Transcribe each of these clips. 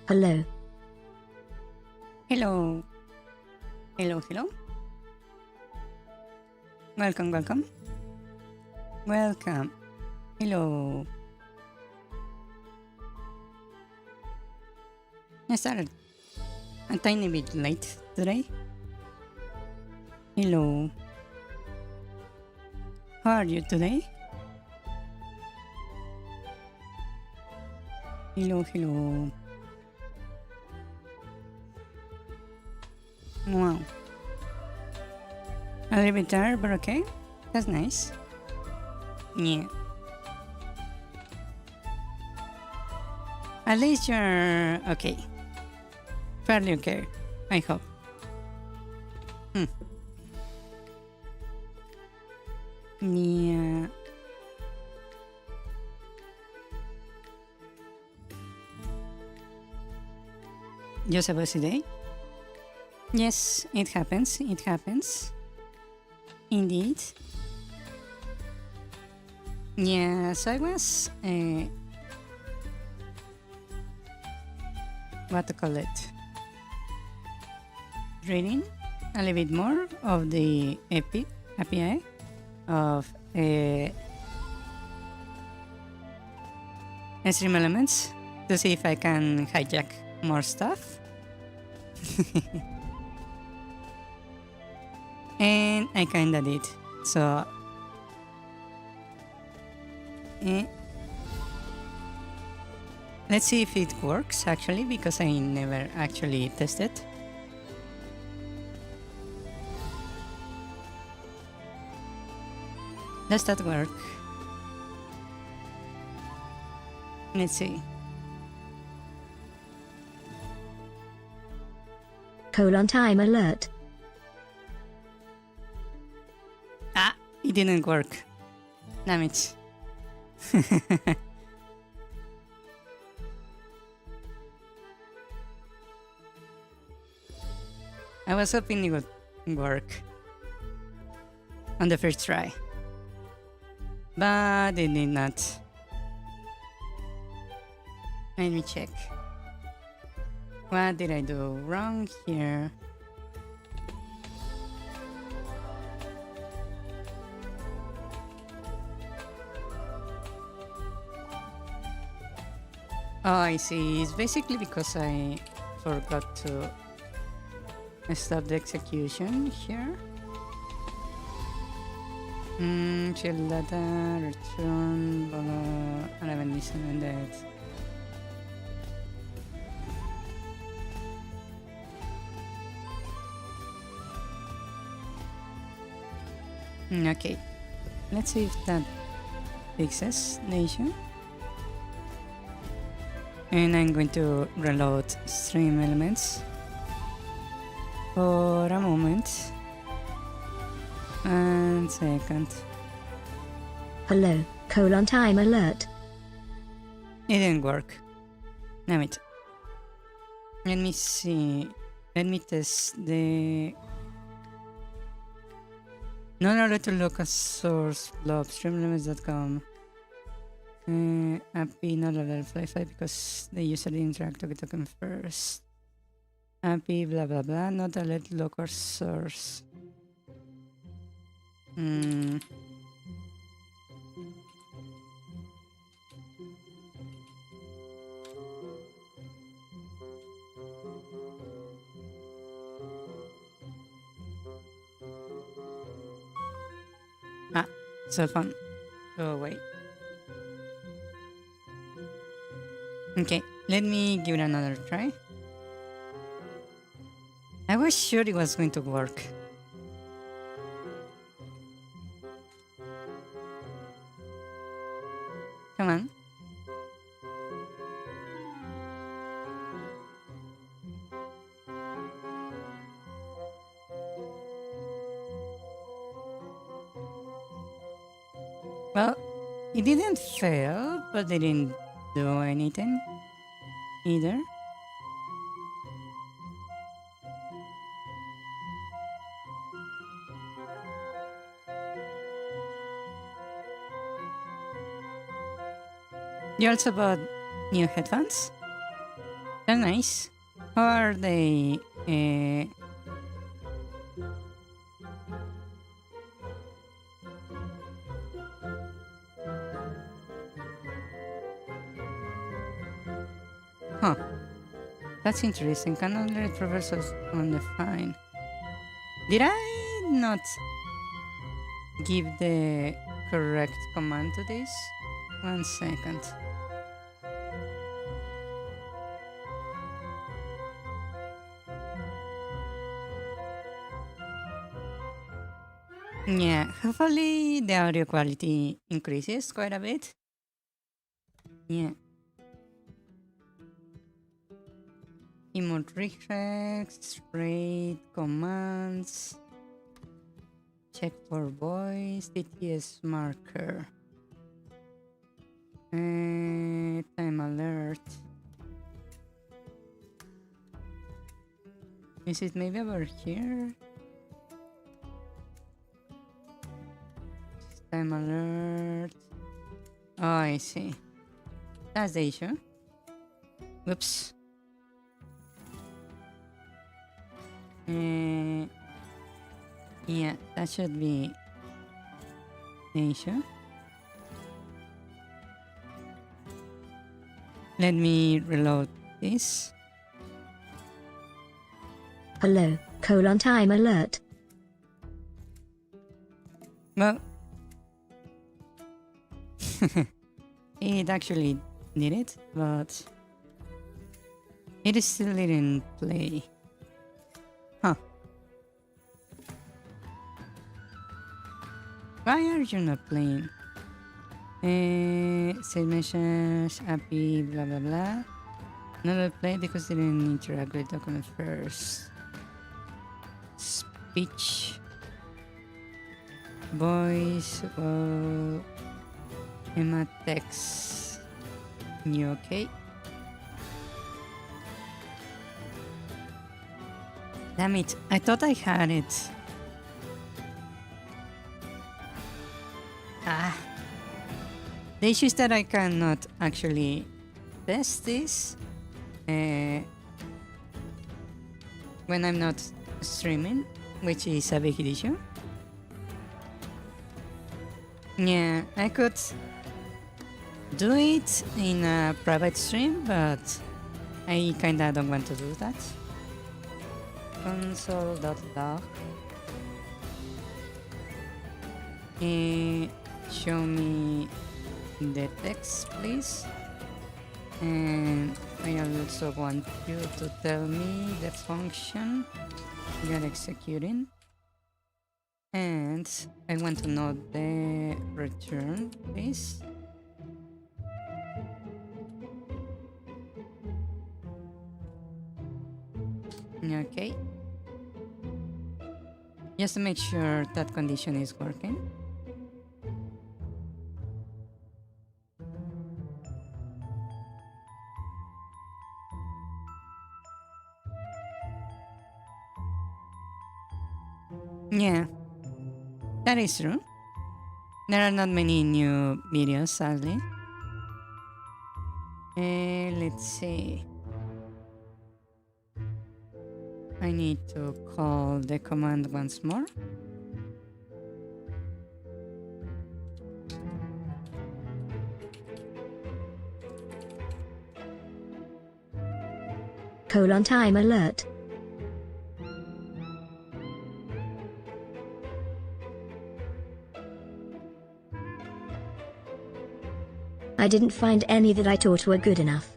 Hello. Hello. Hello, hello. Welcome, welcome. Welcome. Hello. I started a tiny bit late today. Hello. How are you today? Hello, hello. Wow. A little bit tired, but okay. That's nice. Yeah. At least you're okay. Fairly okay, I hope. Yeah. Just a busy day? Yes, it happens. It happens. Indeed. Yeah, so I was, what to call it? Reading a little bit more of the API of Stream Elements to see if I can hijack more stuff. And I kinda did. So let's see if it works actually, because I never actually tested. Does that work? Let's see. Time alert. Ah, it didn't work. Damn it. I was hoping it would work on the first try, but it did not. Let me check. What did I do wrong here? Oh, I see. It's basically because I forgot to stop the execution here. Chill data, return, blah, blah, 11 dead. Okay, let's see if that fixes the issue. And I'm going to reload Stream Elements for a moment. And second. Hello. Time alert. It didn't work. Damn it. Let me see. Let me test the non-related local source blob streamelements.com. API not level fly because the user didn't interact with the token first. API blah blah blah, not a let local source. Cell phone. Go away. Okay, let me give it another try. I was sure it was going to work. Come on. Well, it didn't fail, but they didn't do anything either. You also bought new headphones? They're nice. How are they? Huh. That's interesting. Can only read traversals on the fine. Did I not give the correct command to this? 1 second. Yeah, hopefully the audio quality increases quite a bit. Yeah. Emote regex, rate commands, check for voice, TTS marker, time alert. Is it maybe over here? Time alert. Oh, I see. That's the issue. Whoops. Yeah, that should be the issue. Let me reload this. Hello, time alert. Well, it actually did it, but it is still in play. Huh. Why are you not playing? Save message, happy, blah blah blah. Not play because they didn't interact with document first. Speech. Voice. Emma text. You okay? Damn it, I thought I had it. The issue is that I cannot actually test this when I'm not streaming, which is a big issue. Yeah, I could do it in a private stream, but I kinda don't want to do that. Console.log. Show me the text, please. And I also want you to tell me the function you're executing. And I want to know the return, please. Okay. Just to make sure that condition is working. Yeah, that is true. There are not many new videos, sadly. Let's see. I need to call the command once more. Time alert. I didn't find any that I thought were good enough.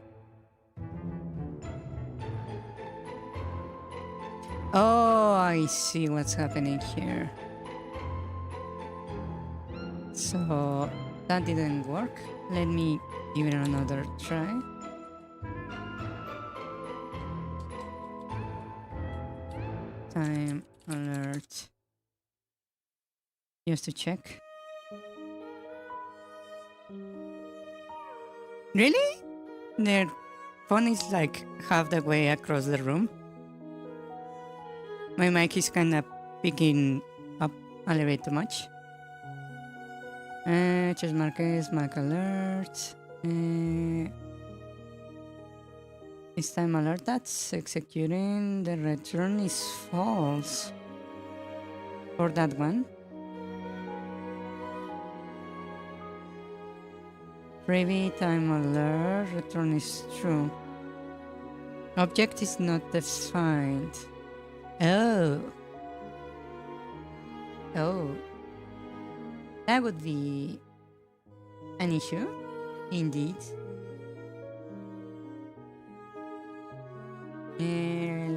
Oh, I see what's happening here. So that didn't work. Let me give it another try. Time alert. Just to check. Really? Their phone is like half the way across the room. My mic is kind of picking up a little bit too much. Chess markers, mark alert. This time alert that's executing the return is false. For that one. Freebie time alert, return is true. Object is not defined. Oh. Oh. That would be an issue, indeed.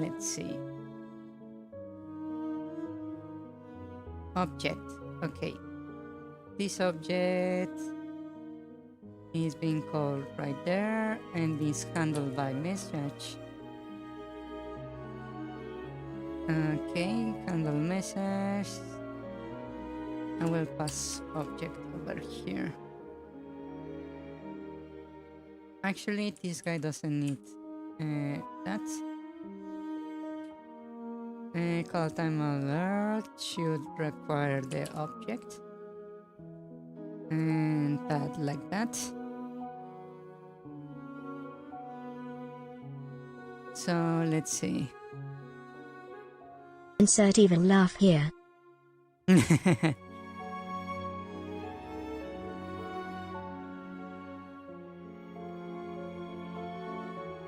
Let's see. Object. Okay. This object is being called right there and is handled by message. Okay, handle message. I will pass object over here. Actually, this guy doesn't need that. Call time alert should require the object. And that like that. So let's see. Insert evil laugh here.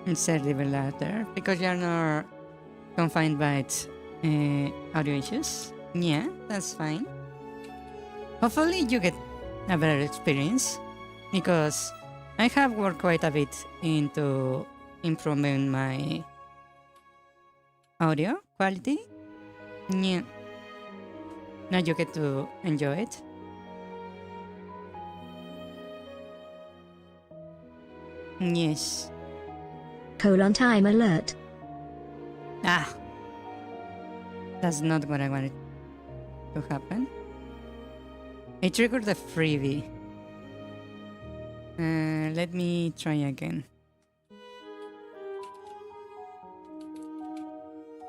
Insert evil laugh there because you're not confined by its audio issues. Yeah, that's fine. Hopefully you get a better experience because I have worked quite a bit into improving my audio quality. Yeah. Now you get to enjoy it. Yes. Time alert. Ah. That's not what I wanted to happen. I triggered the freebie. Let me try again.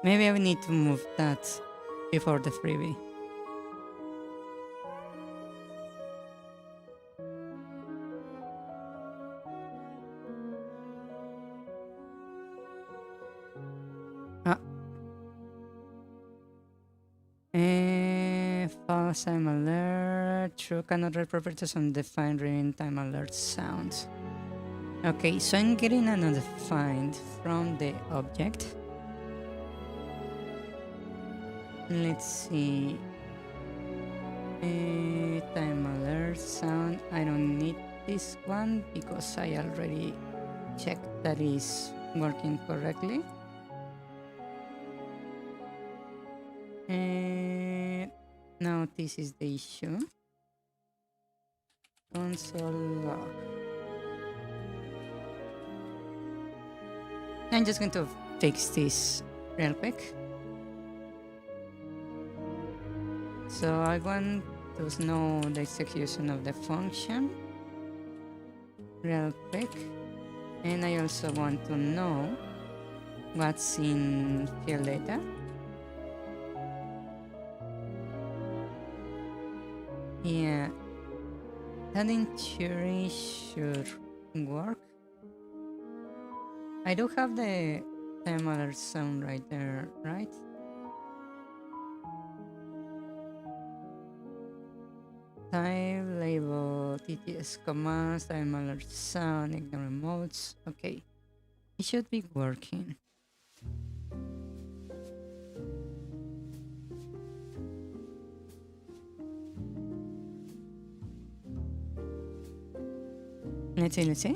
Maybe I need to move that before the freebie. False time alert. True cannot read properties undefined ring time alert sound. Okay, so I'm getting an undefined from the object. Let's see. Time alert sound. I don't need this one because I already checked that is working correctly. And now this is the issue. Console log. I'm just going to fix this real quick. So I want to know the execution of the function real quick. And I also want to know what's in field data. Yeah, that in theory should work. I do have the time alert sound right there, right? Time label TTS commands, time alert sound, ignore modes. Okay, it should be working. Let's see.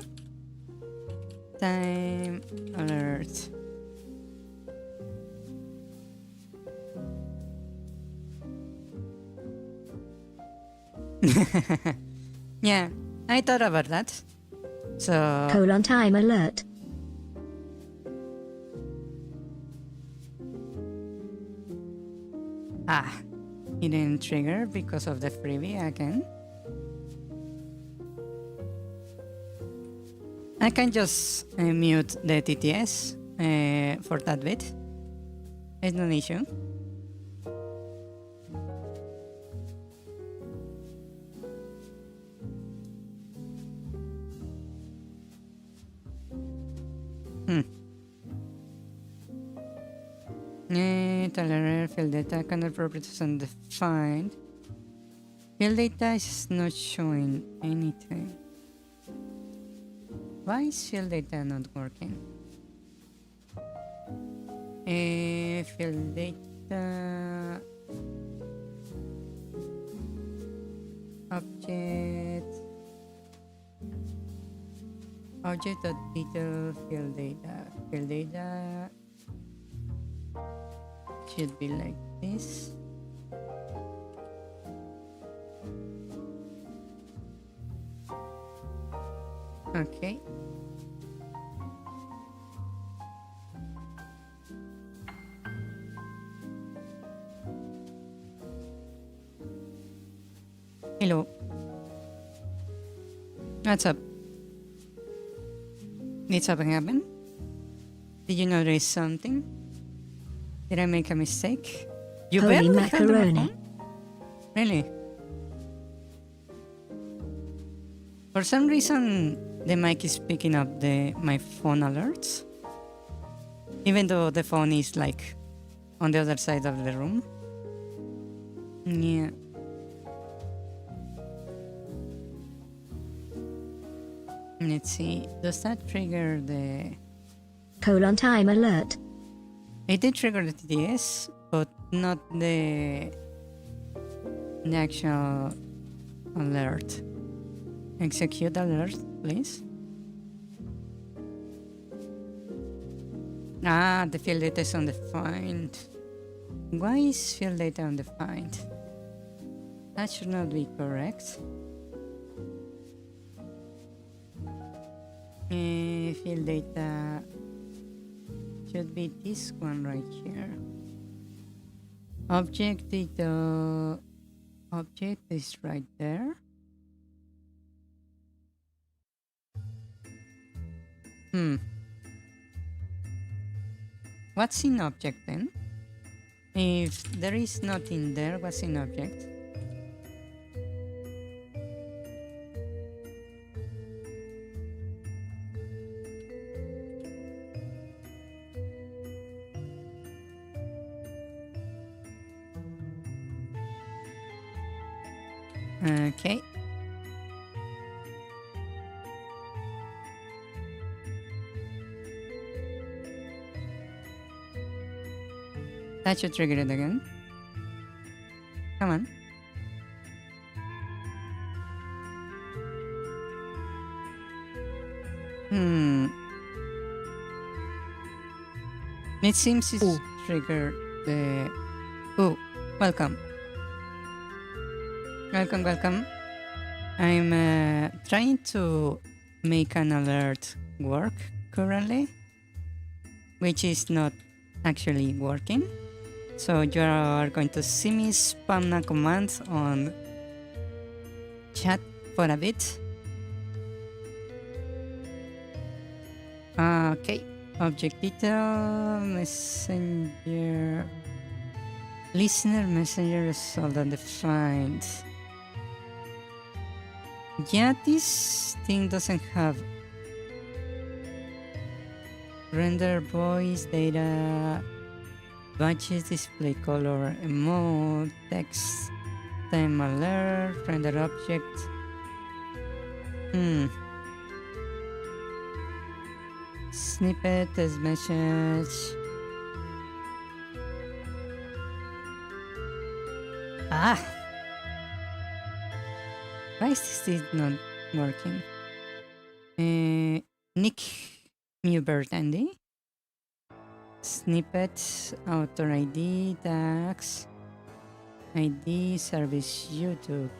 Time alert. Yeah, I thought about that. So Time alert. it didn't trigger because of the freebie again. I can just mute the TTS for that bit. It's no issue. fundamental error, field data cannot properties undefined. Field data is not showing anything. Why is field data not working? Field data object object.detail field data should be like this. Okay. Hello. What's up? Did something happen? Did you notice something? Did I make a mistake? You Holy barely held the macaroni. phone? Really? For some reason, the mic is picking up my phone alerts, even though the phone is like on the other side of the room. Yeah. Let's see. Does that trigger the... Time alert. It did trigger the TDS, but not the actual alert. Execute alert, please. Ah, the field data is undefined. Why is field data undefined? That should not be correct. Field data should be this one right here. Object data. Object is right there. What's in object then? If there is nothing there, what's in object? Okay. That should trigger it again. Come on. It seems it's triggered the... Oh, welcome. Welcome. I'm trying to make an alert work currently, which is not actually working. So you are going to see me spam a command on chat for a bit. Okay, object detail, messenger, listener messenger result undefined. Yeah, this thing doesn't have render voice data, batches, display color, emote, text, time alert, render object. Snippet, test message. Why is this not working? Nick new Verthandy. Snippet, author ID, tags, ID, service YouTube.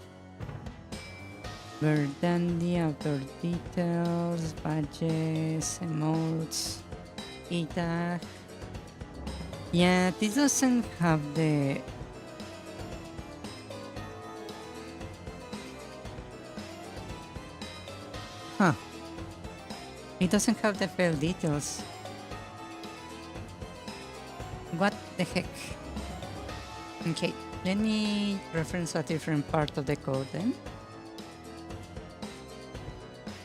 Verthandy, author details, badges, emotes, e-tag. Yeah, this doesn't have the... It doesn't have the file details. What the heck? Okay, let me reference a different part of the code then.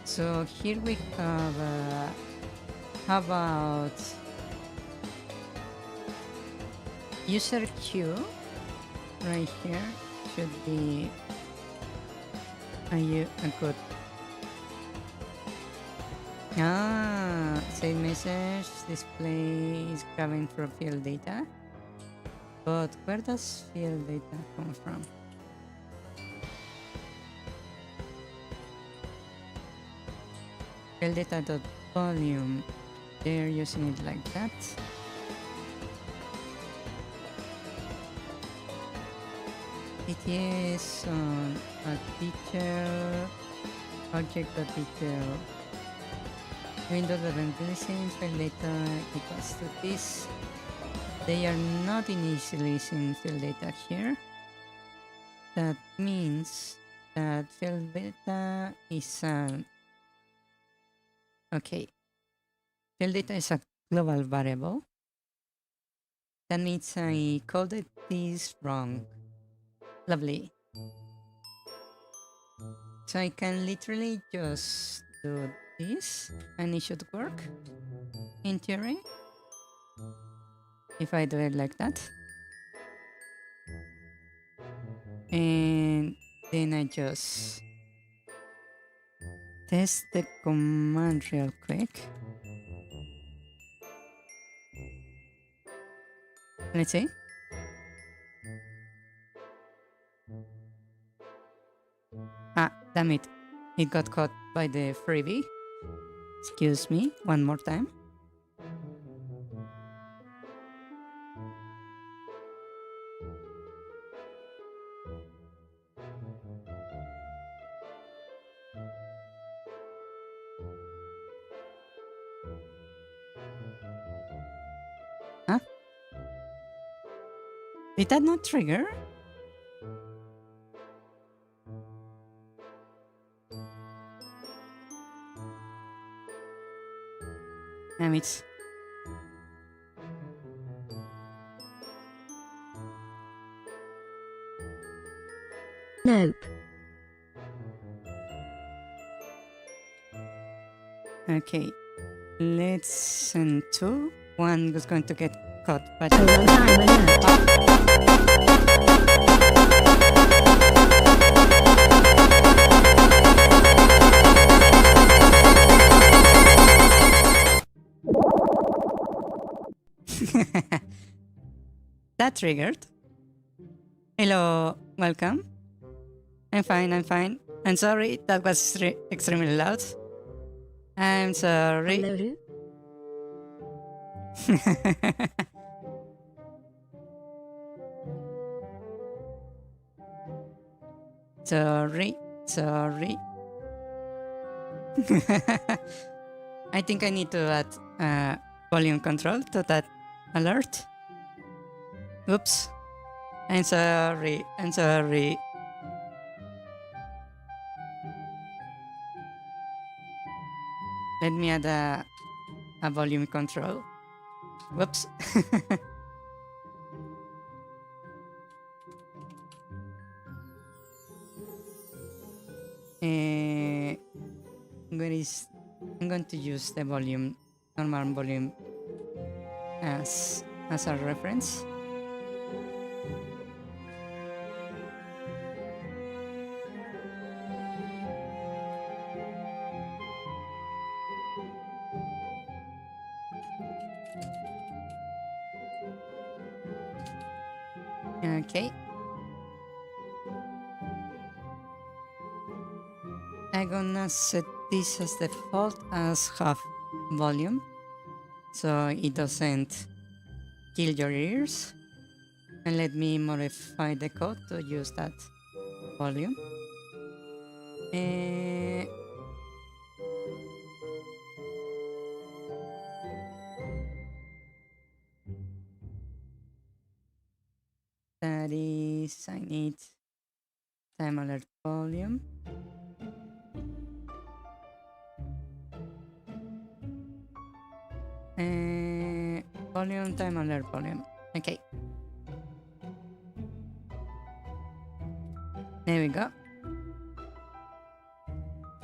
So here we have, how about user queue right here should be a good. Save message displays coming from field data. But where does field data come from? Field data dot volume. They're using it like that. It is on a detail object.detail. Windows event listings field data equals to this. They are not initially using field data here. That means that field data is okay. Field data is a global variable. That means I coded this wrong. Lovely. So I can literally just do this and it should work in theory. If I do it like that. And then I just test the command real quick. Let's see. Damn it. It got caught by the freebie. Excuse me, one more time. Huh? Did that not trigger? Damn it. Nope. Okay. Let's send two. One was going to get caught by Hold on, timer now. That triggered. Hello, welcome. I'm fine. I'm sorry, that was extremely loud. I'm sorry. Hello? Sorry. I think I need to add volume control to that alert. Oops. I'm sorry. Let me add a volume control. Whoops. I'm going to use the normal volume as a reference. Okay. I'm gonna set this as default as half volume, so it doesn't kill your ears. And let me modify the code to use that volume. That is, I need time alert volume. Volume, time alert volume. Okay. There we go.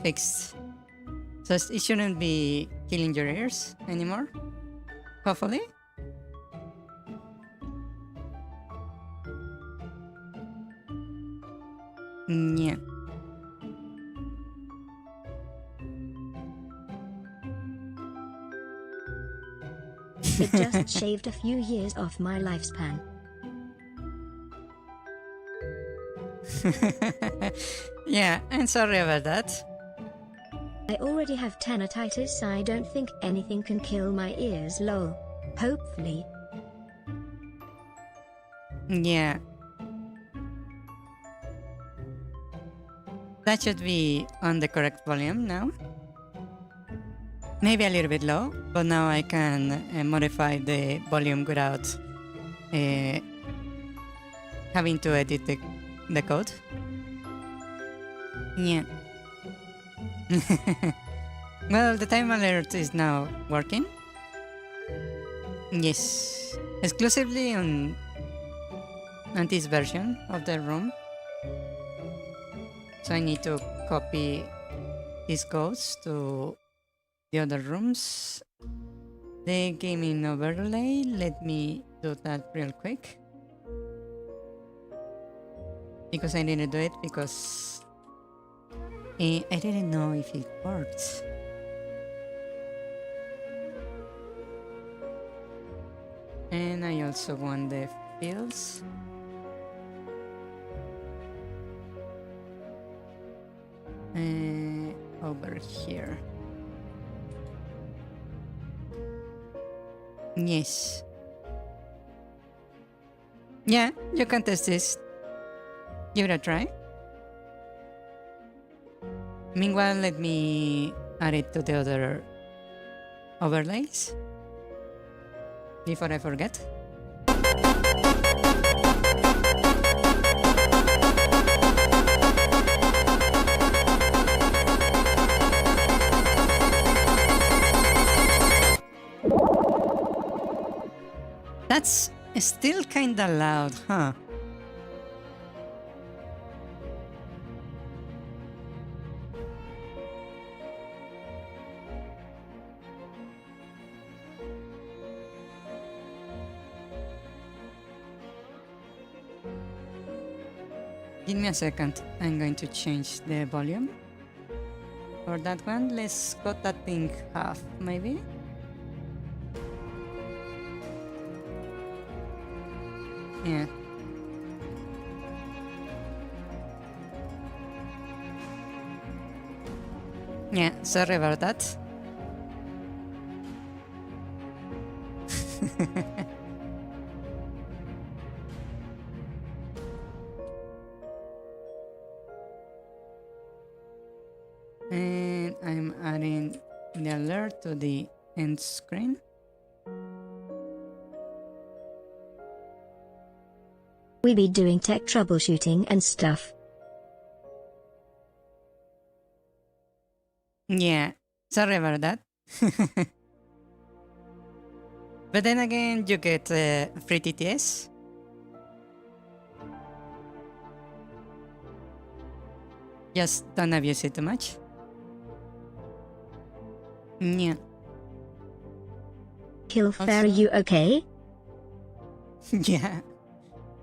Fixed. So it shouldn't be killing your ears anymore. Hopefully. It just shaved a few years off my lifespan. Yeah, I'm sorry about that. I already have tinnitus. I don't think anything can kill my ears, lol. Hopefully. Yeah. That should be on the correct volume now. Maybe a little bit low, but now I can modify the volume without having to edit the code. Yeah. Well, the time alert is now working. Yes. Exclusively on this version of the room. So I need to copy these codes to the other rooms. The gaming overlay, let me do that real quick. Because I didn't do it because I didn't know if it worked. And I also want the fields. Over here. Yes. Yeah, you can test this. Give it a try. Meanwhile, let me add it to the other overlays before I forget. That's still kinda loud, huh? Give me a second, I'm going to change the volume. For that one, let's cut that thing half, maybe? Yeah. Yeah, sorry about that. And I'm adding the alert to the end screen. We be doing tech troubleshooting and stuff. Yeah, sorry about that. But then again, you get free TTS. Just don't abuse it too much. Yeah. Killfair, you okay? Yeah.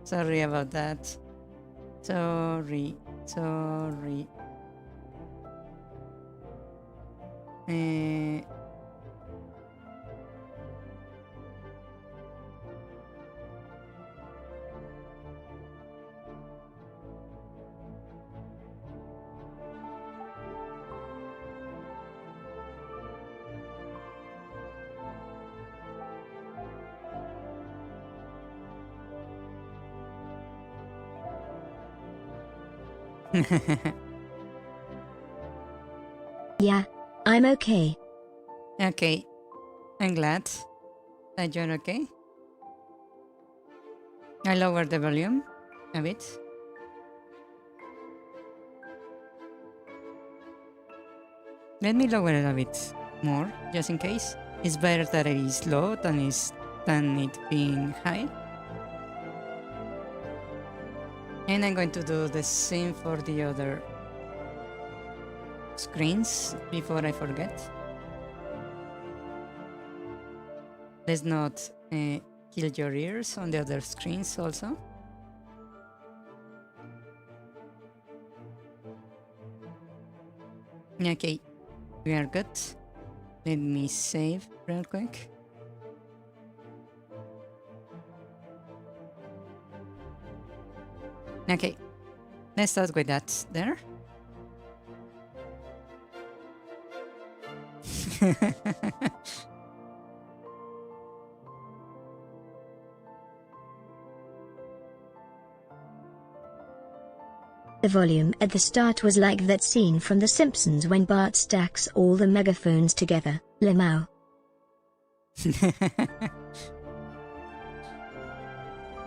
Sorry about that. Sorry. Yeah, I'm okay. Okay. I'm glad that you're okay. I lower the volume a bit. Let me lower it a bit more, just in case. It's better that it is low than it being high. And I'm going to do the same for the other screens before I forget. Let's not kill your ears on the other screens also. Okay, we are good. Let me save real quick. Okay, let's start with that there. The volume at the start was like that scene from The Simpsons when Bart stacks all the megaphones together, Lemao.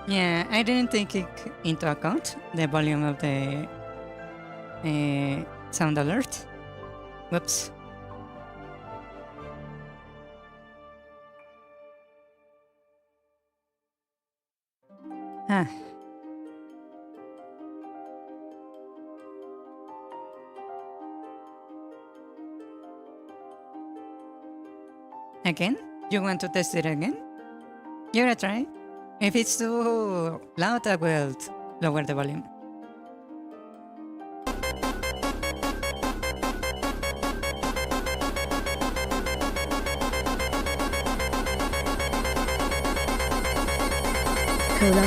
Yeah, I didn't take it into account, the volume of the sound alert. Whoops. Ah. Again? You want to test it again? Give it a try. If it's too loud, I will lower the volume.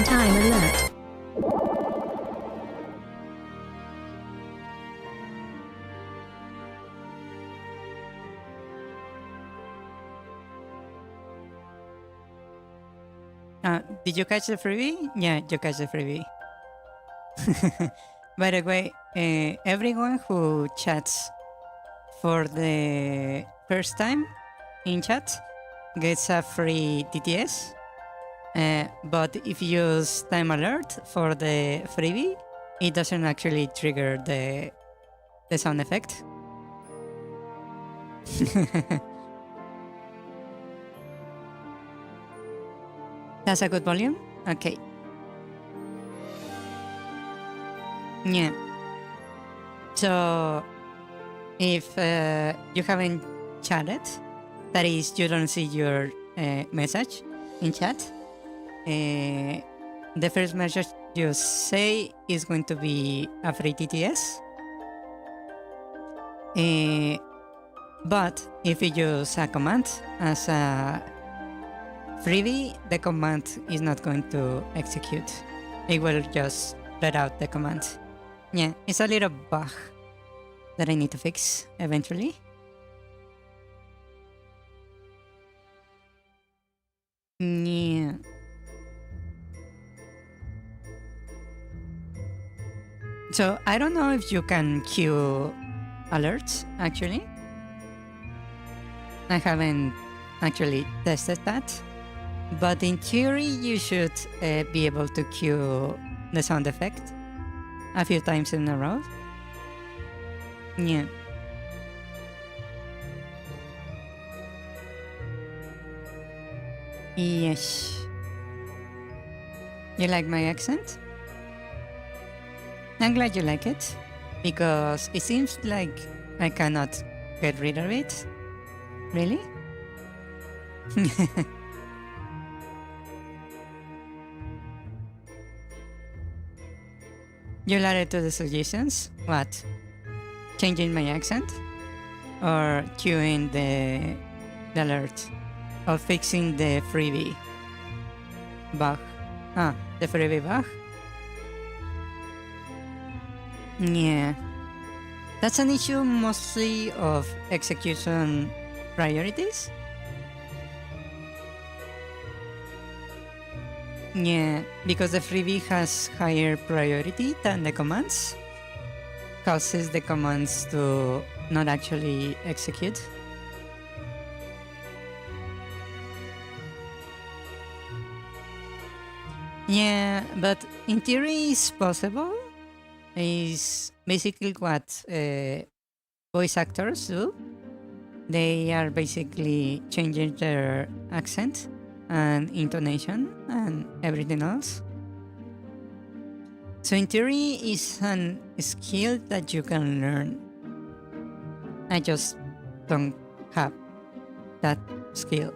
Time alert. Did you catch the freebie? Yeah, you catch the freebie. By the way, everyone who chats for the first time in chat gets a free TTS. But if you use time alert for the freebie, it doesn't actually trigger the sound effect. That's a good volume? Okay. Yeah. So, if you haven't chatted, that is, you don't see your message in chat, the first message you say is going to be a free TTS. But if you use a command as a freebie, the command is not going to execute. It will just let out the command. Yeah, it's a little bug that I need to fix eventually. Yeah. So I don't know if you can queue alerts actually. I haven't actually tested that. But in theory, you should be able to cue the sound effect a few times in a row. Yeah. Yes. You like my accent? I'm glad you like it, because it seems like I cannot get rid of it. Really? You added to the suggestions? What? Changing my accent? Or queuing the alert? Or fixing the freebie bug? The freebie bug? Yeah. That's an issue mostly of execution priorities. Yeah, because the freebie has higher priority than the commands, causes the commands to not actually execute. Yeah, but in theory it's possible. Is basically what voice actors do. They are basically changing their accent and intonation and everything else. So in theory, it's a skill that you can learn. I just don't have that skill.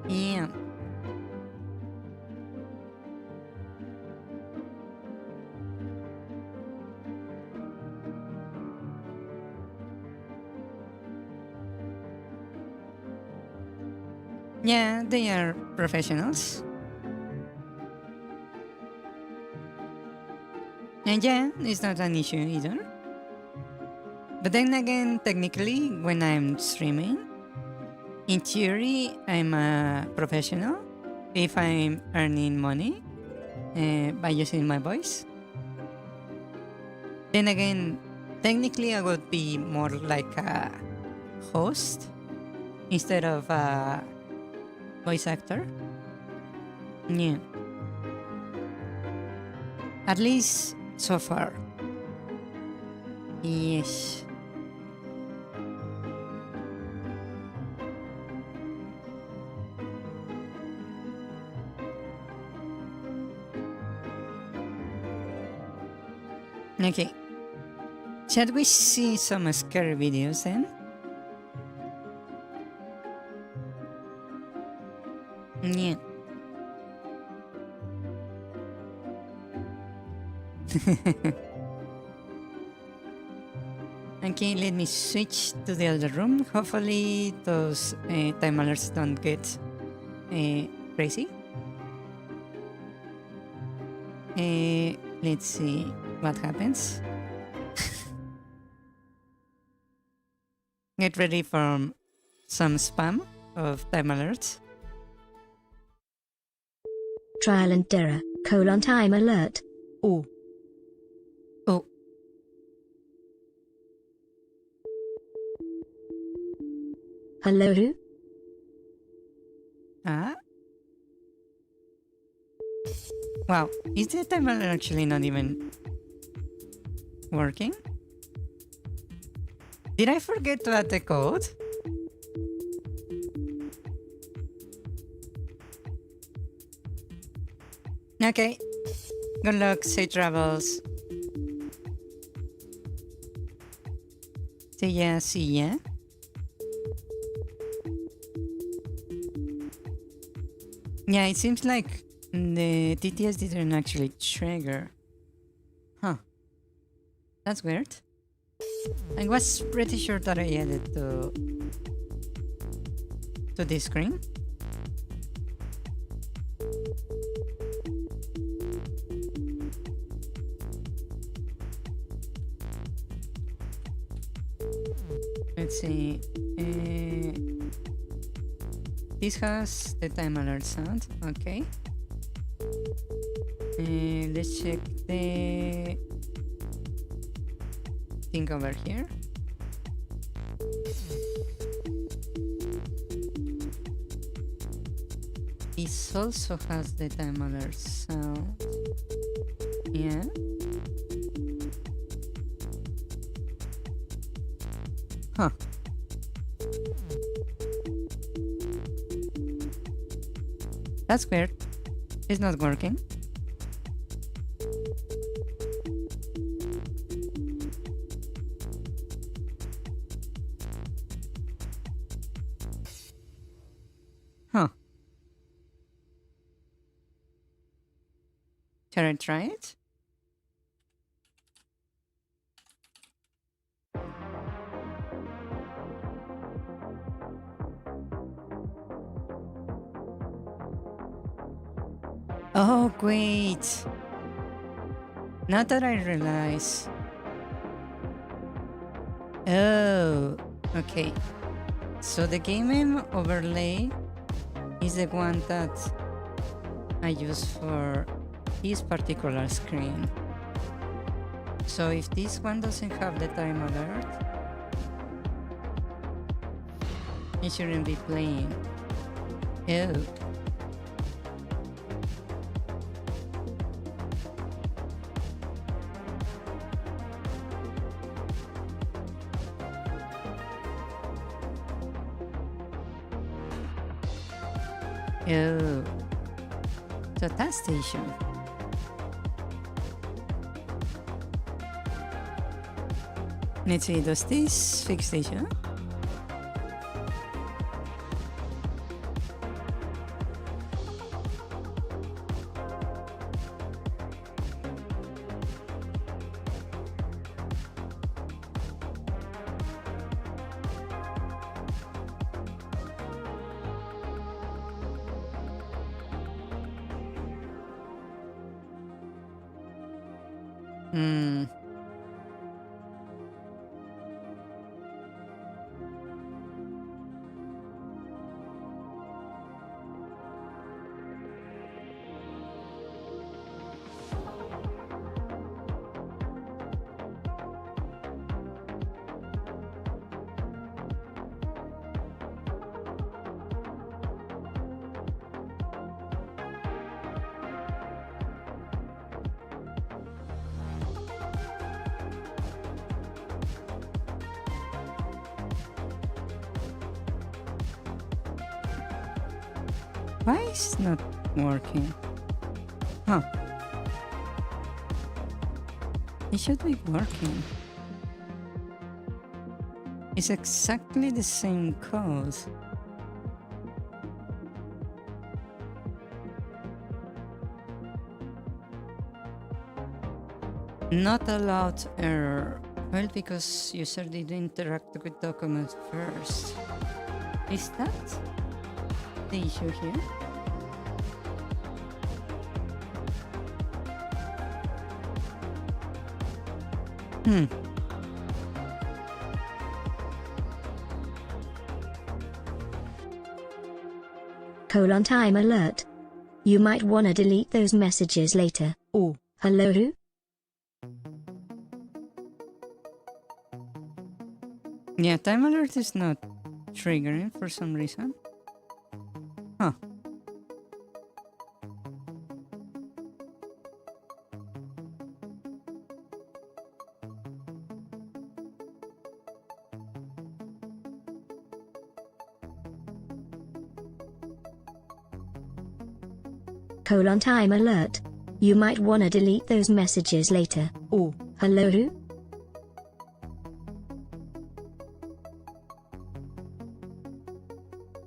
Yeah. Yeah, they are professionals. And yeah, it's not an issue either. But then again, technically, when I'm streaming, in theory, I'm a professional if I'm earning money by using my voice. Then again, technically, I would be more like a host instead of a voice actor. Yeah. At least so far. Yes. Okay. Shall we see some scary videos then? Yeah. Okay, let me switch to the other room. Hopefully those time alerts don't get crazy. Let's see what happens. Get ready for some spam of time alerts. Trial and error, time alert. Oh. Oh. Hello who? Ah. Wow, is the timer actually not even working? Did I forget to add the code? Okay. Good luck, safe travels. See ya, see ya. Yeah, it seems like the TTS didn't actually trigger. Huh. That's weird. I was pretty sure that I added to this screen. Let's see. This has the time alert sound. Okay. Let's check the thing over here. This also has the time alert sound. Yeah. Huh. That's weird. It's not working. Huh. Shall I try it? Oh, wait. Now that I realize. Oh, okay. So the game overlay is the one that I use for this particular screen. So if this one doesn't have the time alert, it shouldn't be playing. Oh. Oh, so that's the issue. Let's see, does this fix the issue? Hmm. Why is it not working? Huh. It should be working. It's exactly the same code. Not allowed error. Well, because user did interact with document first. Is that the issue here? Hmm. Time alert. You might wanna delete those messages later. Oh. Hello who? Yeah, time alert is not triggering for some reason. Huh. Time alert. You might wanna delete those messages later. Oh. Hello who?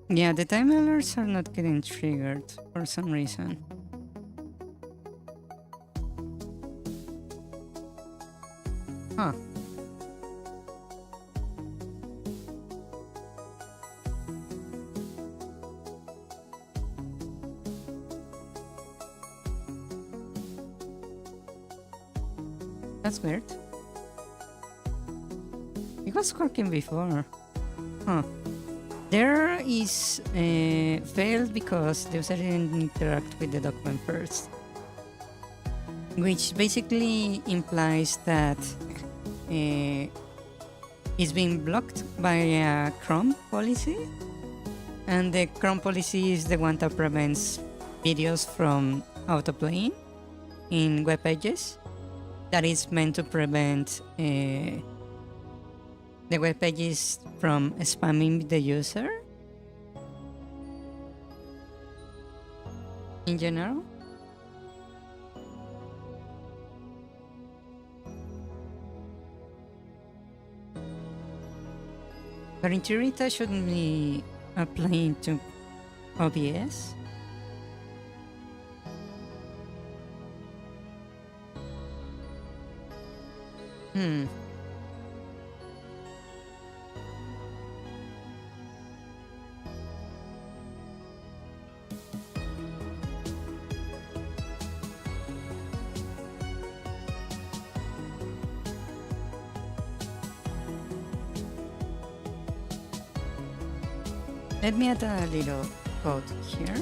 Yeah, the time alerts are not getting triggered for some reason. Huh. That's weird. It was working before. Huh. There is failed because the user didn't interact with the document first. Which basically implies that it's being blocked by a Chrome policy. And the Chrome policy is the one that prevents videos from autoplaying in web pages. That is meant to prevent the web pages from spamming the user in general. But in theory, that shouldn't be applying to OBS. Hmm. Let me add a little code here.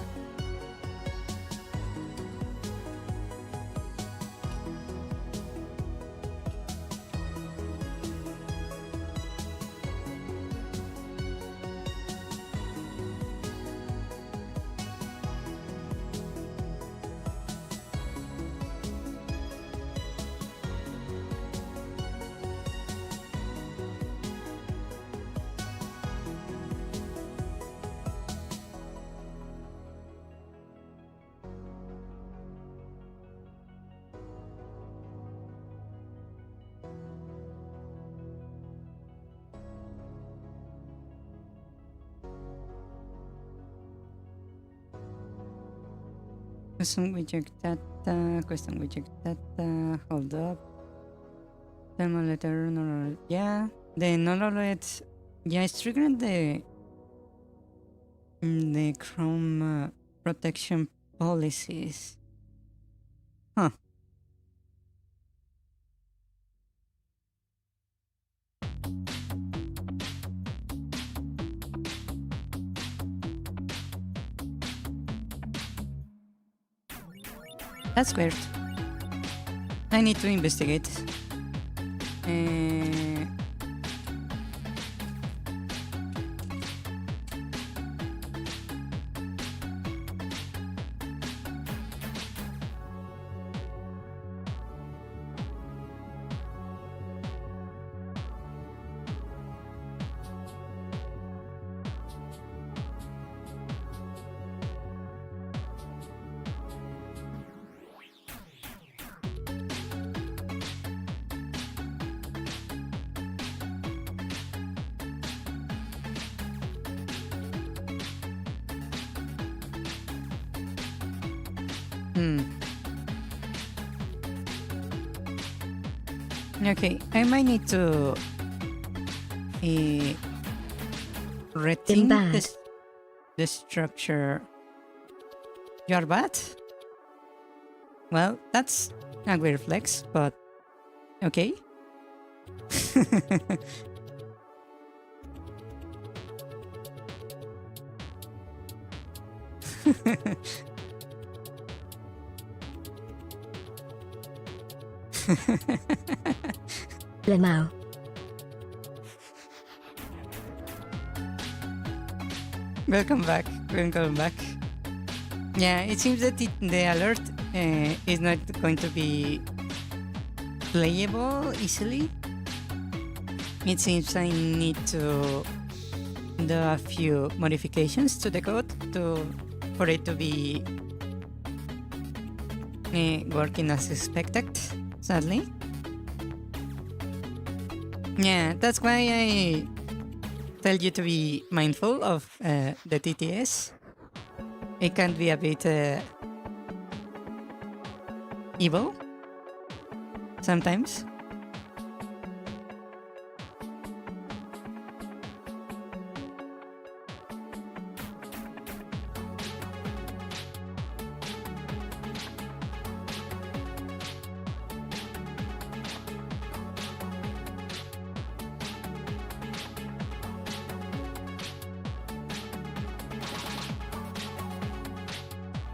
Custom widget data, custom widget data, hold up. Thermometer, no, yeah. The non-OLED, yeah, it's triggering the Chrome protection policies. Huh. That's weird. I need to investigate. Okay, I might need to rethink bad. the structure. You're bad? Well, that's a weird flex, but okay. Lemao. Welcome back. Welcome back. Yeah, it seems that the alert is not going to be playable easily. It seems I need to do a few modifications to the code for it to be working as expected, sadly. Yeah, that's why I tell you to be mindful of the TTS. It can be a bit evil sometimes.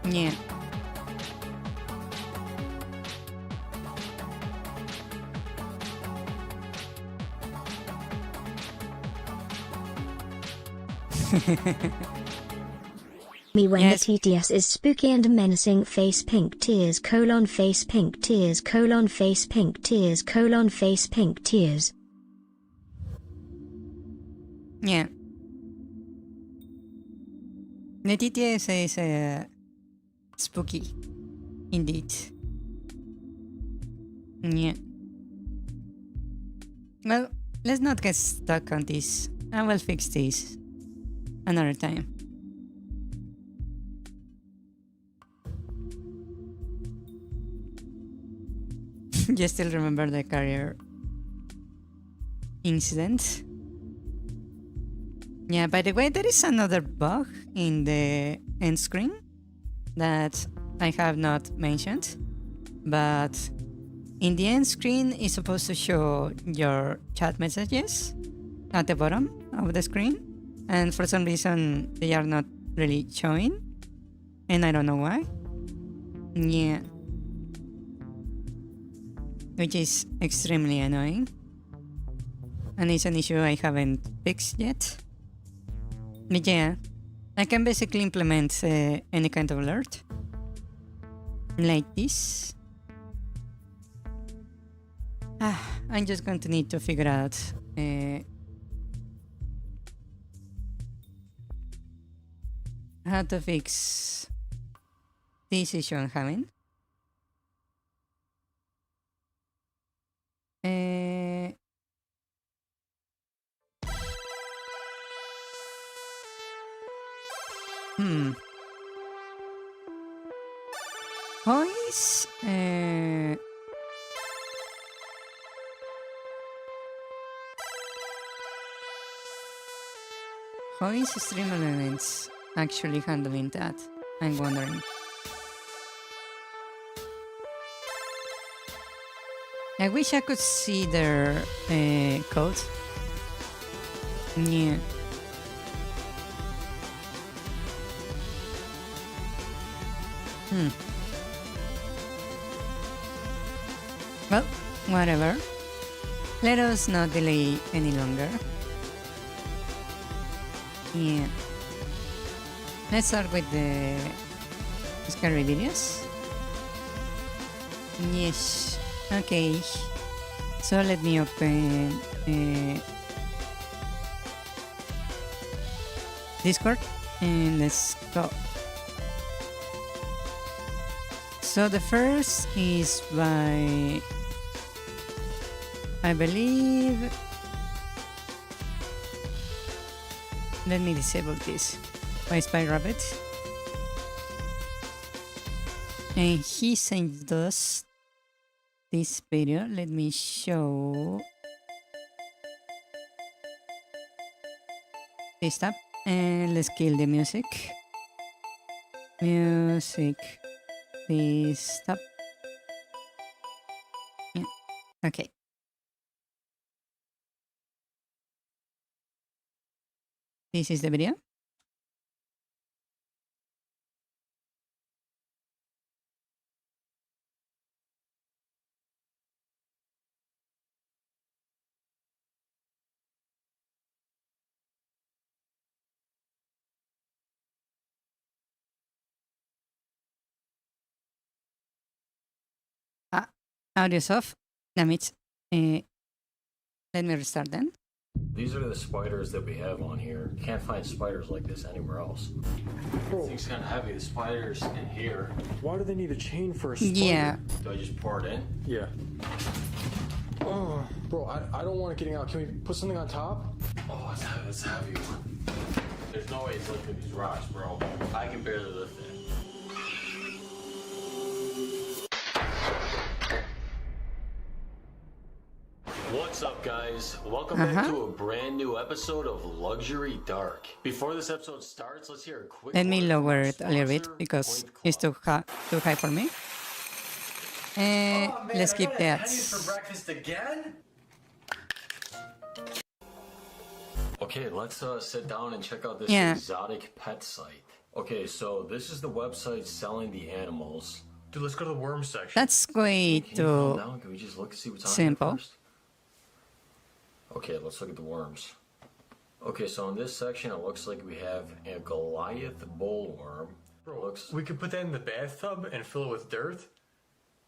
Yeah. Me when Yes. the TTS is spooky and menacing. Face pink tears colon face pink tears colon face pink tears colon face pink tears. Yeah. The TTS is spooky, indeed. Yeah. Well, let's not get stuck on this. I will fix this another time. You still remember the carrier incident? Yeah, by the way, there is another bug in the end screen that I have not mentioned, but in the end screen is supposed to show your chat messages at the bottom of the screen, and for some reason they are not really showing, and I don't know why. Yeah. Which is extremely annoying, and it's an issue I haven't fixed yet. But yeah, I can basically implement any kind of alert like this. I'm just going to need to figure out how to fix this issue I'm having. Voice. How is stream elements actually handling that? I'm wondering. I wish I could see their code. Yeah. Well, whatever. Let us not delay any longer. Yeah. Let's start with the scary videos. Yes. Okay. So let me open Discord and let's go. So the first is by, I believe, let me disable this, by Spy Rabbit. And he sent us this video. Let me show this tab and let's kill the music. Music. Please stop. Yeah. Okay. This is the video. Audio's off. Damn it. Let me restart then. These are the spiders that we have on here. You can't find spiders like this anywhere else. This thing's kind of heavy. The spiders in here. Why do they need a chain for a spider? Yeah. Do I just pour it in? Yeah. Oh, bro, I don't want it getting out. Can we put something on top? Oh, it's heavy. There's no way he's lifting these rocks, bro. I can barely lift it. What's up, guys? Welcome back to a brand new episode of Luxury Dark. Before this episode starts, let's hear a quick. Let me word from lower our it a little bit sponsor, because Point it's Club. too high for me. Let's skip that. For breakfast again? Okay, let's sit down and check out this exotic pet site. Okay, so this is the website selling the animals. Dude, let's go to the worm section. That's way Can you calm too down? Can we just look and see what's on simple. here first? Okay, let's look at the worms. Okay, so in this section, it looks like we have a Goliath bullworm. Bro, we could put that in the bathtub and fill it with dirt.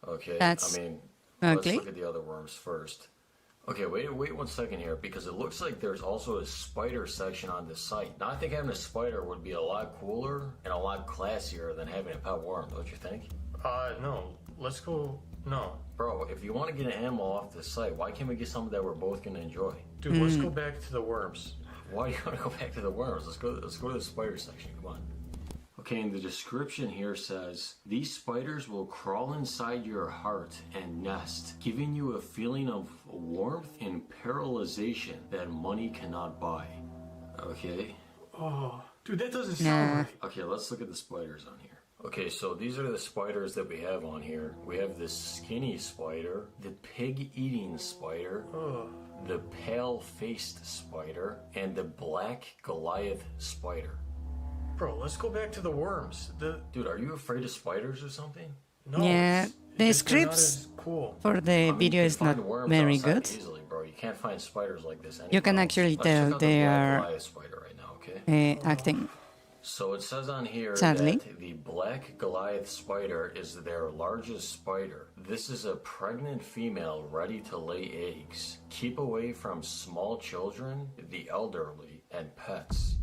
Okay, That's I mean, ugly. let's look at the other worms first. Okay, wait 1 second here, because it looks like there's also a spider section on this site. Now, I think having a spider would be a lot cooler and a lot classier than having a pet worm, don't you think? No. Let's go. No. Bro, if you want to get an animal off this site, why can't we get something that we're both going to enjoy? Dude, let's go back to the worms. Why do you want to go back to the worms? Let's go to the spider section. Come on. Okay, and the description here says, these spiders will crawl inside your heart and nest, giving you a feeling of warmth and paralyzation that money cannot buy. Okay. Oh, dude, that doesn't sound right. Okay, let's look at the spiders on here. Okay, so these are the spiders that we have on here. We have the skinny spider, the pig-eating spider, the pale-faced spider, and the black Goliath spider. Bro, let's go back to the worms. Dude, are you afraid of spiders or something? No. Yeah, the it's they're not scripts as cool. for the I mean, video you is can not find worms very outside good. Easily, bro. You can't find spiders like this anywhere You can else. actually Let's tell check out the they black are Goliath spider right now, okay? acting. So it says on here Sadly. that the black Goliath spider is their largest spider. This is a pregnant female ready to lay eggs. Keep away from small children, the elderly, and pets.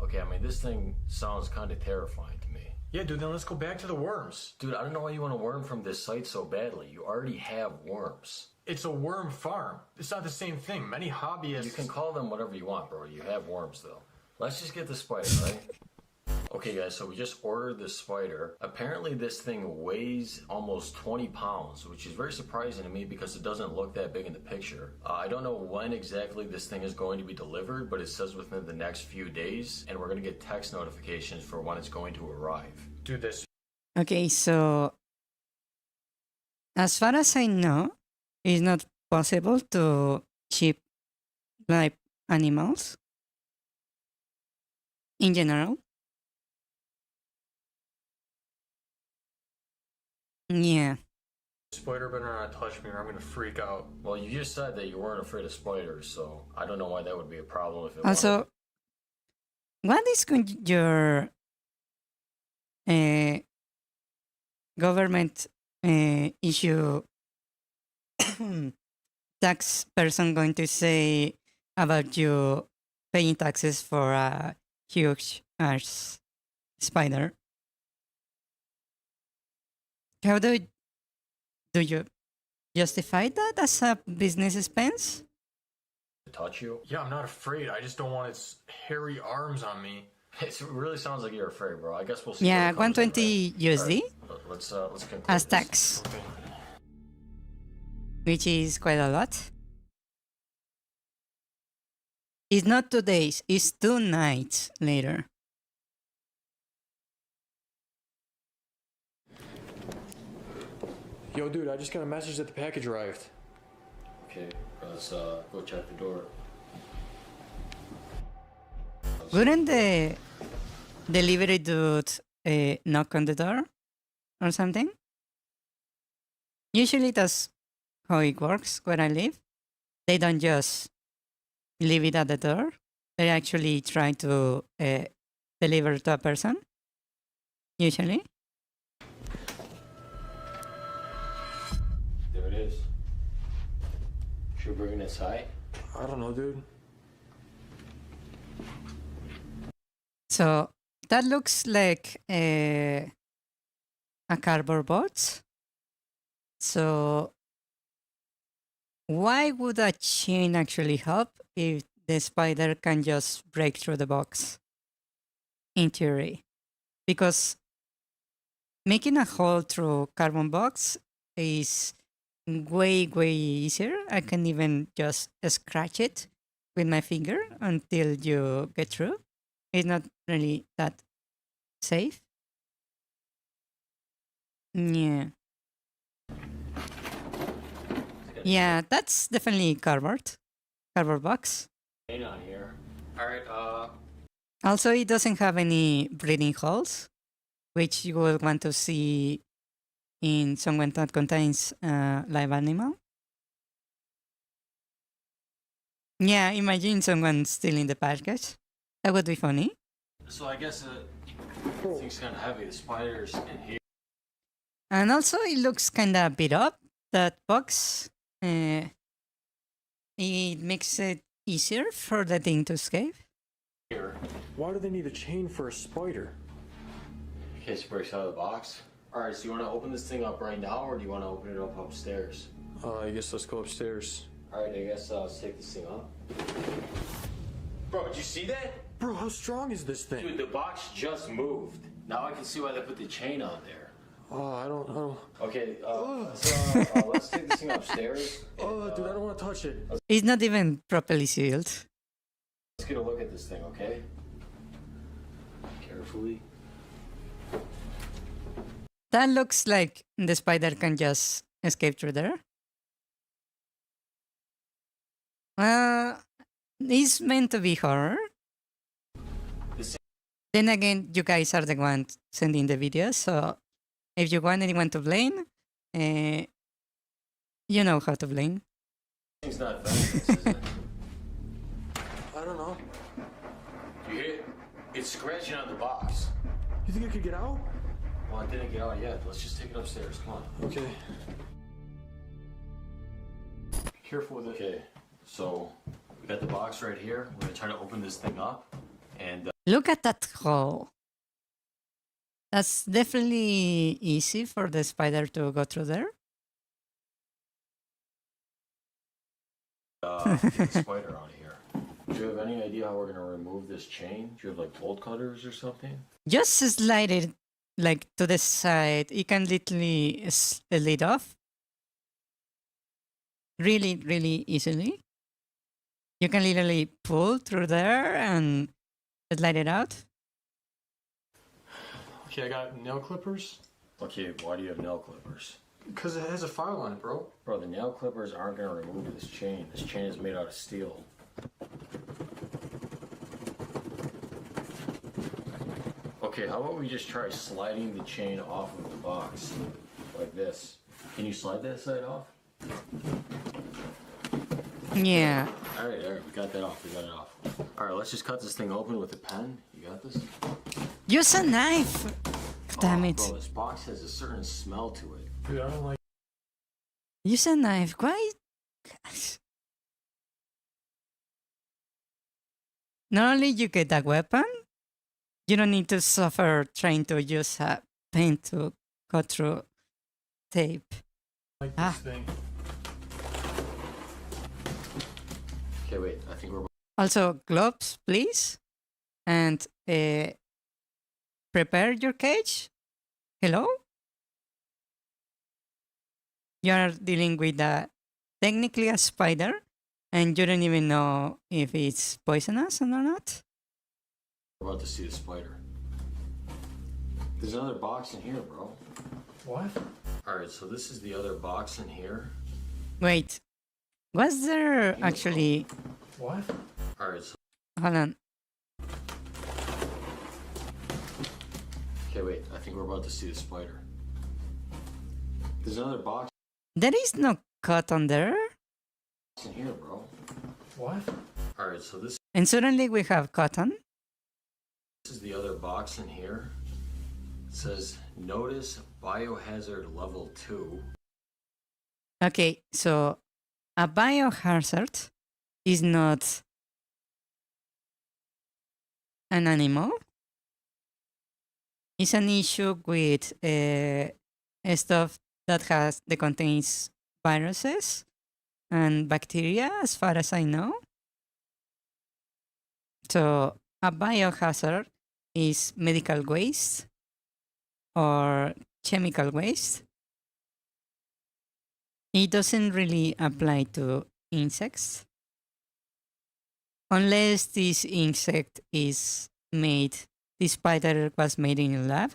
Okay, I mean, this thing sounds kind of terrifying to me. Yeah, dude, then let's go back to the worms. Dude, I don't know why you want a worm from this site so badly. You already have worms. It's a worm farm. It's not the same thing. Many hobbyists... You can call them whatever you want, bro. You have worms, though. Let's just get the spider, right? Okay, guys, so we just ordered this spider. Apparently, this thing weighs almost 20 pounds, which is very surprising to me because it doesn't look that big in the picture. I don't know when exactly this thing is going to be delivered, but it says within the next few days, and we're going to get text notifications for when it's going to arrive. Dude, this... Okay, so as far as I know, it's not possible to ship live animals in general. Yeah. Spider better not touch me or I'm gonna freak out. Well, you just said that you weren't afraid of spiders, so I don't know why that would be a problem if it Also, what is your government issue tax person going to say about you paying taxes for a huge ass spider? How do you justify that as a business expense? to touch you. Yeah, I'm not afraid. I just don't want its hairy arms on me. It really sounds like you're afraid, bro. I guess we'll see. Yeah, what it comes in, 120 right? USD All right, let's conclude as this. tax, Okay. which is quite a lot. It's not 2 days, it's 2 nights later. Yo, dude, I just got a message that the package arrived. Okay, let's go check the door. Wouldn't the delivery dude knock on the door or something? Usually that's how it works where I live. They don't just leave it at the door. They actually try to deliver to a person, usually. There it is. Should we bring it inside? I don't know, dude. So that looks like a cardboard box. So why would a chain actually help if the spider can just break through the box? In theory, because making a hole through cardboard box is way easier. I can even just scratch it with my finger until you get through. It's not really that safe. Yeah. Yeah, that's definitely cardboard box. Ain't on here. All right. Also, it doesn't have any breathing holes, which you will want to see in someone that contains live animal. Yeah, imagine someone stealing the package. That would be funny. So I guess thing's kind of heavy. The spiders in here. And also, it looks kind of beat up, that box. It makes it easier for the thing to escape. Why do they need a chain for a spider? In case it breaks out of the box. All right. So you want to open this thing up right now, or do you want to open it up upstairs? I guess let's go upstairs. All right. I guess let's take this thing up. Bro, did you see that? Bro, how strong is this thing? Dude, the box just moved. Now I can see why they put the chain on there. Oh, I don't know. Okay, let's take this thing upstairs. Oh, dude, I don't want to touch it. It's not even properly sealed. Let's get a look at this thing, okay? Carefully. That looks like the spider can just escape through there. It's meant to be horror. Then again, you guys are the ones sending the videos, so if you want anyone to blame, you know how to blame. It's not venomous, is it? I don't know. You hear it? It's scratching on the box. You think it could get out? Well, it didn't get out yet. Let's just take it upstairs. Come on. Okay. Careful with it. Okay, so we got the box right here. We're gonna try to open this thing up, and Look at that hole. That's definitely easy for the spider to go through there. get the spider out of here. Do you have any idea how we're gonna remove this chain? Do you have like bolt cutters or something? Just slide it like to the side. You can literally slide off really easily. You can literally pull through there and slide it out. Okay, I got nail clippers. Okay, why do you have nail clippers? Because it has a file on it, bro. Bro, the nail clippers aren't gonna remove this chain. This chain is made out of steel. Okay, how about we just try sliding the chain off of the box like this? Can you slide that side off? Yeah. All right, we got that off. We got it off. All right, let's just cut this thing open with a pen. You got this? Use a knife. Damn it. Bro, this box has a certain smell to it. Dude, I don't like. Use a knife. Why? Guys. Not only you get a weapon, you don't need to suffer trying to use a pen to cut through tape. Like Ah. this thing. Okay, wait. I think we're. Also, gloves, please. And prepare your cage. Hello? You are dealing with technically a spider, and you don't even know if it's poisonous or not. We're about to see the spider. There's another box in here, bro. What? All right, so this is the other box in here. Wait, was there actually... What? All right, so. Hold on. Okay, wait. I think we're about to see the spider. There's another box There is no cotton there. in here, bro. What? All right, so this And suddenly we have cotton. is the other box in here. It says, notice biohazard level 2. Okay, so a biohazard is not an animal. It's an issue with stuff that contains viruses and bacteria, as far as I know. So a biohazard is medical waste or chemical waste. It doesn't really apply to insects. Unless this insect is made, this spider was made in a lab,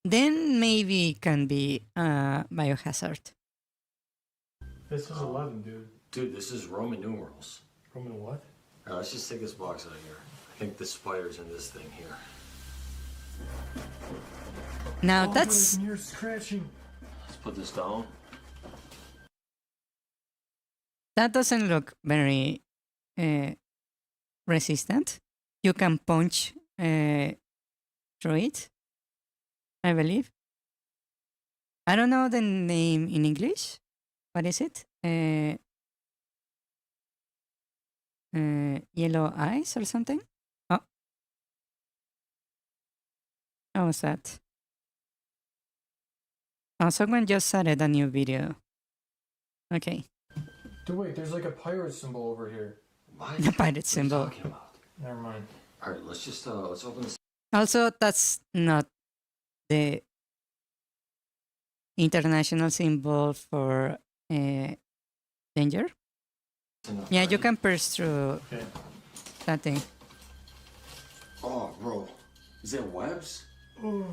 then maybe it can be a biohazard. This is 11, dude. Dude, this is Roman numerals. Roman what? All right, let's just take this box out of here. I think the spider's in this thing here. Now Oh, that's... dude, I can hear scratching. Let's put this down. That doesn't look very resistant. You can punch through it, I believe. I don't know the name in English. What is it? Yellow eyes or something? Oh. How was that? Oh, someone just started a new video. Okay. Dude, wait, there's like a pirate symbol over here. What? The pirate What are you symbol. talking about? Never mind. All right, let's just let's open this. Also, that's not the international symbol for danger. Yeah, you can pierce through Okay. that thing. Oh, bro, is that webs? Oh,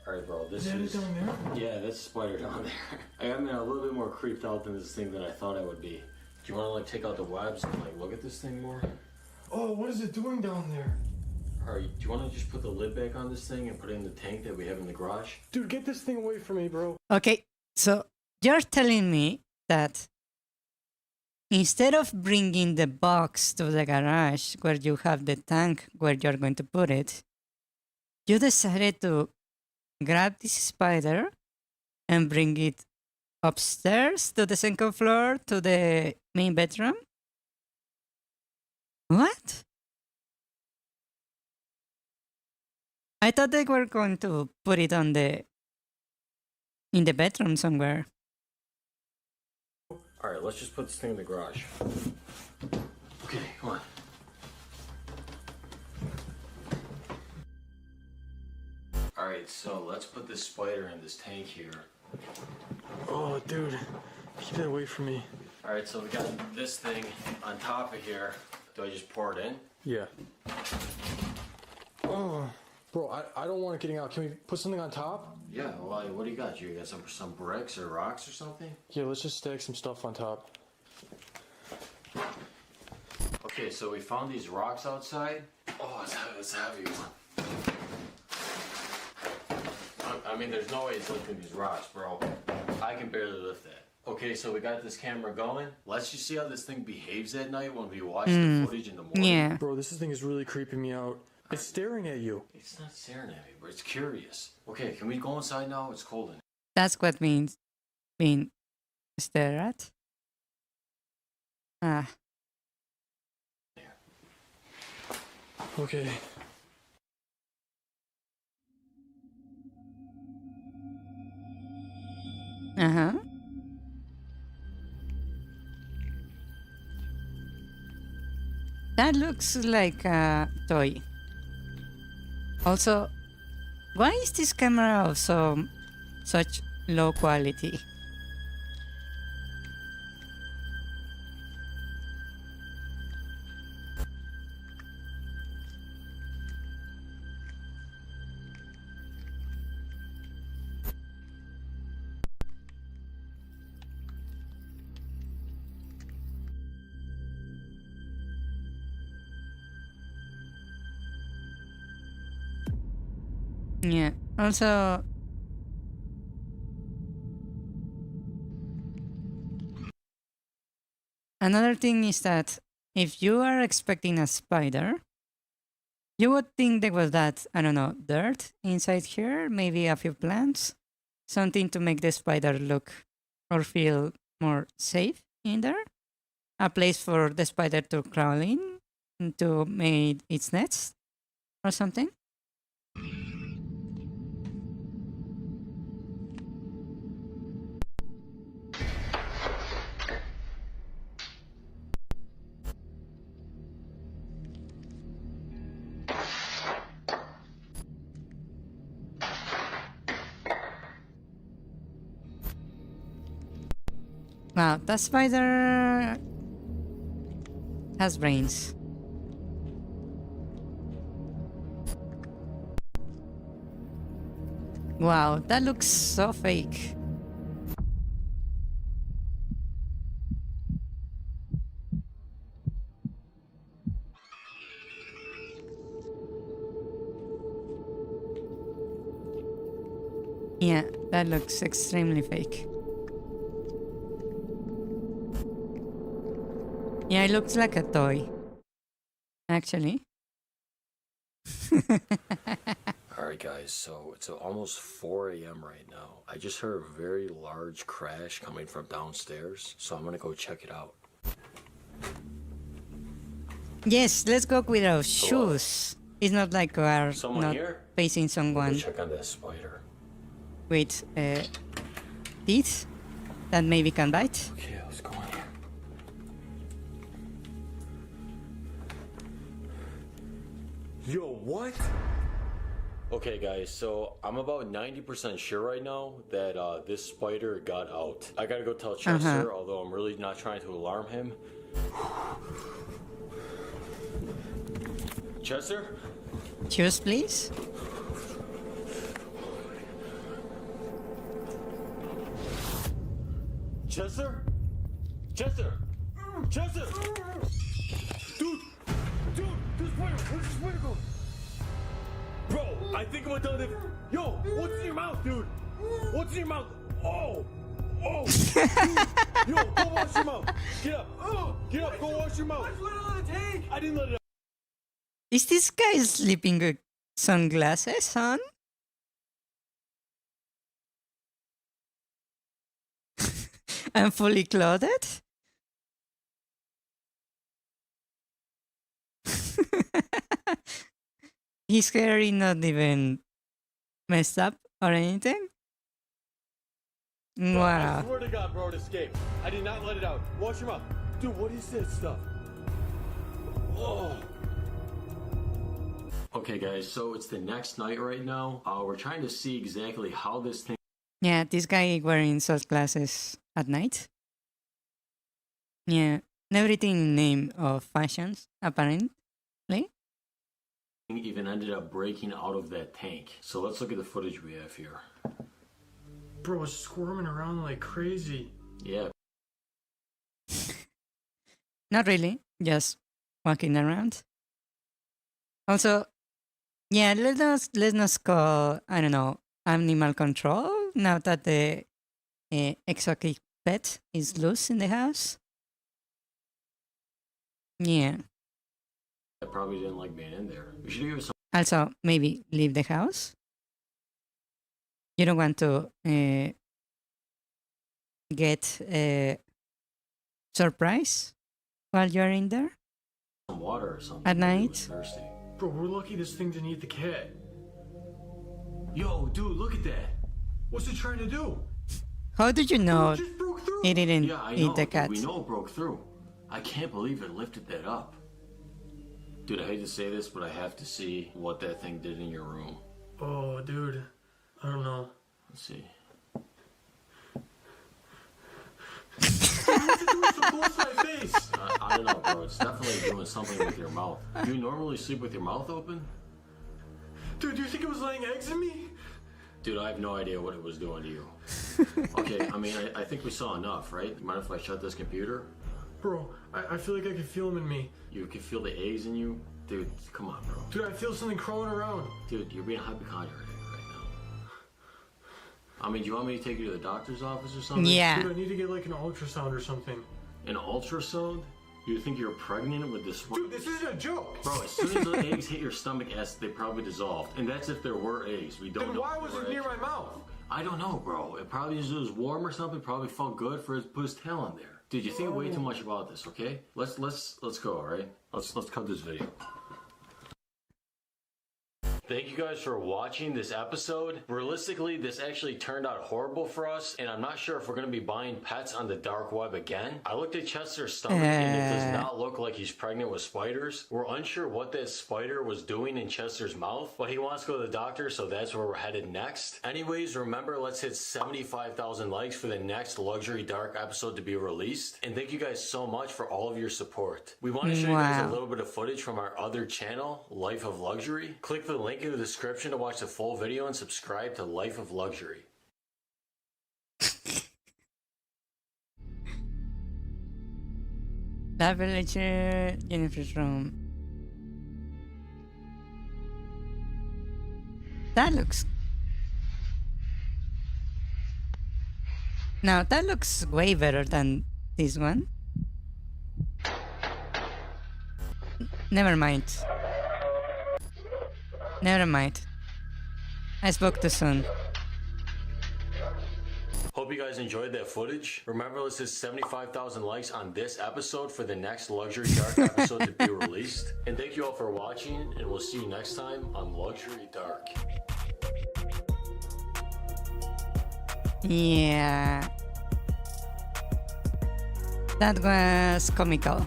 All right, bro, this is that it is. down there? Yeah, that's a spider down there. I got me a little bit more creeped out than this thing than I thought I would be. Do you want to like take out the webs and like look at this thing more? Oh, what is it doing down there? All right, do you want to just put the lid back on this thing and put it in the tank that we have in the garage? Dude, get this thing away from me, bro. Okay, so you're telling me that instead of bringing the box to the garage where you have the tank where you're going to put it, you decided to grab this spider and bring it upstairs to the second floor to the main bedroom? What? I thought they were going to put it in the bedroom somewhere. All right, let's just put this thing in the garage. Okay, come on. All right, so let's put this spider in this tank here. Oh, dude, keep that away from me. All right, so we got this thing on top of here. Do I just pour it in? Yeah. Oh, bro, I don't want it getting out. Can we put something on top? Yeah, well, what do you got? You got some bricks or rocks or something? Yeah, let's just stack some stuff on top. Okay, so we found these rocks outside. Oh, it's a heavy one. I mean, there's no way it's lifting these rocks, bro. can barely lift that. Okay, so we got this camera going. Let's just see how this thing behaves at night when we watch the footage in the morning. Yeah. Bro, this thing is really creeping me out. It's staring at you. It's not staring at me, but it's curious. Okay, can we go inside now? It's cold in here. That's what means being stared at. Ah. Okay. Uh-huh. That looks like a toy. Also, why is this camera of such low quality? Yeah. Also, another thing is that if you are expecting a spider, you would think there was that, I don't know, dirt inside here, maybe a few plants, something to make the spider look or feel more safe in there. A place for the spider to crawl in to make its nest or something. Wow, that spider has brains. Wow, that looks so fake. Yeah, that looks extremely fake. Yeah, it looks like a toy. Actually. Alright guys, so it's almost 4 a.m. right now. I just heard a very large crash coming from downstairs, so I'm gonna go check it out. Yes, let's go with our shoes. It's not like we are Someone not here? facing Go someone check on that spider. with teeth that maybe can bite. Okay, let's go in here. Yo, what? Okay guys, so I'm about 90% sure right now that this spider got out. I gotta go tell Chester, although I'm really not trying to alarm him. Chester? Shoes, please. Chester? Chester? Chester? Dude! Dude! This spider! Where's the spider go? Bro, I think I'm done it. Yo, what's in your mouth, dude? What's in your mouth? Oh! Oh! Dude. Yo, go wash your mouth. Get up. Get up, go wash your mouth. I just let it out of the tank. I didn't let it out. Is this guy sleeping with sunglasses on? And fully clothed? His hair is not even messed up or anything? I Wow. swear to God, bro, it escaped. I did not let it out. Wash your mouth. Dude, what is that stuff? Oh. Okay, guys, so it's the next night right now. We're trying to see exactly how this thing Yeah, this guy wearing sunglasses at night. Yeah, everything in name of fashions, apparently. even ended up breaking out of that tank. So let's look at the footage we have here. Bro, it's squirming around like crazy. Yeah. Not really, just walking around. Also, yeah, let's not call, I don't know, animal control now that the exotic pet is loose in the house. Yeah. I probably didn't like being in there. We should give it some. Also, maybe leave the house. You don't want to get a surprise while you're in there Water or something. at Maybe it night. was thirsty. Bro, we're lucky this thing didn't eat the cat. Yo, dude, look at that. What's it trying to do? How did you know It just broke through. it didn't Yeah, I know. eat the Dude, cat? we know it broke through. I can't believe it lifted that up. Dude, I hate to say this, but I have to see what that thing did in your room. Oh, dude. I don't know. Let's see. What's it doing so close to my face? I don't know, bro. It's definitely doing something with your mouth. Do you normally sleep with your mouth open? Dude, do you think it was laying eggs in me? Dude, I have no idea what it was doing to you. Okay, I mean, I think we saw enough, right? Mind if I shut this computer? Bro, I feel like I can feel them in me. You can feel the eggs in you? Dude, come on, bro. Dude, I feel something crawling around. Dude, you're being hypochondriac right now. I mean, do you want me to take you to the doctor's office or something? Yeah. Dude, I need to get like an ultrasound or something. An ultrasound? You think you're pregnant with this? Dude, this isn't a joke. Bro, as soon as the eggs hit your stomach, they probably dissolved. And that's if there were eggs. We don't Then know. why was it near my mouth? I don't know, bro. It probably was warm or something. Probably felt good for it to put his tail in there. Dude, you think way too much about this, okay? Let's go, all right? Let's cut this video. Thank you guys for watching this episode. Realistically, this actually turned out horrible for us, and I'm not sure if we're going to be buying pets on the dark web again. I looked at Chester's stomach, and it does not look like he's pregnant with spiders. We're unsure what that spider was doing in Chester's mouth, but he wants to go to the doctor, so that's where we're headed next. Anyways, remember, let's hit 75,000 likes for the next Luxury Dark episode to be released. And thank you guys so much for all of your support. We want to show you guys a little bit of footage from our other channel, Life of Luxury. Click the link in the description to watch the full video and subscribe to Life of Luxury. The villager, Jennifer's room. That looks... Now, that looks way better than this one. Never mind. Never mind. I spoke too soon. Hope you guys enjoyed that footage. Remember, let's hit 75,000 likes on this episode for the next Luxury Dark episode to be released. And thank you all for watching, and we'll see you next time on Luxury Dark. Yeah. That was comical.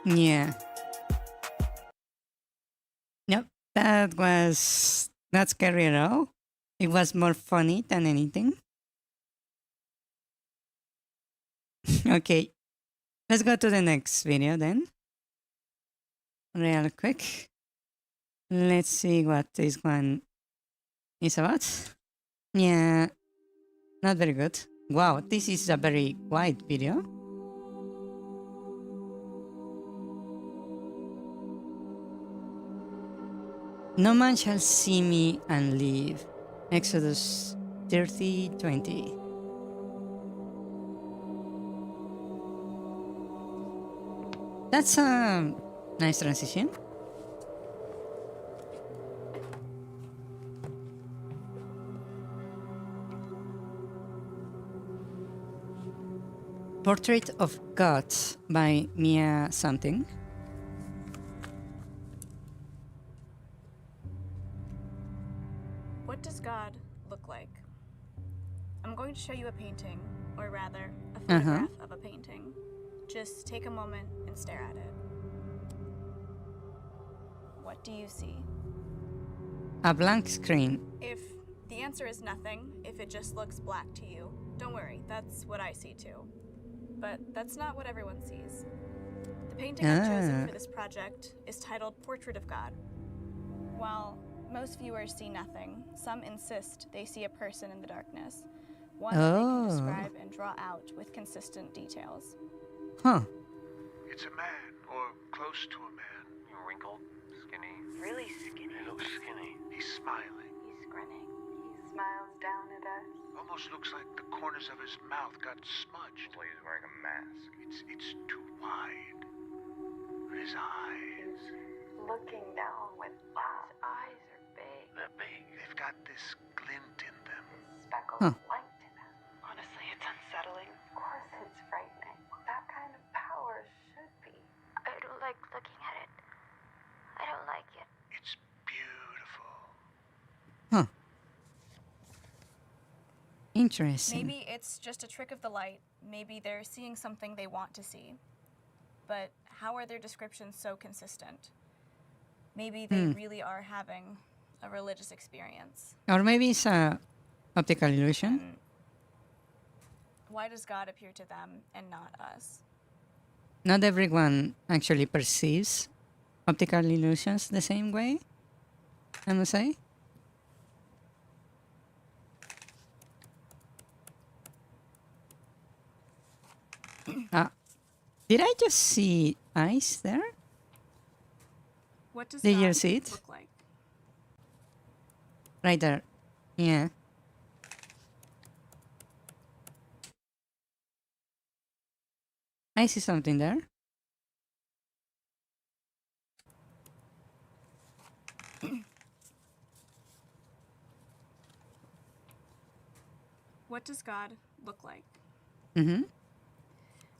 Yeah. Nope, that was not scary at all. It was more funny than anything. Okay, let's go to the next video then. Real quick. Let's see what this one is about. Yeah, not very good. Wow, this is a very quiet video. No man shall see me and live. Exodus 30:20. That's a nice transition. Portrait of God by Mia something. What does God look like? I'm going to show you a painting, or rather, a photograph of a painting. Just take a moment and stare at it. What do you see? A blank screen. If the answer is nothing, if it just looks black to you, don't worry, that's what I see too. But that's not what everyone sees. The painting I've chosen for this project is titled Portrait of God. While most viewers see nothing, some insist they see a person in the darkness, one that they can describe and draw out with consistent details. Huh. It's a man, or close to a man. Wrinkled, skinny. Really skinny. He looks skinny. He's smiling. He's grinning. He's smiles down at us. Almost looks like the corners of his mouth got smudged. Well, he's wearing a mask. It's too wide. His eyes. Looking down with wow. His eyes are big. They're big. They've got this glint in them. Speckles Huh. of light in them. Honestly, it's unsettling. Of course it's frightening. That kind of power should be. I don't like looking at it. I don't like it. It's beautiful. Huh. Interesting. Maybe it's just a trick of the light. Maybe they're seeing something they want to see. But how are their descriptions so consistent? Maybe they really are having a religious experience. Or maybe it's a optical illusion. And why does God appear to them and not us? Not everyone actually perceives optical illusions the same way, I must say. Did I just see eyes there? What does Did you God see it? look like? Right there. Yeah. I see something there. What does God look like? Mm-hmm.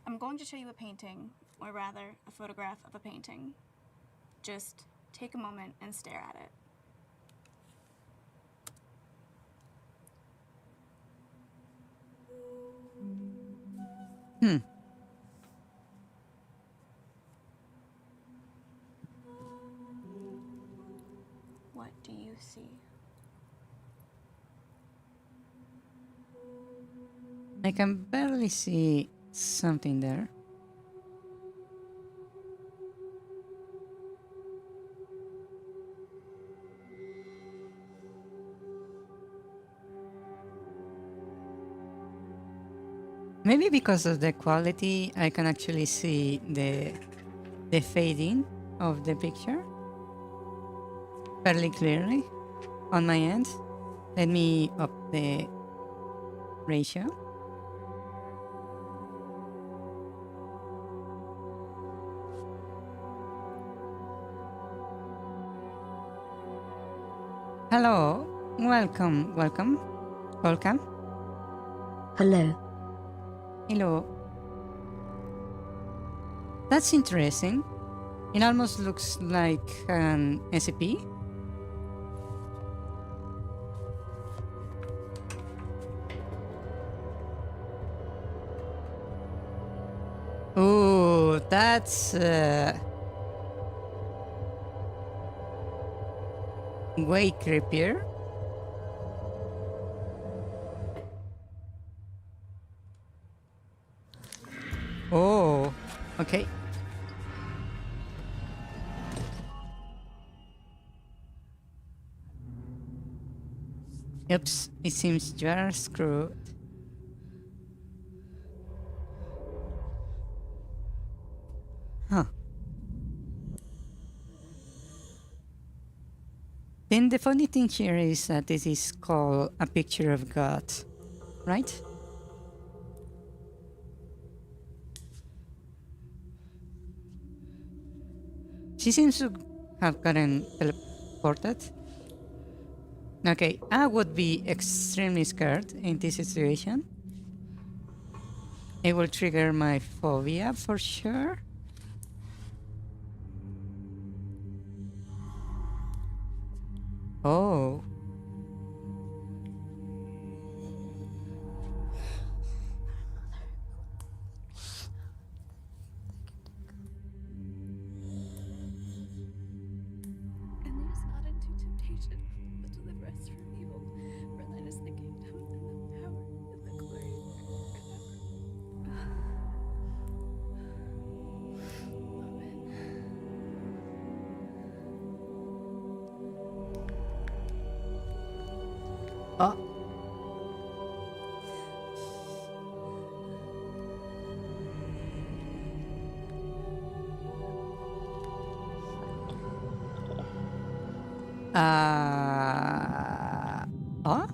I'm going to show you a painting, or rather, a photograph of a painting. Just take a moment and stare at it. What do you see? I can barely see something there. Maybe because of the quality, I can actually see the fading of the picture fairly clearly on my end. Let me up the ratio. Hello, welcome. Hello. Hello. That's interesting. It almost looks like an SCP. Oh, that's way creepier. Oh, okay. Oops, it seems you are screwed. Huh. Then the funny thing here is that this is called a picture of God, right? She seems to have gotten teleported. Okay, I would be extremely scared in this situation. It will trigger my phobia for sure. Oh. And lead us not into temptation, but deliver us from evil. For thine is the kingdom, and the power, and the glory forever. Oh. Oh?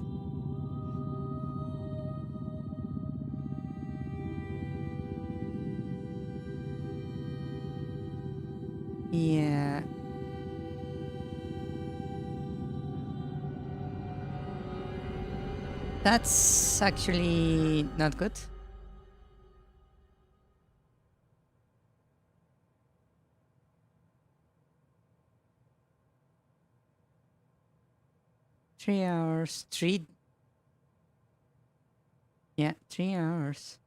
Yeah. That's actually not good. Three hours. Yeah, 3 hours.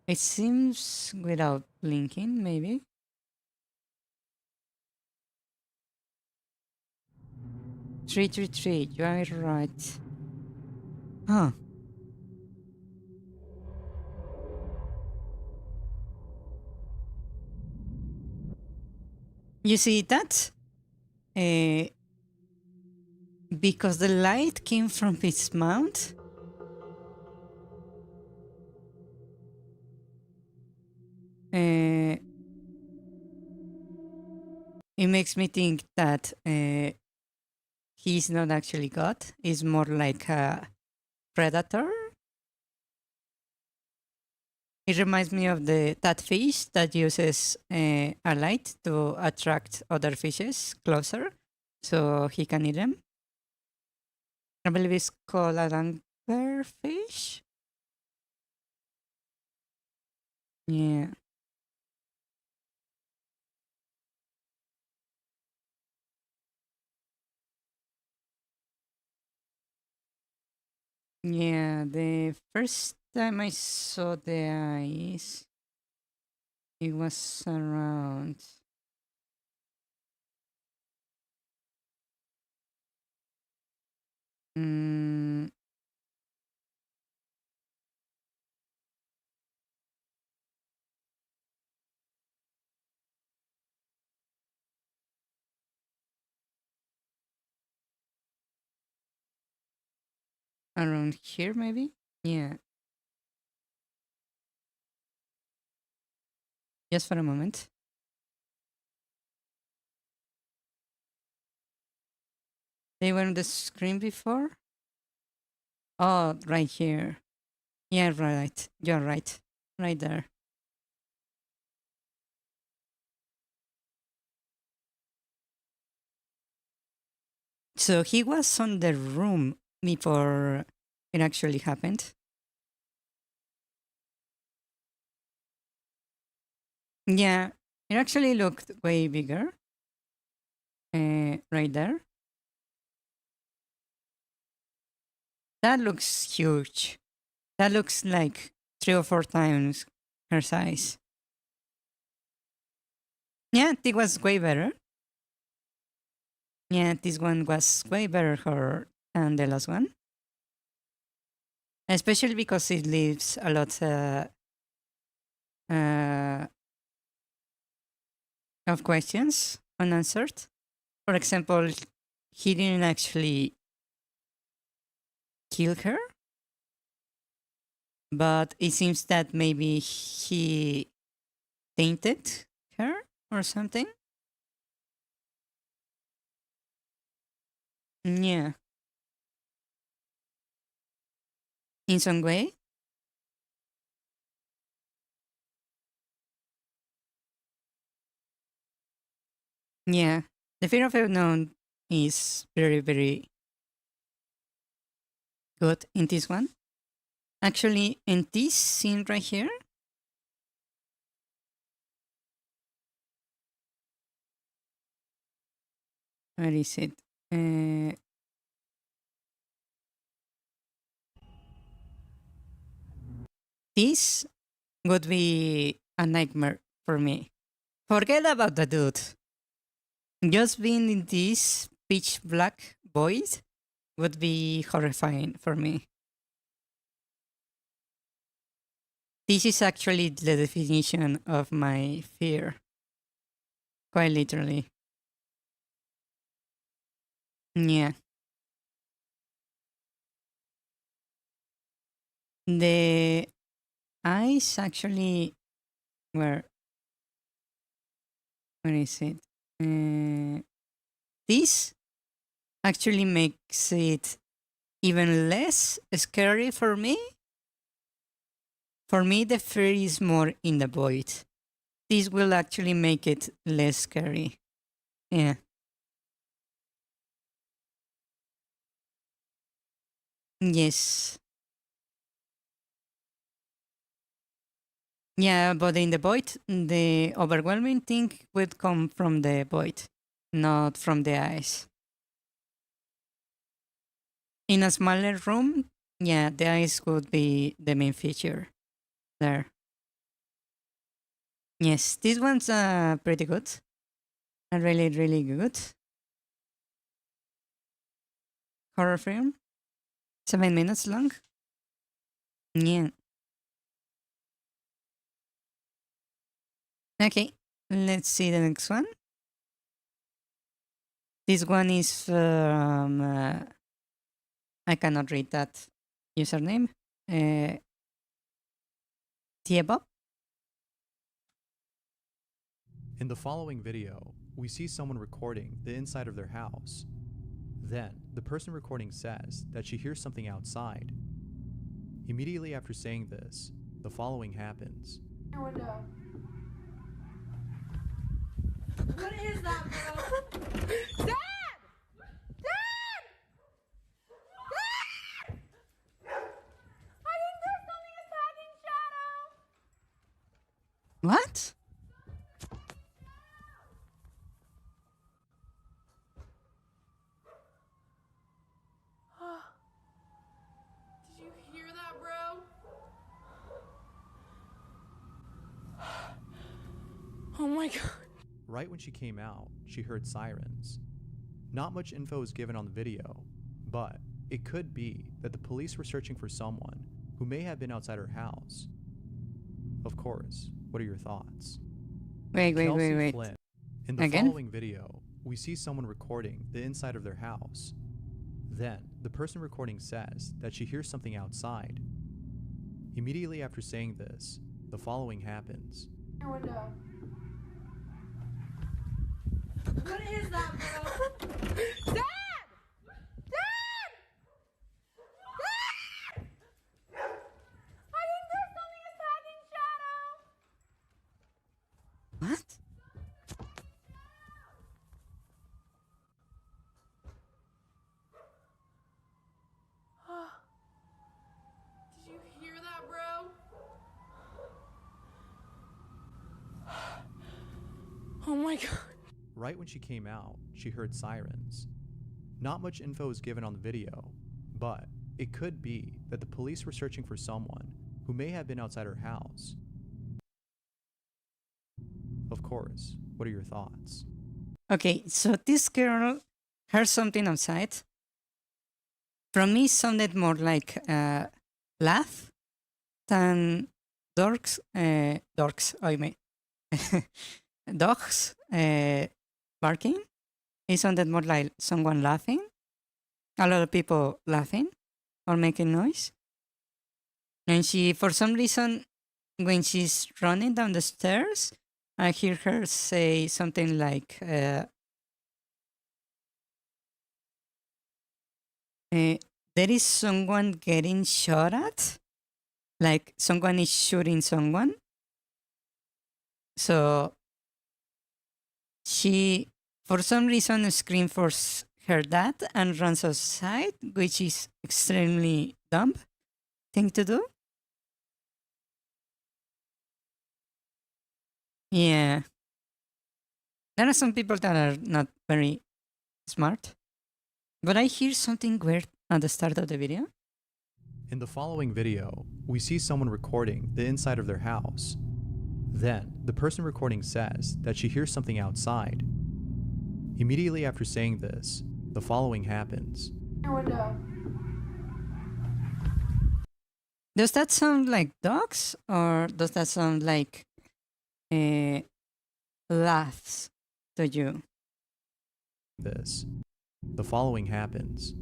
It seems without blinking, maybe. 333, you are right. Huh. You see that? Because the light came from his mouth. It makes me think that he's not actually God. He's more like a predator. It reminds me of that fish that uses a light to attract other fishes closer so he can eat them. I believe it's called a anglerfish. Yeah. Yeah, the first time I saw the eyes, it was around mm, around here, maybe. Yeah, just for a moment. They were on the screen before. Oh, right here. Yeah, right. You're right. Right there. So he was on the room before it actually happened. Yeah, it actually looked way bigger. Right there. That looks huge. That looks like 3 or 4 times her size. Yeah, it was way better. Yeah, this one was way better her than the last one. Especially because it leaves a lot uh, of questions unanswered. For example, he didn't actually kill her, but it seems that maybe he tainted her or something. Yeah, in some way. Yeah, the fear of unknown is very, very good in this one. Actually, in this scene right here, where is it? Uh, this would be a nightmare for me. Forget about the dude. Just being in this pitch black void would be horrifying for me. This is actually the definition of my fear, quite literally. Yeah. The eyes actually were. Where is it? This actually makes it even less scary for me. For me, the fear is more in the void. this will actually make it less scary. Yeah. Yes. Yeah, but in the void, the overwhelming thing would come from the void, not from the eyes. In a smaller room, yeah, the eyes would be the main feature there. Yes, this one's pretty good. Really, really good. Horror film. 7 minutes long. Yeah. Okay, let's see the next one. This one is from. I cannot read that username. Tiebob. In the following video, we see someone recording the inside of their house. Then, the person recording says that she hears something outside. Immediately after saying this, the following happens. Your window. What is that, bro? Dad! Dad! Dad! I think there's something attacking Shadow! What? Did you hear that, bro? Oh my god. Right when she came out, she heard sirens. Not much info is given on the video, but it could be that the police were searching for someone who may have been outside her house. Of course, what are your thoughts? Wait. Flynn. In the Again? following video, we see someone recording the inside of their house. Then, the person recording says that she hears something outside. Immediately after saying this, the following happens. Your window. What is that, bro? Dad! Dad! Dad! I think there's something attacking Shadow! What? Did you hear that, bro? Oh my god. Right when she came out, she heard sirens. Not much info is given on the video, but it could be that the police were searching for someone who may have been outside her house. Of course, what are your thoughts? Okay, so this girl heard something outside. From me, sounded more like laugh than dogs. I mean, dogs barking. It sounded more like someone laughing. A lot of people laughing or making noise. And she, for some reason, when she's running down the stairs, I hear her say something like, there is someone getting shot at, like someone is shooting someone. So she, for some reason, screams for her dad and runs outside, which is extremely dumb thing to do. Yeah. There are some people that are not very smart. But I hear something weird at the start of the video. In the following video, we see someone recording the inside of their house. Then, the person recording says that she hears something outside. Immediately after saying this, the following happens. Your window. Does that sound like dogs or does that sound like laughs to you? This. The following happens.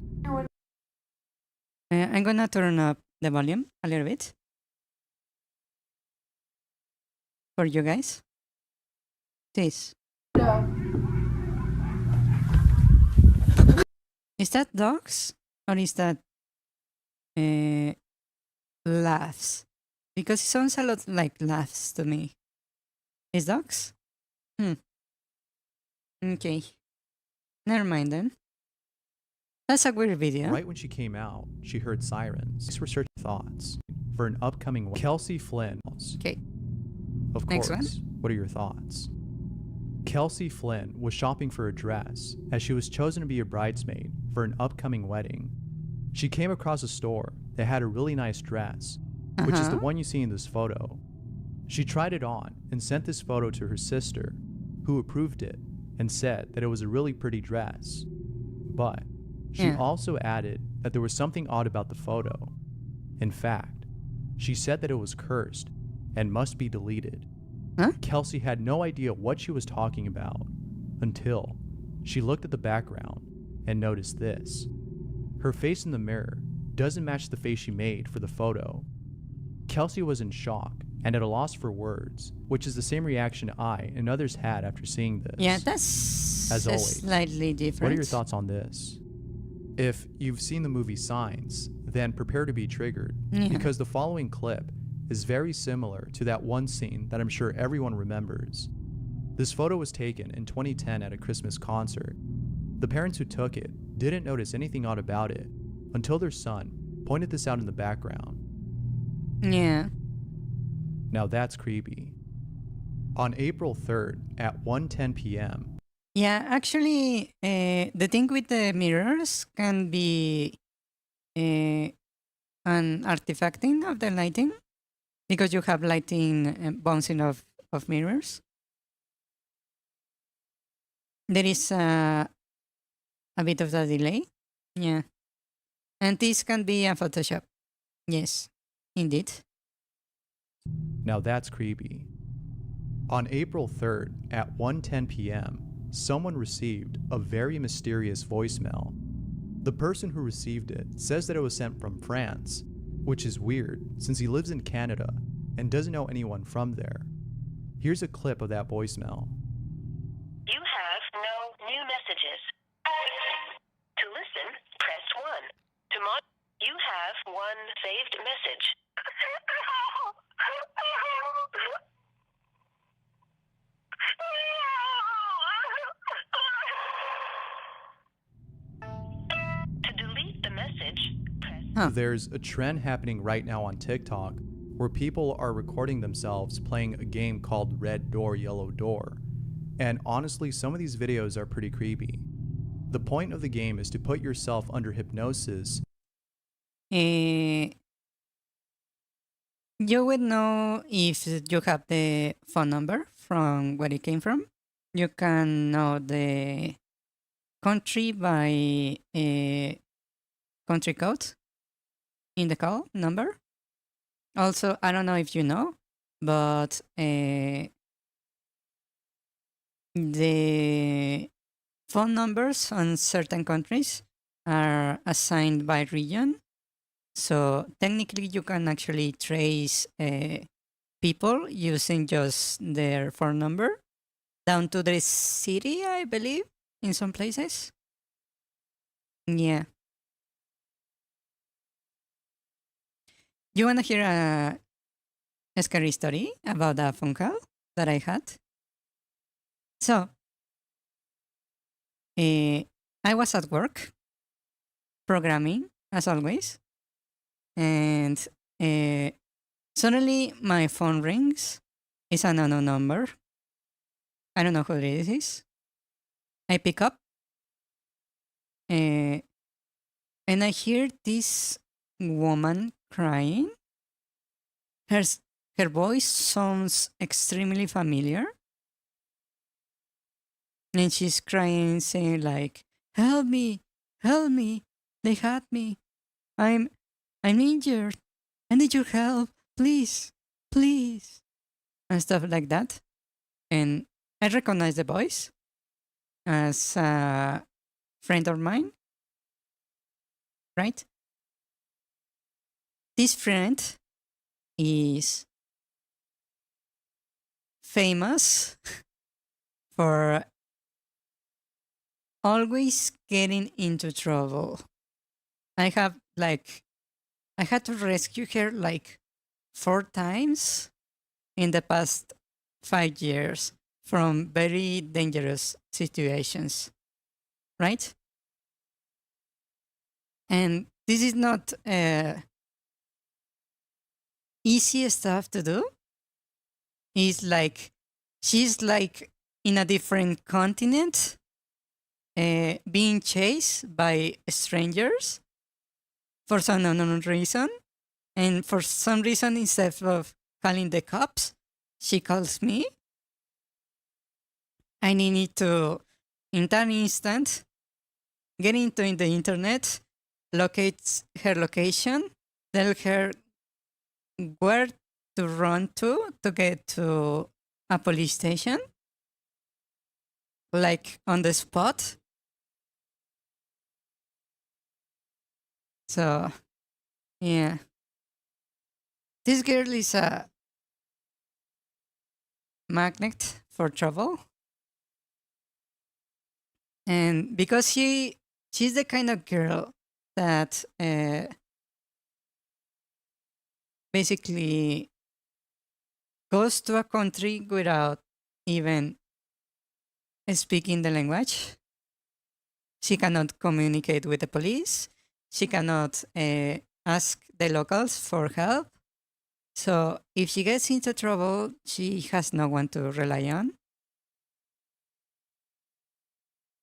I'm gonna turn up the volume a little bit for you guys. This. Is that dogs or is that laughs? Because it sounds a lot like laughs to me. His dogs? Okay. Never mind then. That's a weird video. Right when she came out, she heard sirens. Police were searching thoughts for an upcoming Kelsey Flynn. Okay. Of Next course. one. What are your thoughts? Kelsey Flynn was shopping for a dress as she was chosen to be a bridesmaid for an upcoming wedding. She came across a store that had a really nice dress, which is the one you see in this photo. She tried it on and sent this photo to her sister, who approved it and said that it was a really pretty dress. But she also added that there was something odd about the photo. In fact, she said that it was cursed and must be deleted. Huh? Kelsey had no idea what she was talking about until she looked at the background and noticed this. Her face in the mirror doesn't match the face she made for the photo. Kelsey was in shock and at a loss for words, which is the same reaction I and others had after seeing this. Yeah, that's As always, slightly different. what are your thoughts on this? If you've seen the movie Signs, then prepare to be triggered, because the following clip is very similar to that one scene that I'm sure everyone remembers. This photo was taken in 2010 at a Christmas concert. The parents who took it didn't notice anything odd about it until their son pointed this out in the background. Yeah. Now that's creepy. On April 3rd at 1:10 p.m., Yeah, actually, the thing with the mirrors can be an artifacting of the lighting, because you have lighting bouncing of mirrors. There is a bit of a delay. Yeah. And this can be a Photoshop. Yes, indeed. now that's creepy. On April 3rd at 1:10 p.m., someone received a very mysterious voicemail. The person who received it says that it was sent from France, which is weird since he lives in Canada and doesn't know anyone from there. Here's a clip of that voicemail. You have no new messages. To listen, press 1. To you have one saved message. To delete the message, press There's a trend happening right now on TikTok where people are recording themselves playing a game called Red Door, Yellow Door. And honestly, some of these videos are pretty creepy. The point of the game is to put yourself under hypnosis. You would know if you have the phone number from where it came from. You can know the country by a country code in the call number. Also, I don't know if you know, but the phone numbers on certain countries are assigned by region. So technically, you can actually trace people using just their phone number down to the city, I believe, in some places. Yeah. You want to hear a scary story about a phone call that I had? So, I was at work, programming, as always, and suddenly my phone rings. It's an unknown number. I don't know who it is. I pick up, and I hear this woman crying. Her voice sounds extremely familiar. And she's crying, saying like, help me, they had me. I'm injured. I need your help, please. And stuff like that. And I recognize the voice as a friend of mine, right? This friend is famous for always getting into trouble. I had to rescue her like 4 times in the past 5 years from very dangerous situations, right? And this is not easy stuff to do. It's like she's like in a different continent, being chased by strangers for some unknown reason. And for some reason, instead of calling the cops, she calls me. I need to, in that instant, get into the internet, locate her location, tell her where to run to get to a police station, like on the spot. So, yeah. This girl is a magnet for trouble. And because she's the kind of girl that basically goes to a country without even speaking the language. She cannot communicate with the police. She cannot ask the locals for help. So if she gets into trouble, she has no one to rely on.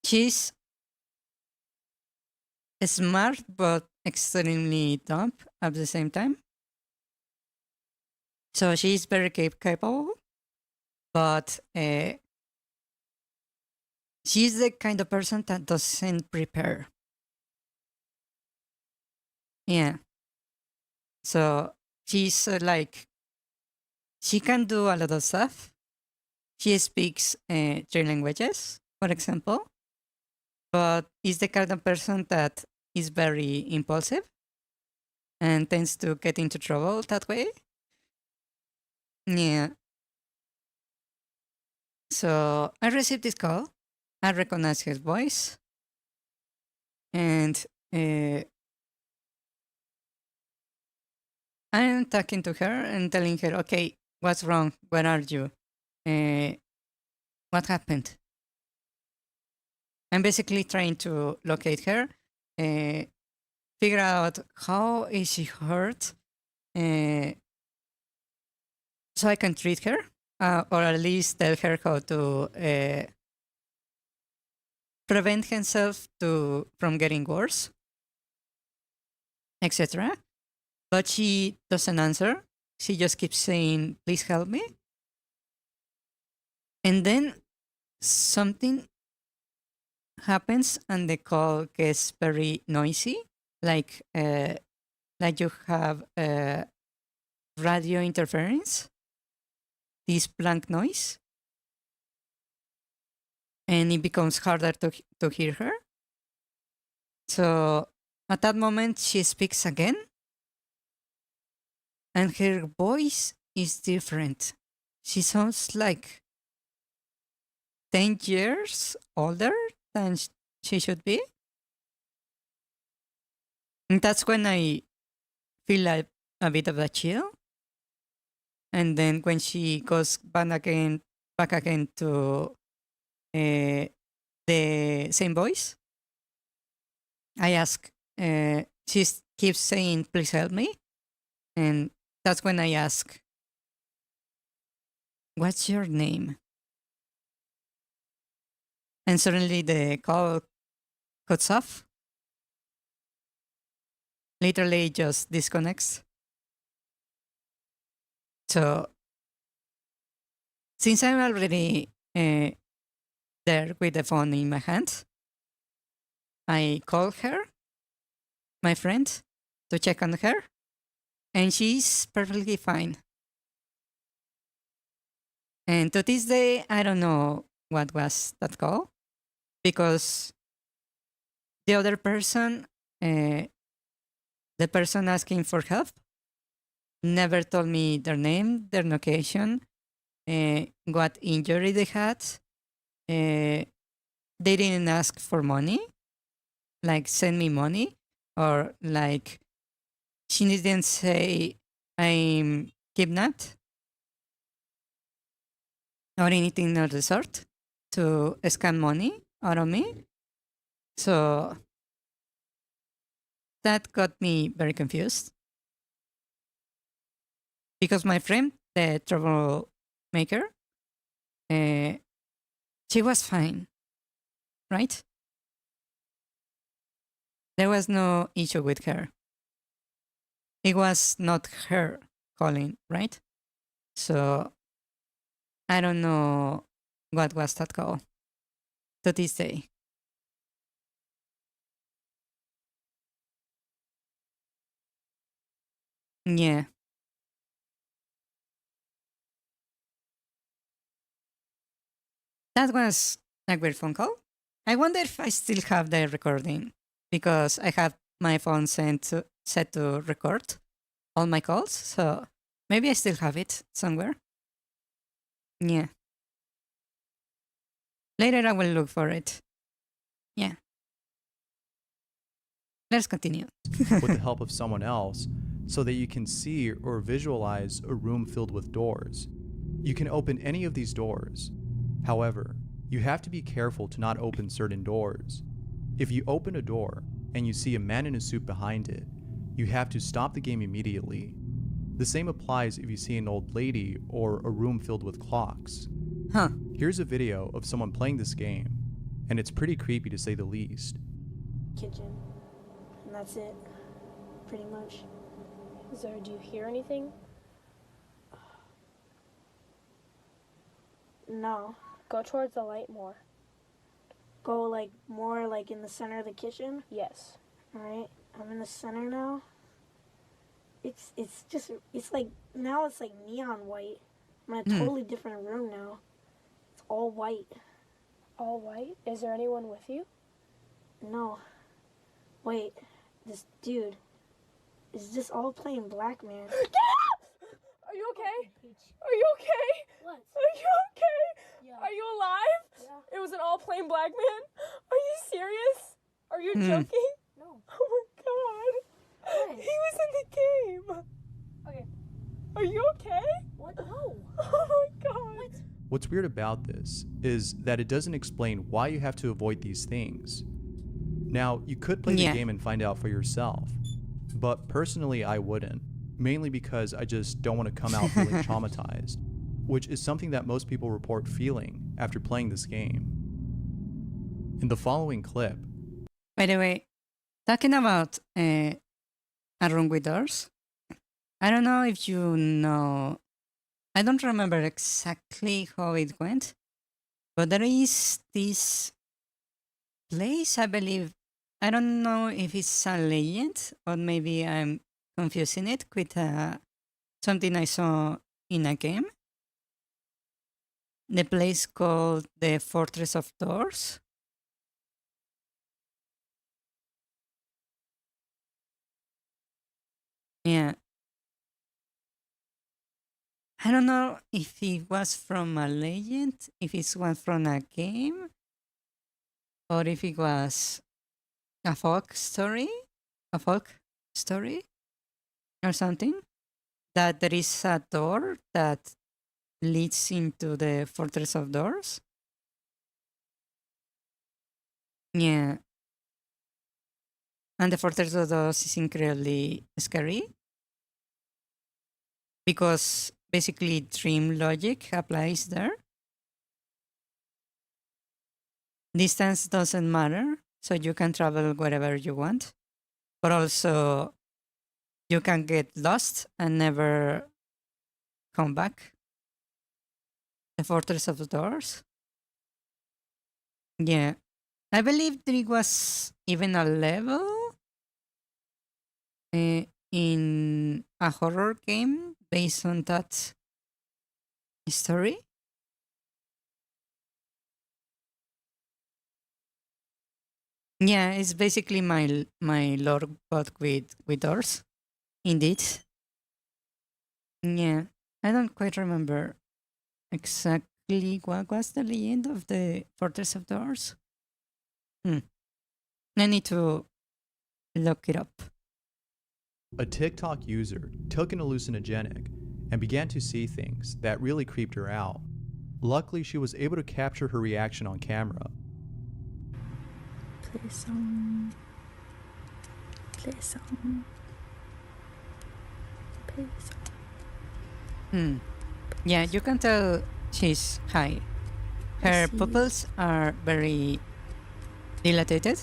She's smart but extremely dumb at the same time. So she's very capable, but she's the kind of person that doesn't prepare. Yeah. So she's like, she can do a lot of stuff. She speaks 3 languages, for example, but is the kind of person that is very impulsive and tends to get into trouble that way. Yeah. So I received this call. I recognized his voice. And I'm talking to her and telling her, okay, what's wrong? Where are you? What happened? I'm basically trying to locate her, figure out how is she hurt, so I can treat her, or at least tell her how to prevent herself from getting worse, etc. But she doesn't answer. She just keeps saying, please help me. And then something happens and the call gets very noisy, like you have radio interference, this blank noise, and it becomes harder to hear her. So at that moment, she speaks again, and her voice is different. She sounds like 10 years older than she should be. And that's when I feel like a bit of a chill. And then when she goes back again to the same voice, I ask, she keeps saying, please help me. And that's when I ask, what's your name? And suddenly the call cuts off. Literally just disconnects. So since I'm already there with the phone in my hand, I call her, my friend, to check on her, and she's perfectly fine. And to this day, I don't know what was that call, because the other person, the person asking for help, never told me their name, their location, what injury they had. They didn't ask for money, like send me money, or like she didn't say I'm kidnapped. or anything of the sort to scam money out of me. So that got me very confused. Because my friend, the troublemaker, she was fine, right? There was no issue with her. It was not her calling, right? So I don't know what was that call to this day. Yeah. That was a great phone call. I wonder if I still have the recording because I have my phone set to record all my calls. So maybe I still have it somewhere. Yeah. Later I will look for it. Yeah. Let's continue. with the help of someone else so that you can see or visualize a room filled with doors. You can open any of these doors. However, you have to be careful to not open certain doors. If you open a door and you see a man in a suit behind it, you have to stop the game immediately. The same applies if you see an old lady or a room filled with clocks. Huh. Here's a video of someone playing this game, and it's pretty creepy to say the least. Kitchen. And that's it. Pretty much. So, do you hear anything? No. Go towards the light more. Go like more like in the center of the kitchen? Yes. Alright. I'm in the center now. It's like now it's like neon white. I'm in a totally different room now. It's all white. All white? Is there anyone with you? No. Wait, this dude. Is this all playing black, man? Get up! Are you okay? Are you okay? What? Are you okay? Yeah. Are you alive? Yeah. It was an all plain black man? Are you serious? Are you joking? No. Oh my god. What? He was in the game. Okay. Are you okay? What? No. Oh my god. What? What's weird about this is that it doesn't explain why you have to avoid these things. Now, you could play the game and find out for yourself, but personally I wouldn't, mainly because I just don't want to come out feeling traumatized, which is something that most people report feeling after playing this game. In the following clip, By the way, talking about a room with doors, I don't know if you know, I don't remember exactly how it went, but there is this place, I believe. I don't know if it's a legend or maybe I'm confusing it with something I saw in a game. The place called the Fortress of Doors. Yeah. I don't know if it was from a legend, if it was from a game, or if it was a folk story, or something. That there is a door that leads into the Fortress of Doors. Yeah. And the Fortress of Doors is incredibly scary because basically dream logic applies there. Distance doesn't matter, so you can travel wherever you want, but also you can get lost and never come back. The Fortress of Doors. Yeah. I believe there was even a level in a horror game based on that story. Yeah, it's basically my lore but with doors. Indeed. Yeah. I don't quite remember exactly what was the legend of the Fortress of Doors. I need to look it up. a TikTok user took an hallucinogenic and began to see things that really creeped her out, Luckily, she was able to capture her reaction on camera. Play a song. Play a song. Play a song. Yeah, you can tell she's high. Her see. pupils are very dilated.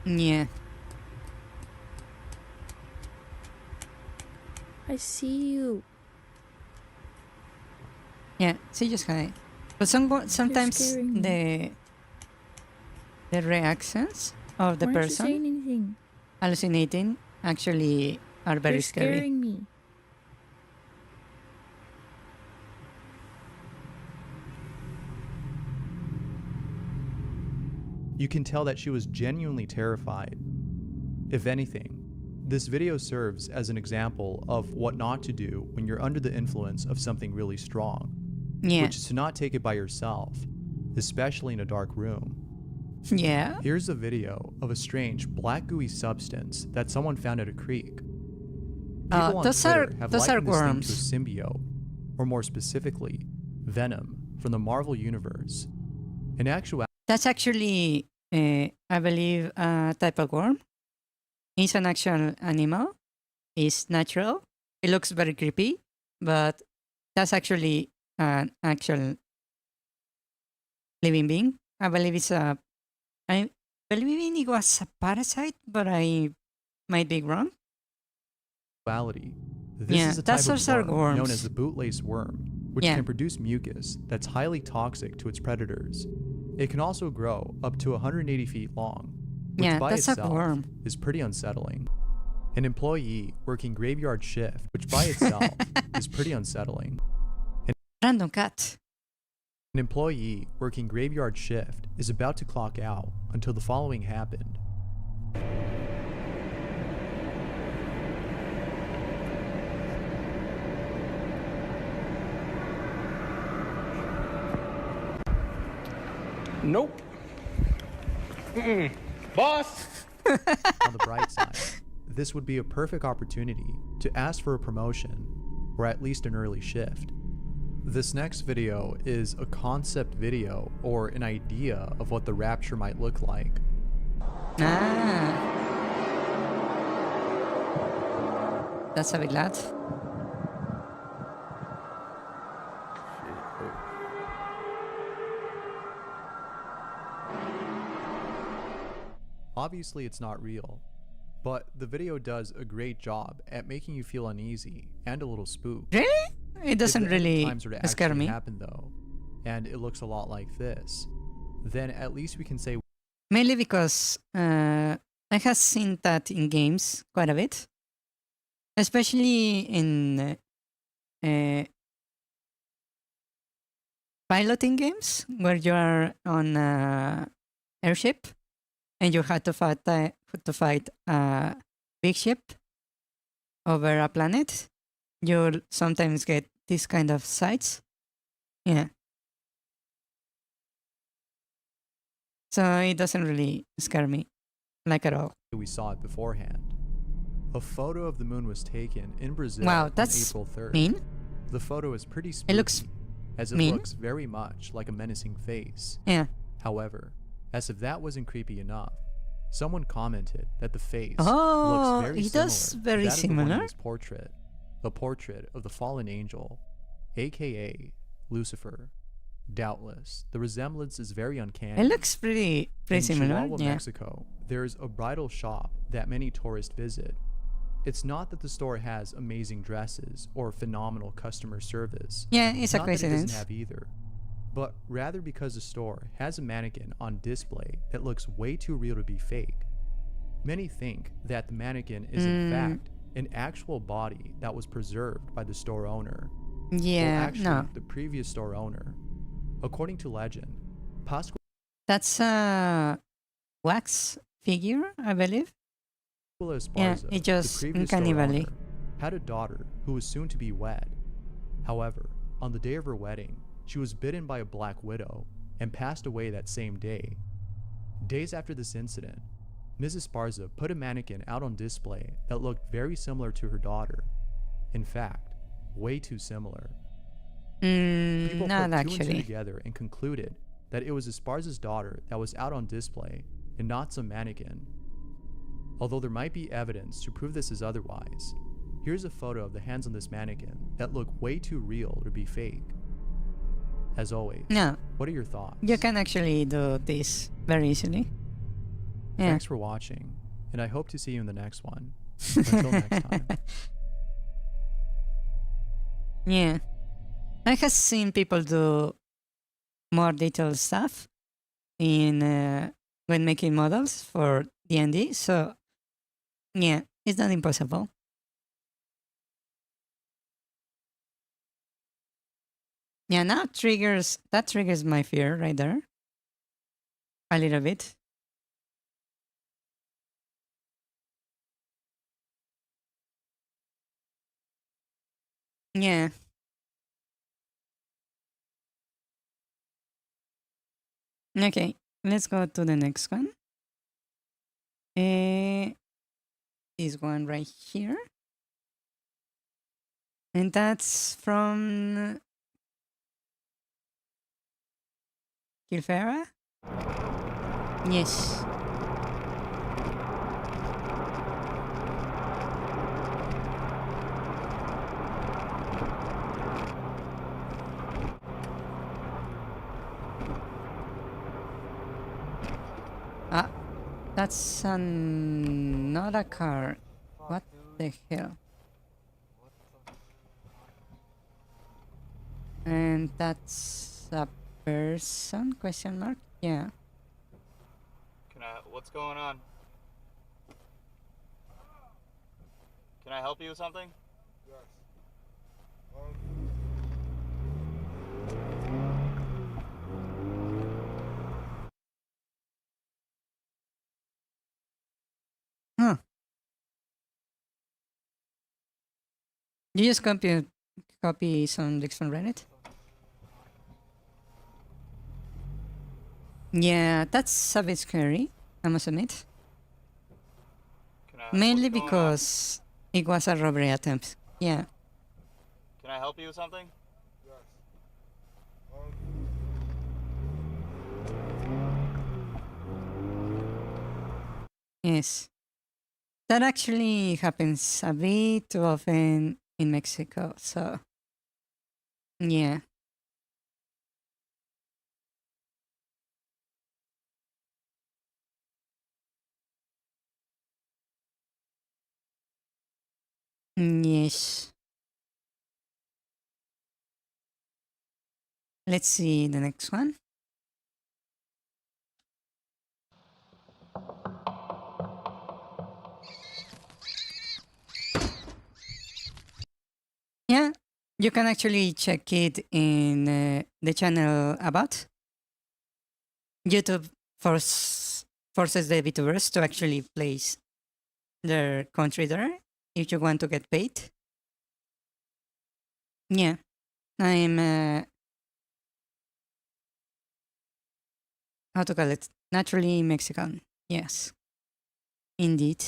Yeah. I see you. Yeah, she just high. But sometimes scaring the reactions of the Why aren't you person saying anything? hallucinating actually are very You're scary. scaring me. You can tell that she was genuinely terrified. If anything, this video serves as an example of what not to do when you're under the influence of something really strong, Yeah. which is to not take it by yourself, especially in a dark room. Yeah. Here's a video of a strange black gooey substance that someone found at a creek. People on those Twitter are- have those are likened this thing worms. to a symbiote, or more specifically, Venom from the Marvel Universe. In actuality, That's actually, I believe, a type of worm. It's an actual animal. It's natural. It looks very creepy, but that's actually an actual living being. I believe it's a. I believe it was a parasite, but I might be wrong. this Yeah, is a that's type also of worm known worms. as the bootlace worm, which Yeah. can produce mucus that's highly toxic to its predators. It can also grow up to 180 feet long, which Yeah, by that's a itself worm. is pretty unsettling. An employee working graveyard shift, which by itself is pretty unsettling. Random cat. An employee working graveyard shift is about to clock out until the following happened. Nope. Boss! On the bright side, this would be a perfect opportunity to ask for a promotion, or at least an early shift. This next video is a concept video, or an idea of what the rapture might look like. That's a big lad. Obviously it's not real, but the video does a great job at making you feel uneasy and a little spooked. Really? It doesn't If the end of really times were to scare actually me. happen though, and it looks a lot like this, then at least we can say Mainly because I have seen that in games quite a bit, especially in piloting games where you are on an airship and you have to fight a big ship over a planet. You'll sometimes get these kind of sights. Yeah. So it doesn't really scare me, like at all. we saw it beforehand. A photo of the moon was taken in Brazil Wow, on that's April 3rd. mean. The photo is pretty spooky, It looks as it mean. looks very much like a menacing face. Yeah. However, as if that wasn't creepy enough, someone commented that the face Oh, looks very it similar does to very that of the one in similar. this portrait, a portrait of the fallen angel, aka Lucifer. Doubtless, the resemblance is very uncanny. It looks pretty In similar. Chihuahua, Yeah. Mexico, there's a bridal shop that many tourists visit. It's not that the store has amazing dresses or phenomenal customer service. Yeah, it's a not that it coincidence. doesn't have either, but rather because the store has a mannequin on display that looks way too real to be fake. Many think that the mannequin is in fact an actual body that was preserved by the store owner. Yeah, Well, actually, no. the previous store owner. According to legend, Pascual That's a wax figure, I believe. Yeah, Esparza, it just the previous store cannibally. owner, had a daughter who was soon to be wed. However, on the day of her wedding, she was bitten by a black widow and passed away that same day. Days after this incident, Mrs. Esparza put a mannequin out on display that looked very similar to her daughter. In fact, way too similar. People Not put two and two actually. together and concluded that it was Esparza's daughter that was out on display and not some mannequin. Although there might be evidence to prove this is otherwise, here's a photo of the hands on this mannequin that look way too real to be fake. As always, No. what are your thoughts? You can actually do this very easily. Yeah. Thanks for watching, and I hope to see you in the next one. Until next time. Yeah. I have seen people do more detailed stuff in when making models for D&D, so yeah, it's not impossible. Yeah, now that triggers my fear right there. A little bit. Yeah. Okay, let's go to the next one. This one right here. And that's from Kilfera? Yes. Ah, that's not a car. What the hell? And that's a person? Question mark? Yeah. What's going on? Can I help you with something? Yes. Huh. You just copy some links from Reddit? Yeah, that's a bit scary, I must admit. Mainly because it was a robbery attempt. Yeah. Can I help you with something? Yes. Yes. That actually happens a bit too often in Mexico, so yeah. Yes. Let's see the next one. Yeah, you can actually check it in the channel about. YouTube forces the VTubers to actually place their country there if you want to get paid. Yeah, I'm how to call it? Naturally Mexican. Yes, indeed.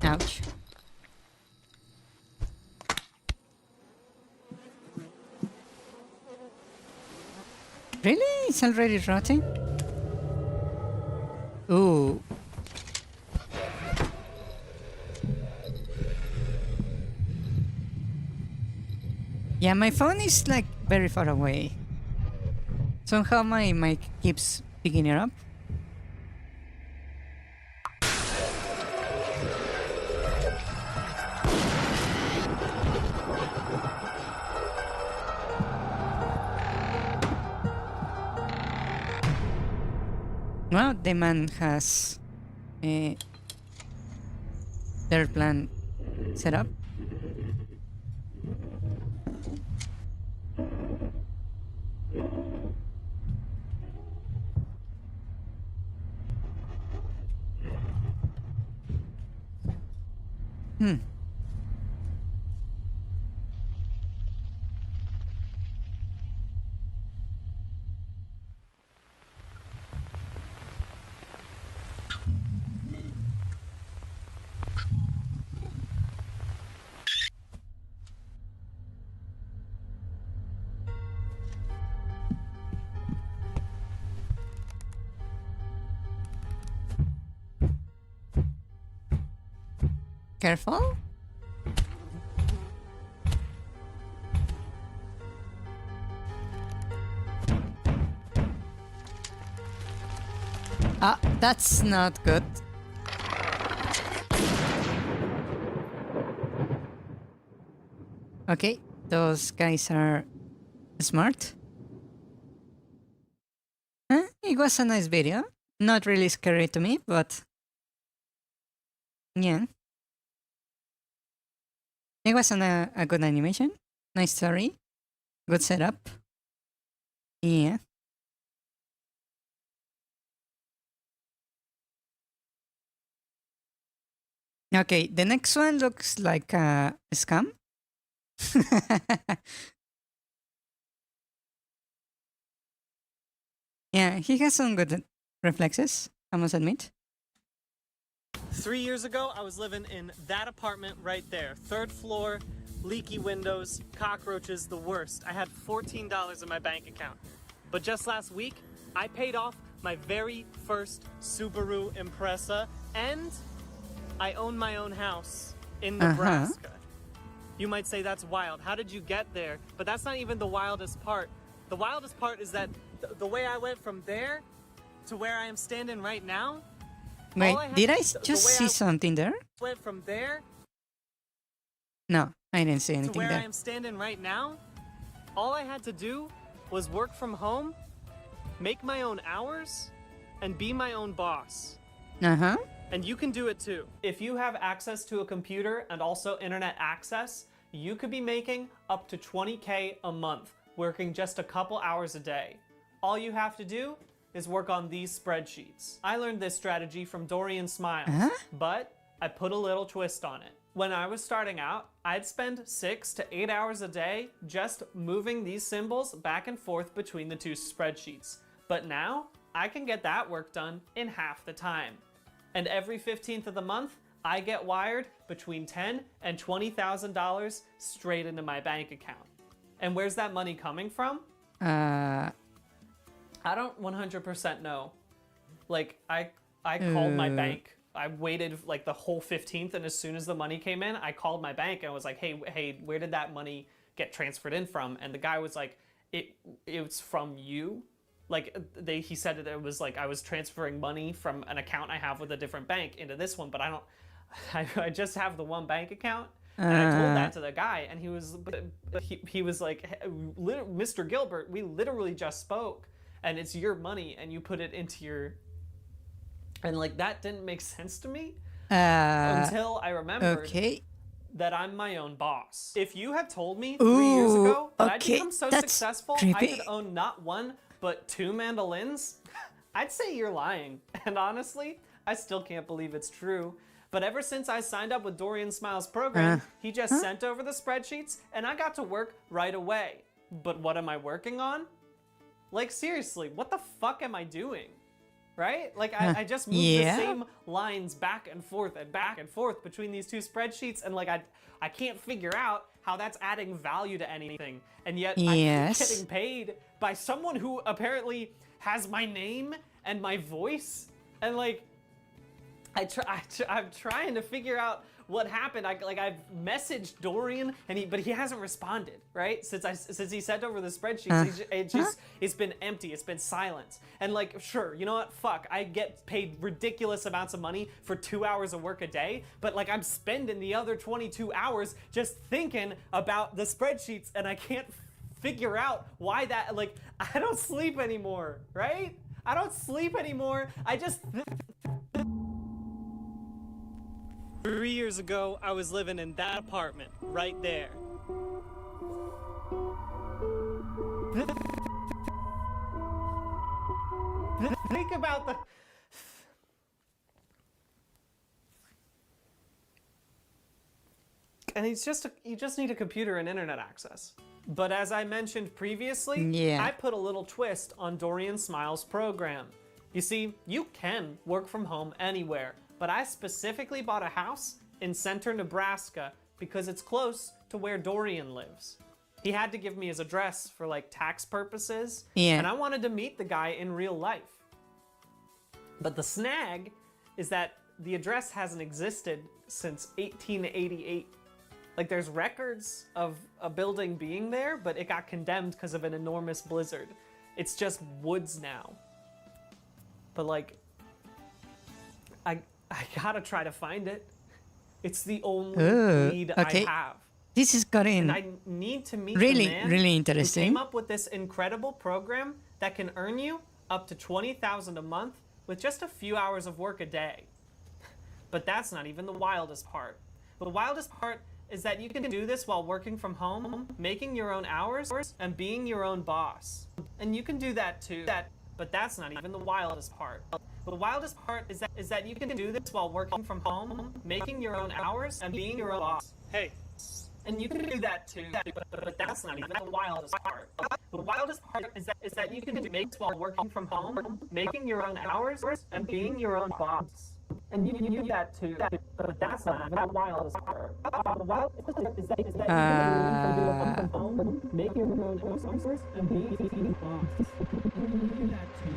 Ouch. Really? It's already rotting? Ooh. Yeah, my phone is like very far away. Somehow my mic keeps picking it up. Well, the man has their plan set up. Careful. Ah, that's not good. Okay, those guys are smart. It was a nice video. Not really scary to me, but yeah. It was a good animation. Nice story. Good setup. Yeah. Okay, the next one looks like a scam. Yeah, he has some good reflexes, I must admit. 3 years ago, I was living in that apartment right there. 3rd floor, leaky windows, cockroaches, the worst. I had $14 in my bank account. But just last week, I paid off my very first Subaru Impreza, and I own my own house in Nebraska. You might say that's wild. How did you get there? But that's not even the wildest part. The wildest part is that the way I went from there to where I am standing right now. Wait, did I just see something there? Went from there No, I didn't see to anything where I there. am standing right now. All I had to do was work from home, make my own hours, and be my own boss. Uh-huh. And you can do it too. If you have access to a computer and also internet access, you could be making up to $20K a month, working just a couple hours a day. All you have to do is work on these spreadsheets. I learned this strategy from Dorian Smiles, but I put a little twist on it. When I was starting out, I'd spend 6 to 8 hours a day just moving these symbols back and forth between the two spreadsheets. But now, I can get that work done in half the time. And every 15th of the month, I get wired between $10,000 and $20,000 straight into my bank account. And where's that money coming from? I don't 100% know. Like, I called my bank. I waited like the whole 15th, and as soon as the money came in, I called my bank and was like, hey, where did that money get transferred in from? And the guy was like, it's from you. Like, he said that it was like I was transferring money from an account I have with a different bank into this one, but I just have the one bank account. And I told that to the guy, and he was like, hey, Mr. Gilbert, we literally just spoke, and it's your money, and you put it into your... And like, that didn't make sense to me until I remembered that I'm my own boss. If you had told me 3 years ago that I'd become so successful, I could own not one, but 2 mandolins, I'd say you're lying. And honestly, I still can't believe it's true. But ever since I signed up with Dorian Smiles' program, he just sent over the spreadsheets, and I got to work right away. But what am I working on? Like, seriously, what the fuck am I doing? Right? Like, I just moved the same lines back and forth between these two spreadsheets, and like, I can't figure out how that's adding value to anything. And yet, I'm getting paid by someone who apparently has my name and my voice, and like, I'm trying to figure out what happened. I've messaged Dorian, but he hasn't responded, right? Since he sent over the spreadsheets, it's been empty. It's been silence. And like, sure, you know what? Fuck, I get paid ridiculous amounts of money for 2 hours of work a day, but like, I'm spending the other 22 hours just thinking about the spreadsheets, and I can't figure out why that. Like, I don't sleep anymore, right? I don't sleep anymore. I just. 3 years ago, I was living in that apartment right there. Think about the... And you just need a computer and internet access. But as I mentioned previously, I put a little twist on Dorian Smiles' program. You see, you can work from home anywhere. But I specifically bought a house in Center, Nebraska because it's close to where Dorian lives. He had to give me his address for like tax purposes, and I wanted to meet the guy in real life. But the snag is that the address hasn't existed since 1888. Like, there's records of a building being there, but it got condemned because of an enormous blizzard. It's just woods now. But like, I gotta try to find it. It's the only lead okay. I have. This is getting And I need to meet really, the man really who interesting. came up with this incredible program that can earn you up to $20,000 a month with just a few hours of work a day. But that's not even the wildest part. The wildest part is that you can do this while working from home, making your own hours, and being your own boss. And you can do that too. But that's not even the wildest part. The wildest part is that you can do this while working from home, making your own hours, and being your own boss. Hey. And you can do that too, but that's not even the wildest part. The wildest part is that you can make this while working from home, making your own hours, and being your own boss. And you can do that too, but that's not even the wildest part. The wildest part is that you can work from home, making your own hours, and being your own boss. And you can do that too.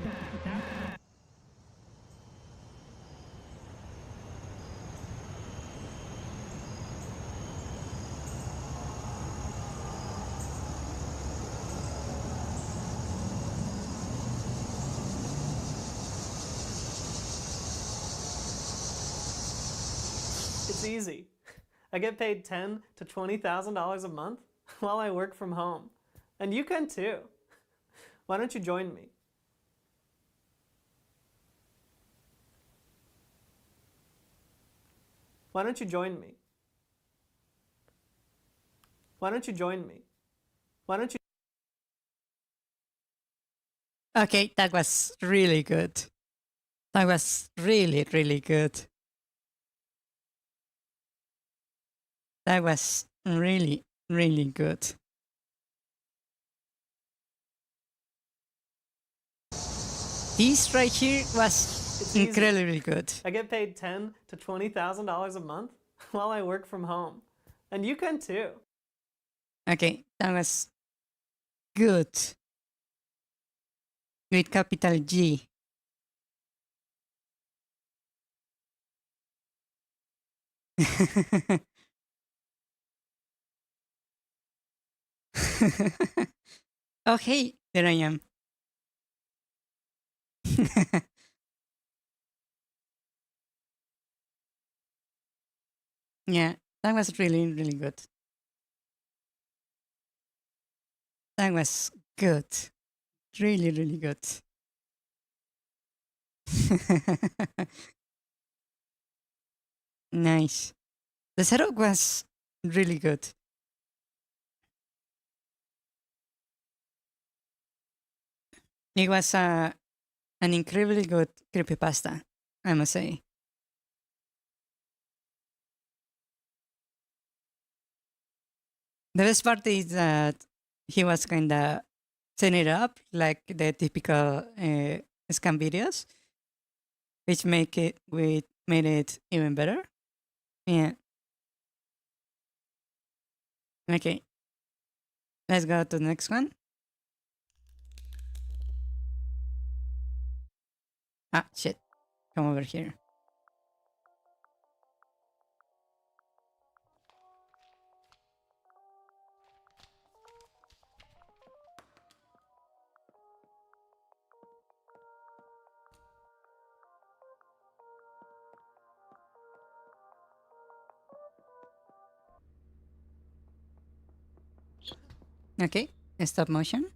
It's easy. I get paid $10,000 to $20,000 a month while I work from home. And you can too. Why don't you join me? Why don't you join me? Why don't you join me? Why don't you? Okay, that was really good. That was really, really good. That was really, really good. This right here was incredibly good. I get paid $10,000 to $20,000 a month while I work from home. And you can too. Okay, that was good. With capital G. Oh, hey, there I am. Yeah, that was really, really good. That was good. Really, really good. Nice. The setup was really good. It was an incredibly good creepypasta, I must say. The best part is that he was kind of setting it up like the typical scam videos, which made it even better. Yeah. Okay. Let's go to the next one. Ah, shit. Come over here. Okay, stop motion.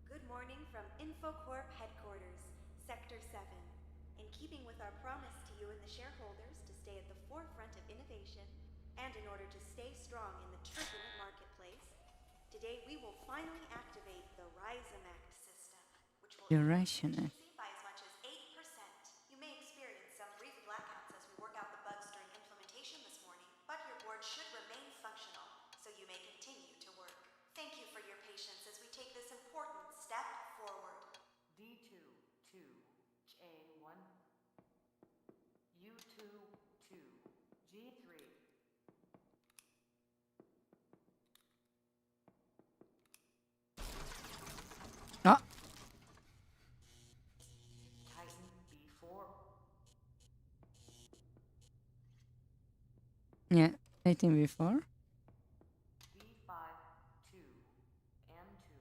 Good morning from InfoCorp headquarters, Sector 7. In keeping with our promise to you and the shareholders to stay at the forefront of innovation, and in order to stay strong in the turbulent marketplace, today we will finally activate the Rhizomact system, which will increase efficiency by as much as 8%. You may experience some brief blackouts as we work out the bugs during implementation this morning, but your board should remain functional, so you may continue to work. Thank you for your patience as we take this important step forward. D2, 2, A1, U2, 2, G3. Oh. 18 before. B5, 2, M2.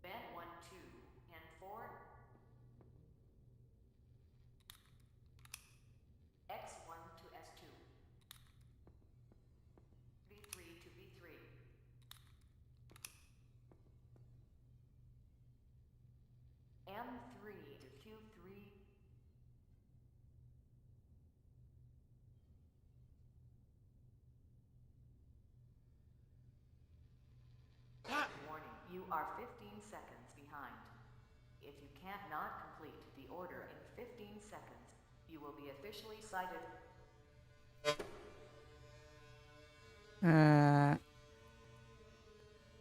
Ben 1, 2, and 4. X1 to S2. B3 to B3. M3 to Q3. Warning, you are 15 seconds behind. If you cannot complete the order in 15 seconds, you will be officially cited.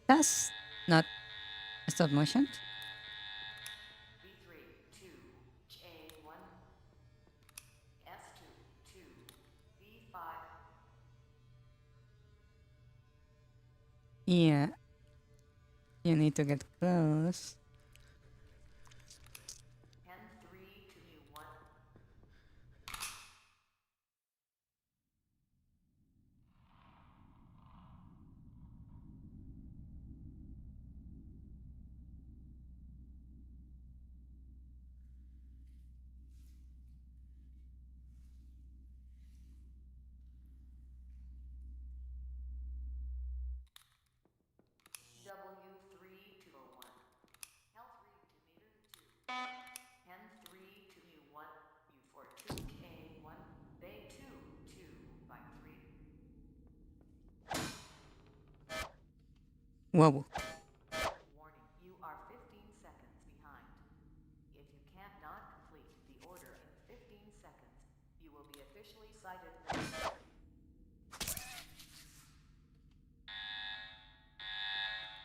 That's not stop motion. B3, 2, A1, S2, 2, B5. Yeah. You need to get close. N3 to U1. W3 to O1. L3 to meter 2. N3 to U1. U4 to A1. Bay 2, 2 by 3. Whoa. Warning, you are 15 seconds behind. If you cannot complete the order in 15 seconds, you will be officially cited.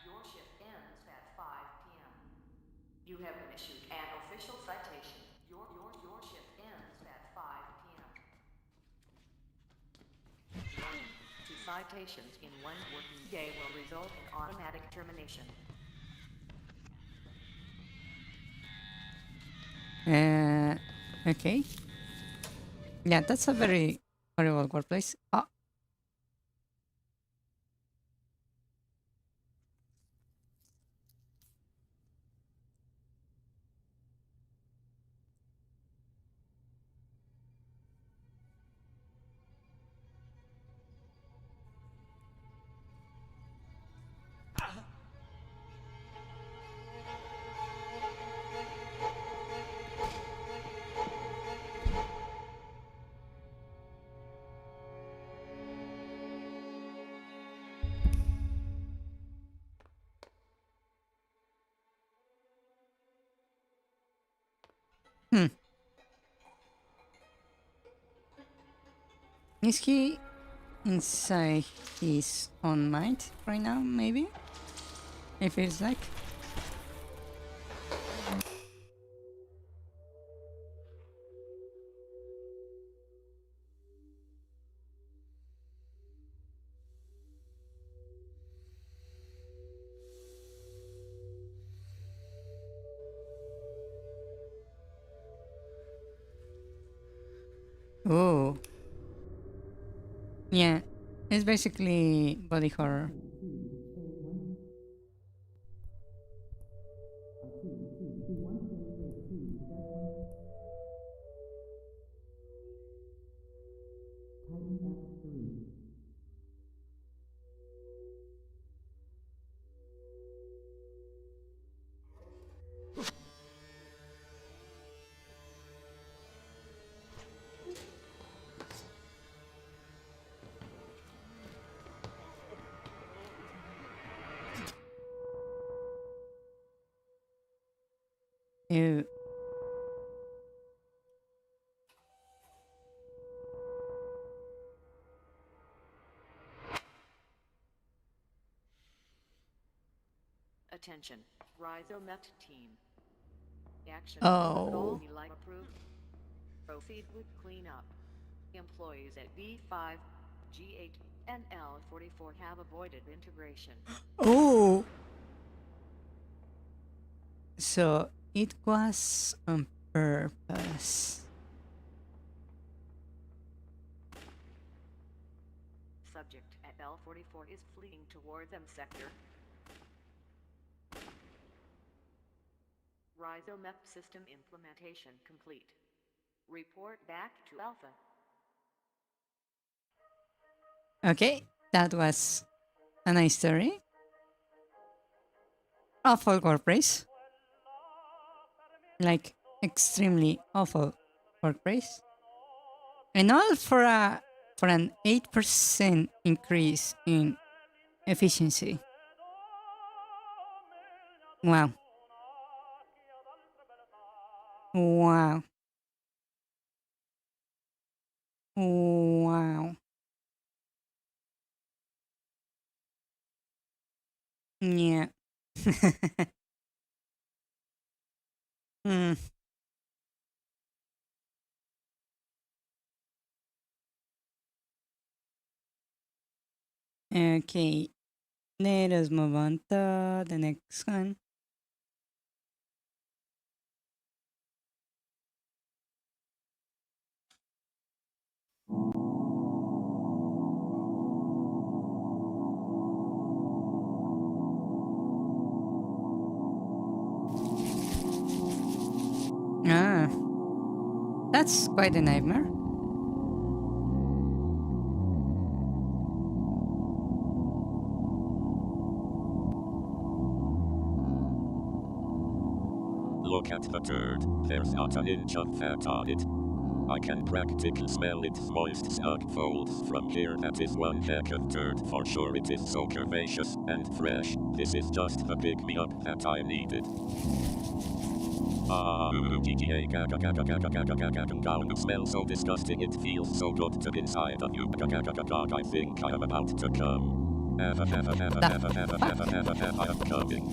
Your shift ends at 5 p.m. You have been issued an official citation. Your shift ends at 5 p.m. Warning, 2 citations in 1 working day will result in automatic termination. Okay. Yeah, that's a very horrible workplace. Ah. Is he inside his own mind right now, maybe? It feels like. Oh. Yeah. It's basically body horror. Ew. Attention, Rhizomet team. Action. Oh. Like approved. Proceed with cleanup. Employees at B5, G8, and L44 have avoided integration. Oh. So it was on purpose. Subject at L44 is fleeing toward them sector. Rhizomep system implementation complete. Report back to Alpha. Okay, that was a nice story. Awful workplace. Like, extremely awful workplace. And all for an 8% increase in efficiency. Wow. Wow. Wow. Yeah. Hmm. Okay. Let us move on to the next one. Ah. That's quite a nightmare. Look at the turd. There's not an inch of fat on it. I can practically smell its moist stuck folds from here. That is one heck of turd for sure. It is so curvaceous and fresh. This is just the pick-me-up that I needed. Down. Smells so disgusting. It feels so good to inside of you. I think I am about to come. I am coming.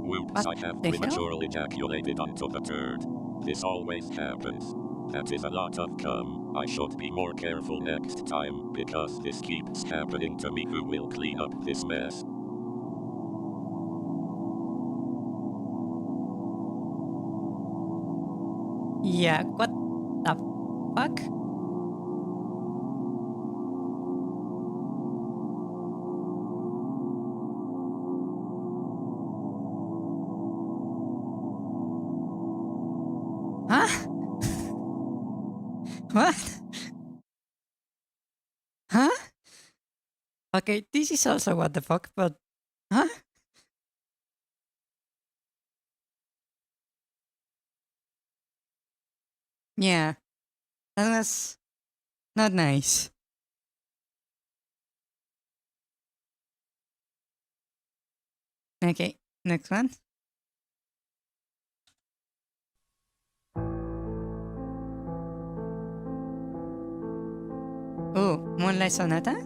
Whoops, I have prematurely ejaculated onto the turd. This always happens. That is a lot of cum. I should be more careful next time, because this keeps happening to me. Who will clean up this mess? Yeah, what the fuck? Huh? What? Huh? Okay, this is also what the fuck, but... Huh? Yeah, that was not nice. Okay, next one. Oh, Moonlight Sonata?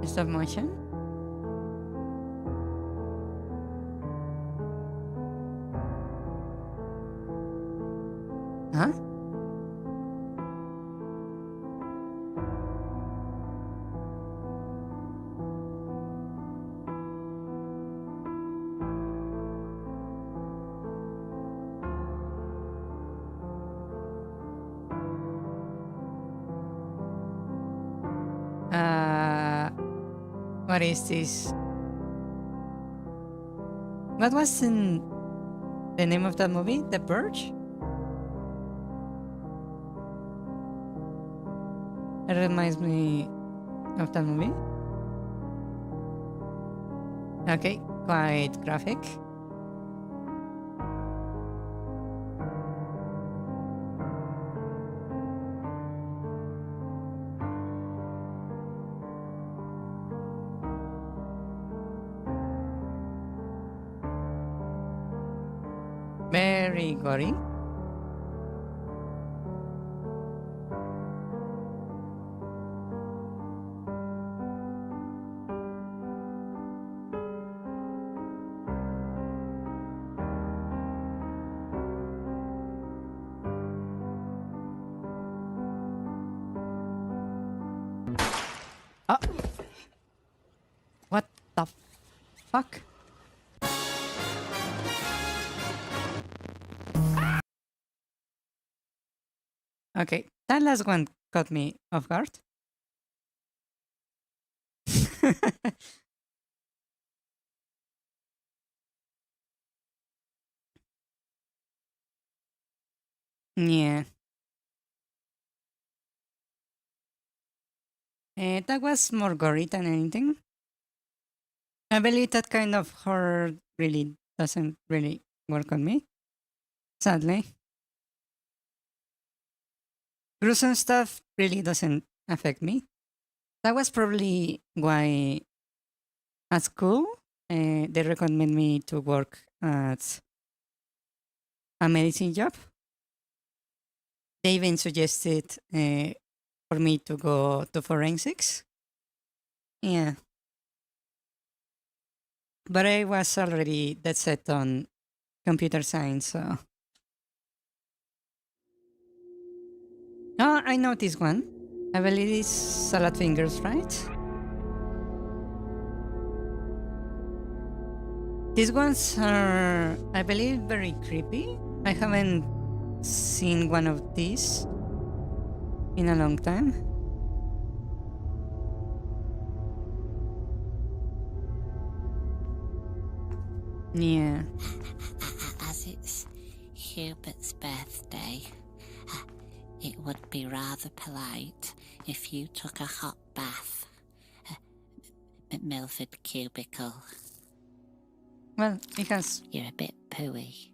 Stop motion? Huh? What is this? What was in the name of that movie? The Purge? It reminds me of that movie. Okay, quite graphic. Very gory. What the fuck? Okay, that last one caught me off guard. Yeah. That was more gory than anything. I believe that kind of horror really doesn't really work on me. Sadly. Gruesome stuff really doesn't affect me. That was probably why at school they recommend me to work at a medicine job. They even suggested for me to go to forensics. Yeah. But I was already dead set on computer science, so. Oh, I know this one. I believe it's salad fingers, right? These ones are, I believe, very creepy. I haven't seen one of these in a long time. Yeah. As it's Hubert's birthday, it would be rather polite if you took a hot bath at Milford Cubicle. Well, because you're a bit pooey.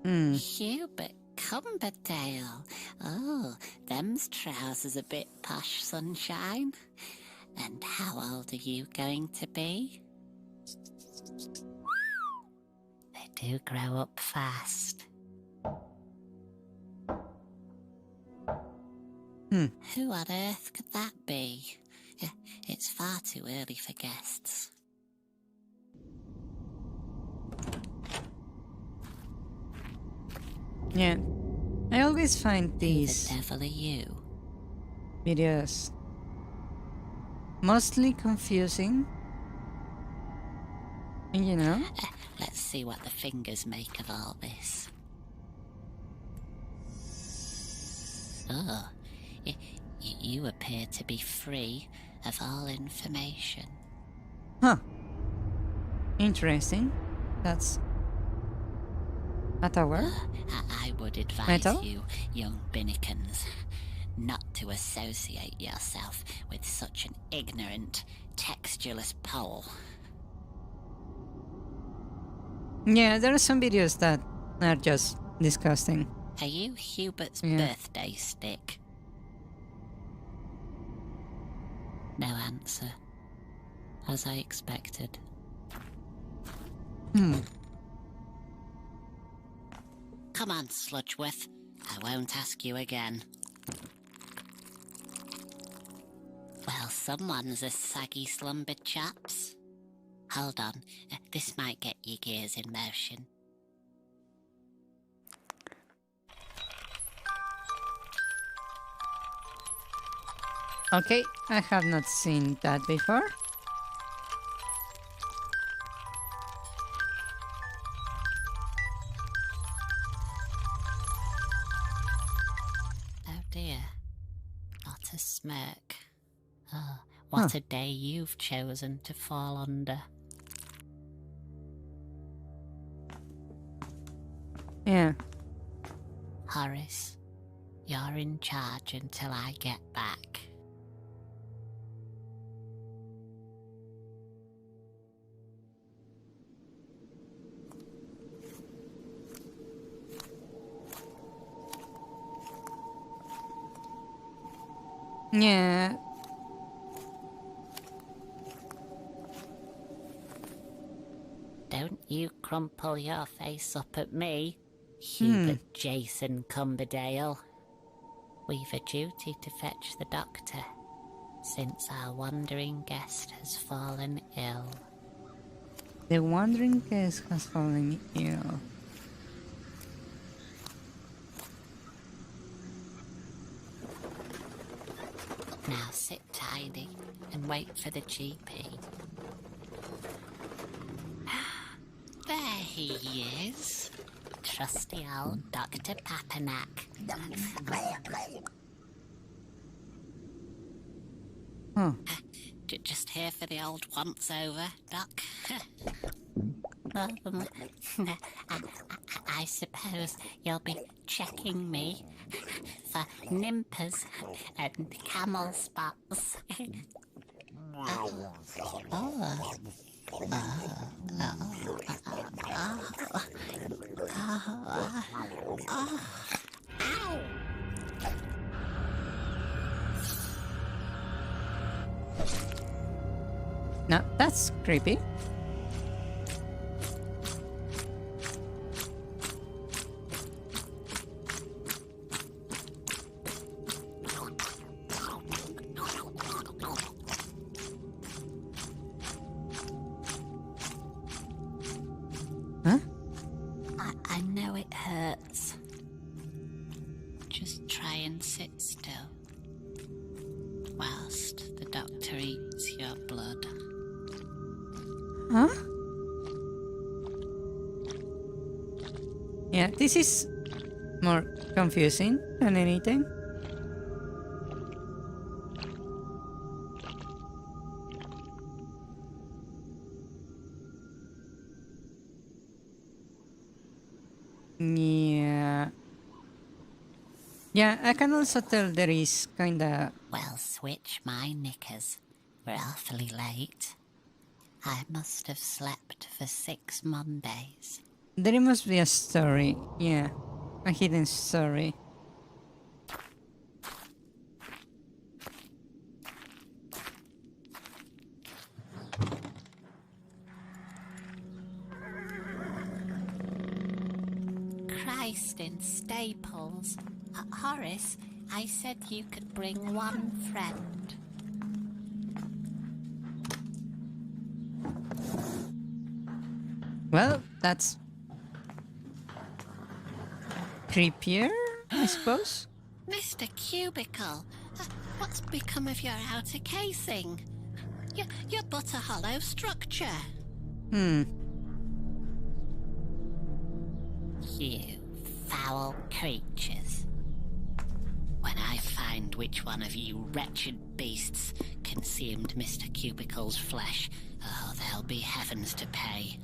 Hubert Cumberdale. Oh, them's trousers a bit posh, sunshine. And how old are you going to be? They do grow up fast. Who on earth could that be? It's far too early for guests. Yeah. I always find these Who the devil are you? videos mostly confusing. You know? Let's see what the fingers make of all this. Oh, you appear to be free of all information. Huh. Interesting. That's a tower. I would advise Metal? you, young Binnikins, not to associate yourself with such an ignorant, textureless pole. Yeah, there are some videos that are just disgusting. Are you Hubert's birthday stick? No answer. As I expected. Come on, Sludgeworth. I won't ask you again. Well, someone's a saggy slumber, chaps. Hold on, this might get your gears in motion. Okay, I have not seen that before. Oh dear, not a smirk. Oh, what a day you've chosen to fall under. Yeah. Horace, you're in charge until I get back. Yeah. Don't you crumple your face up at me, Hubert Jason Cumberdale. We've a duty to fetch the doctor, since our wandering guest has fallen ill. The wandering guest has fallen ill. Now sit tidy and wait for the GP. There he is. Trusty old Dr. Papanak. Huh. Just here for the old once-over, Doc. I suppose you'll be checking me for nimpers and camel spots. Now that's creepy. Huh? I know it hurts. Just try and sit still whilst the doctor eats your blood. Huh? Yeah, this is more confusing than anything. Yeah. Yeah, I can also tell there is kinda... Well, switch my knickers. We're awfully late. I must have slept for 6 Mondays. There must be a story. Yeah. A hidden story. Christ in Staples. Horace, I said you could bring one friend. Well, that's... creepier, I suppose? Mr. Cubicle, what's become of your outer casing? You're but a hollow structure. You foul creatures. When I find which one of you wretched beasts consumed Mr. Cubicle's flesh, there'll be heavens to pay.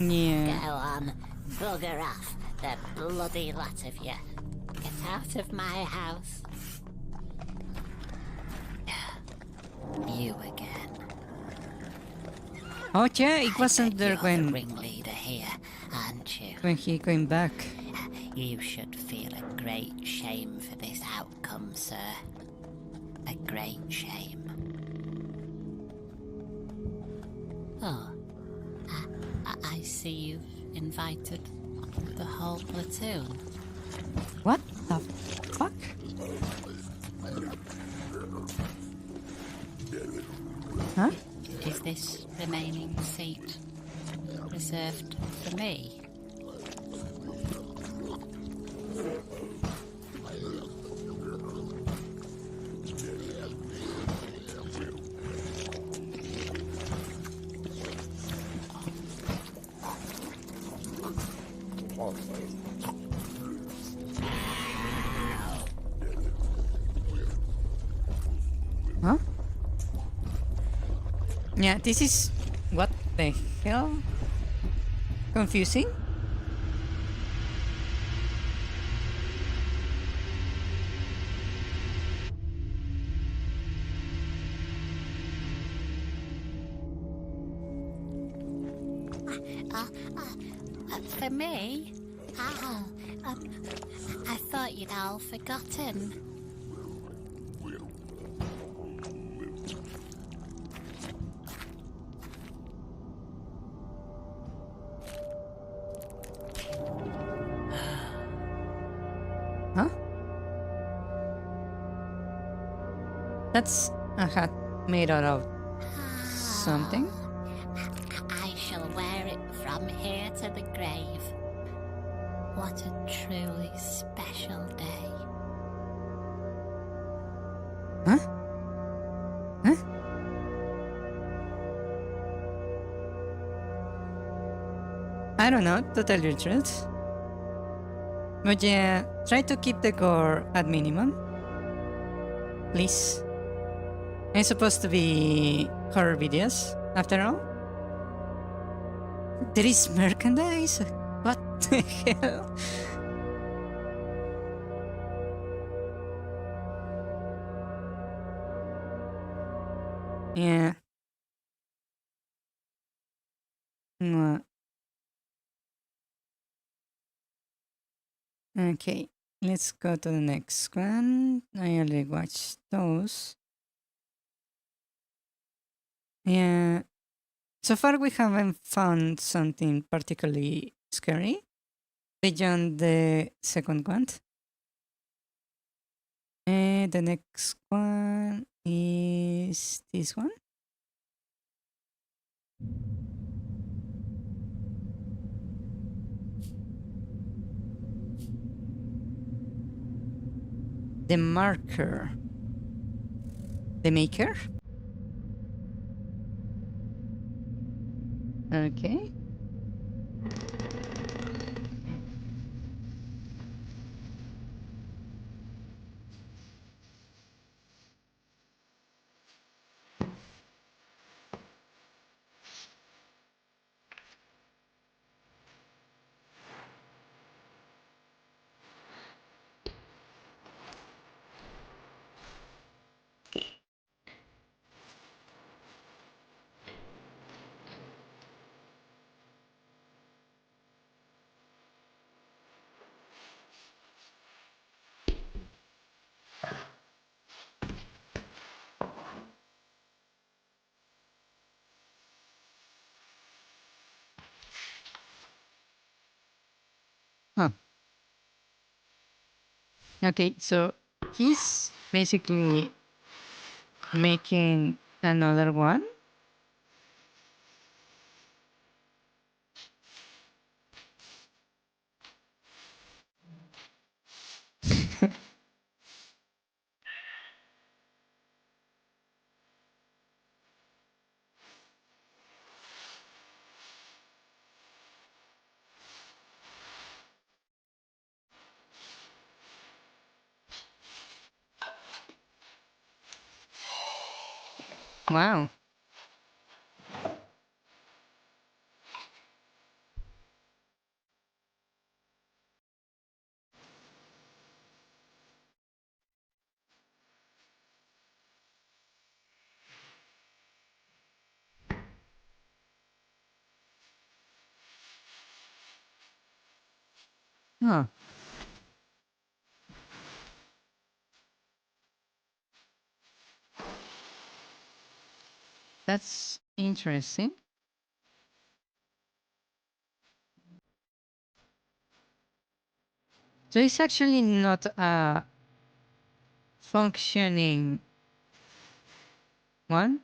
Yeah. Go on, bugger off, the bloody lot of you. Get out of my house. You again. Oh yeah, it wasn't there You're when... the ringleader here, aren't you? when he came back. You should feel a great shame for this outcome, sir. A great shame. Oh, I see you've invited the whole platoon. What the fuck? Huh? Is this remaining seat reserved for me? Huh? Yeah, this is... what the hell? Confusing? For me? I thought you'd all forgotten. Huh? That's a hat made out of something? I shall wear it from here to the grave. What a truly special day. Huh? Huh? I don't know, to tell you the truth. But yeah, try to keep the gore at minimum. Please. It's supposed to be horror videos, after all. There is merchandise? What the hell? Yeah. Mwah. Okay, let's go to the next one. I already watched those. Yeah. So far we haven't found something particularly scary beyond the second one. And the next one is this one. The marker. The maker? Okay. Huh. Okay, so he's basically making another one. Wow. Huh. That's interesting. So it's actually not a functioning one.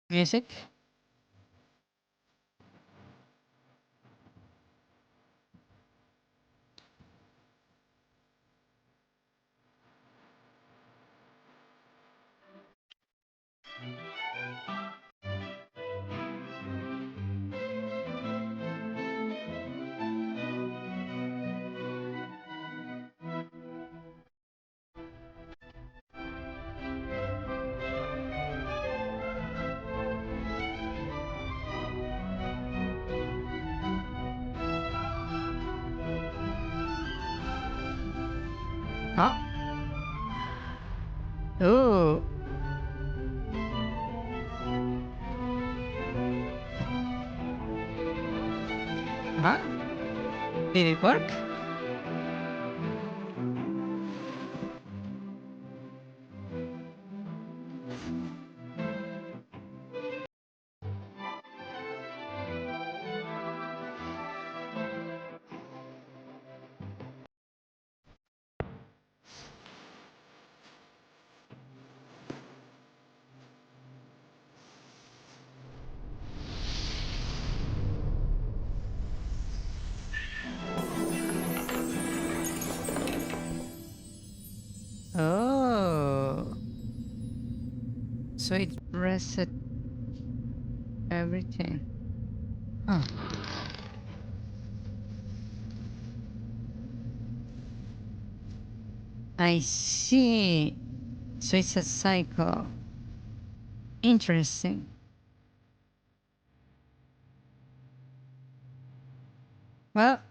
Music. Huh? Oh. Huh? Did it work? so it reset everything. Oh. I see. So it's a cycle. Interesting. Well,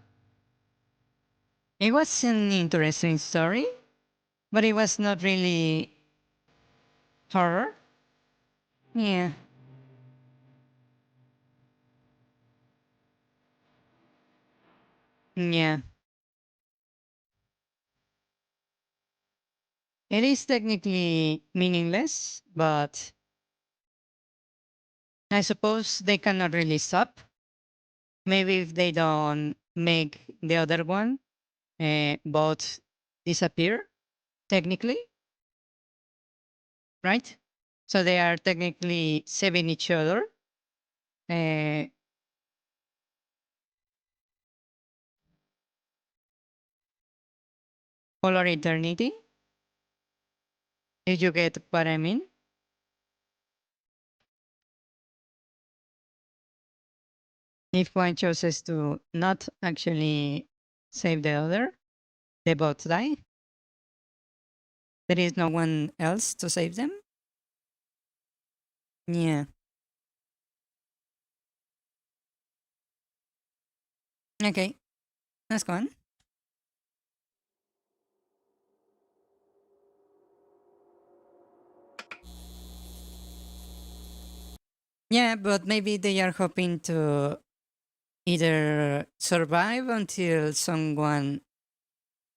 it was an interesting story, but it was not really horror. Yeah. Yeah. It is technically meaningless, but I suppose they cannot really stop. Maybe if they don't make the other one, both disappear, technically, right? So they are technically saving each other. Uh, for eternity, if you get what I mean. If one chooses to not actually save the other, they both die. There is no one else to save them. Yeah. Okay. That's gone. Yeah, but maybe they are hoping to either survive until someone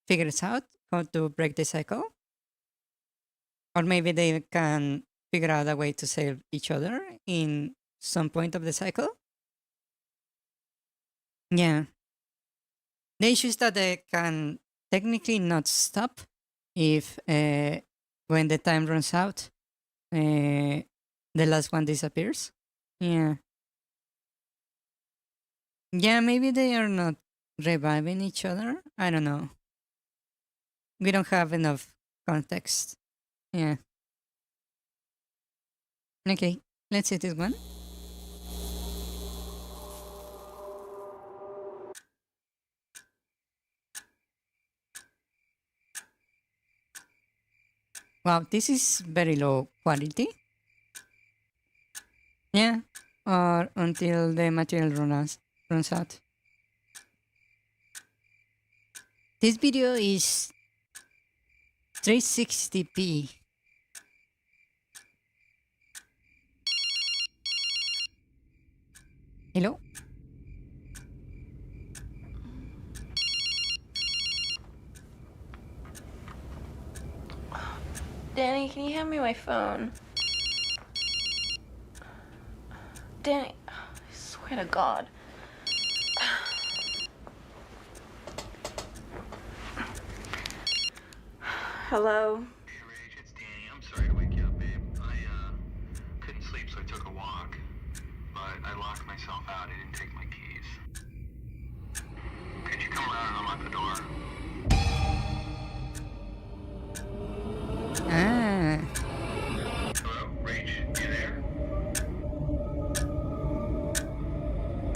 figures out how to break the cycle, or maybe they can figure out a way to save each other in some point of the cycle. Yeah. The issue is that they can technically not stop if when the time runs out, the last one disappears. Yeah. Yeah, maybe they are not reviving each other. I don't know. We don't have enough context. Yeah. Okay, let's see this one. Wow, this is very low quality. Yeah, or until the material runs out. This video is 360p. Hello? Danny, can you hand me my phone? Danny, I swear to God. Hello? It's Danny. I'm sorry to wake you up, babe. I couldn't sleep, so I took a walk. But I locked myself out. I didn't take my keys. Could you come around and unlock the door? Ah. Hello? Rach? You there?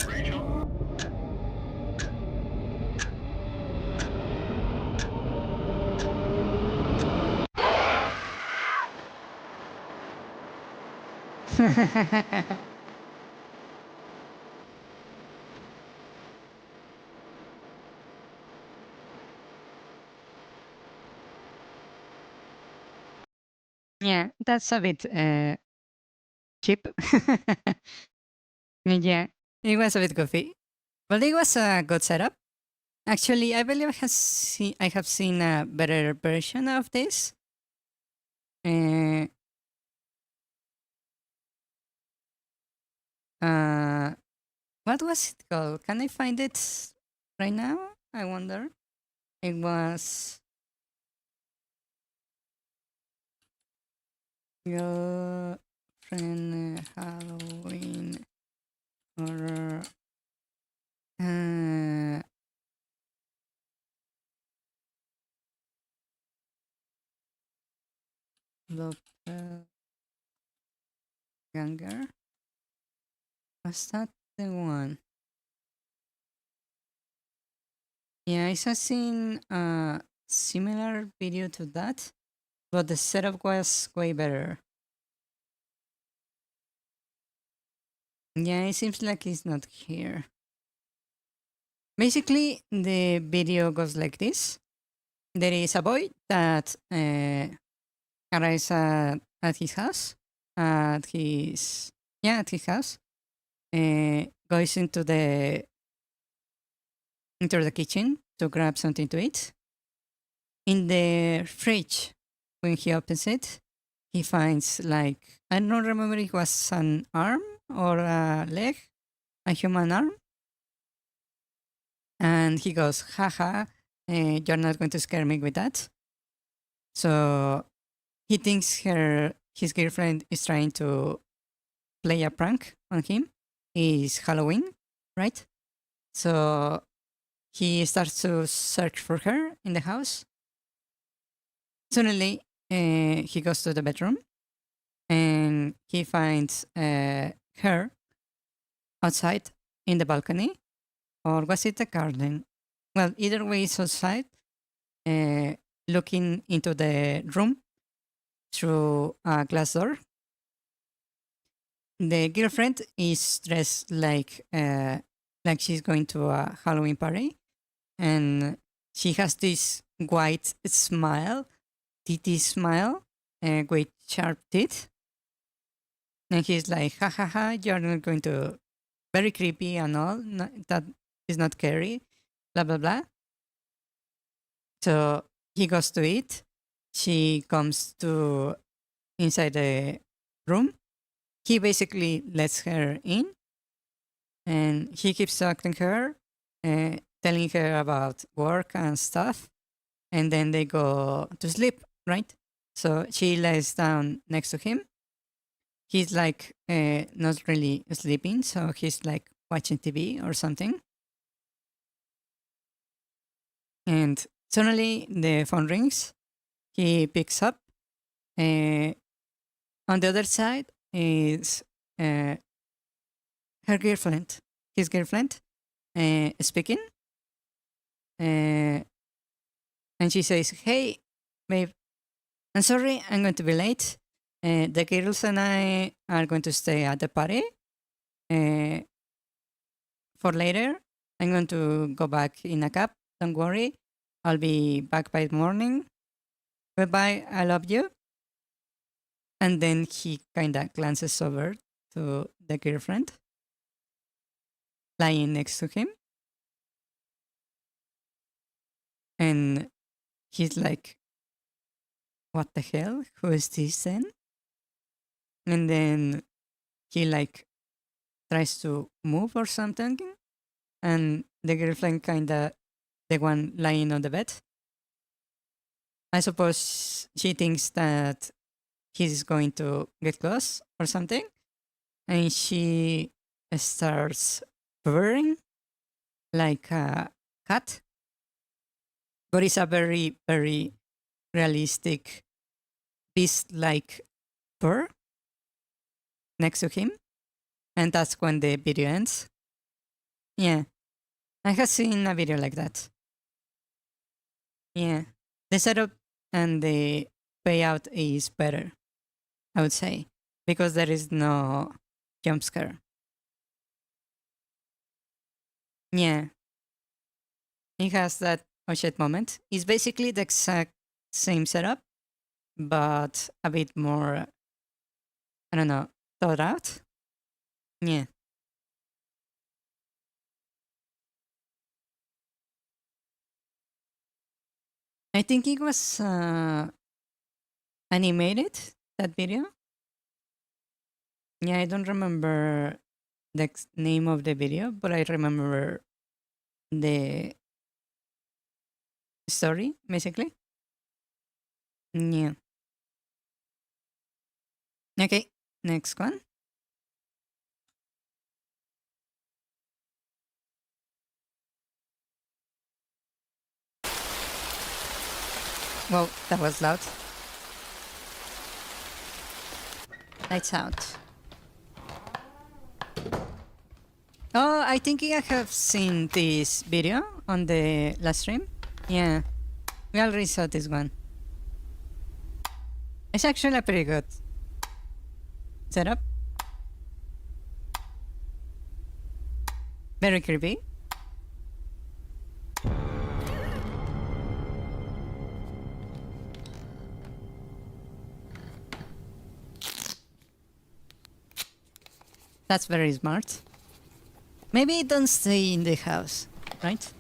Rachel? Yeah, that's a bit cheap. Yeah, it was a bit goofy, but it was a good setup. Actually, I believe I have seen a better version of this. Uh, uh, what was it called? Can I find it right now? I wonder. It was your friend Halloween horror. Uh, local Ganger. Was that the one? Yeah, I have seen a similar video to that, but the setup was way better. Yeah, it seems like he's not here. Basically, the video goes like this. There is a boy that arrives at his house, at his house, goes into the kitchen to grab something to eat. In the fridge, when he opens it, he finds like, I don't remember if it was an arm or a leg, a human arm. And he goes, haha, you're not going to scare me with that. So he thinks his girlfriend is trying to play a prank on him. It's Halloween, right? So he starts to search for her in the house. Suddenly, he goes to the bedroom and he finds her outside in the balcony. Or was it the garden? Well, either way, it's outside, looking into the room through a glass door. The girlfriend is dressed like she's going to a Halloween party, and she has this white smile, teeth smile, with sharp teeth. And he's like, ha ha ha, you're not going to, very creepy and all, that is not scary, blah blah blah. So he goes to it. She comes to inside the room. He basically lets her in, and he keeps talking to her, telling her about work and stuff, and then they go to sleep, right? So she lies down next to him. He's like not really sleeping, so he's like watching TV or something. And suddenly the phone rings. He picks up. On the other side is her girlfriend, his girlfriend, speaking. And she says, hey, babe, I'm sorry, I'm going to be late. The girls and I are going to stay at the party for later. I'm going to go back in a cab. Don't worry. I'll be back by morning. Goodbye. I love you. And then he kind of glances over to the girlfriend lying next to him. And he's like, what the hell? Who is this then? And then he like tries to move or something. And the girlfriend kind of, the one lying on the bed, I suppose she thinks that he's going to get close or something. And she starts purring like a cat. But it's a very, very realistic beast-like purr next to him. And that's when the video ends. Yeah. I have seen a video like that. Yeah. The setup and the payout is better, I would say, because there is no jump scare. Yeah. It has that oh shit moment. It's basically the exact same setup, but a bit more, I don't know, thought out. Yeah. I think it was animated, that video. Yeah, I don't remember the name of the video, but I remember the story, basically. Yeah. Okay, next one. Well, that was loud. Lights out. Oh, I think I have seen this video on the last stream. Yeah, we already saw this one. It's actually a pretty good setup. Very creepy. That's very smart. Maybe don't stay in the house, right?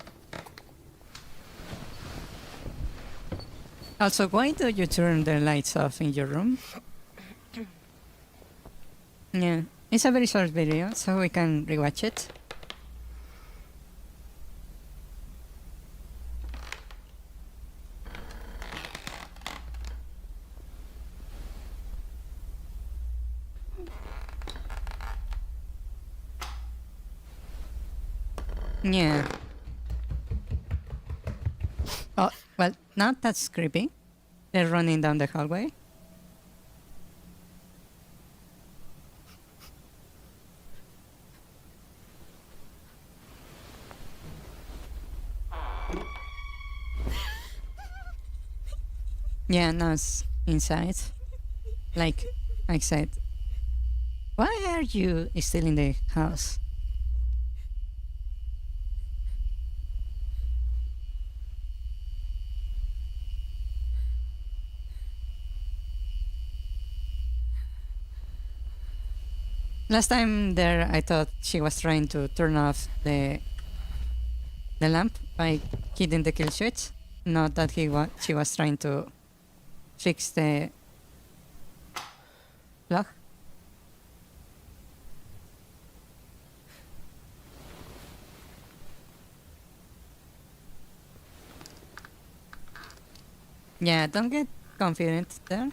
Also, why do you turn the lights off in your room? Yeah, it's a very short video, so we can rewatch it. Yeah. Oh, well, now that's creepy. They're running down the hallway. Yeah, now it's inside. Like I said, why are you still in the house? Last time there, I thought she was trying to turn off the lamp by hitting the kill switch. Not that she was trying to fix the plug. Yeah, don't get confident there.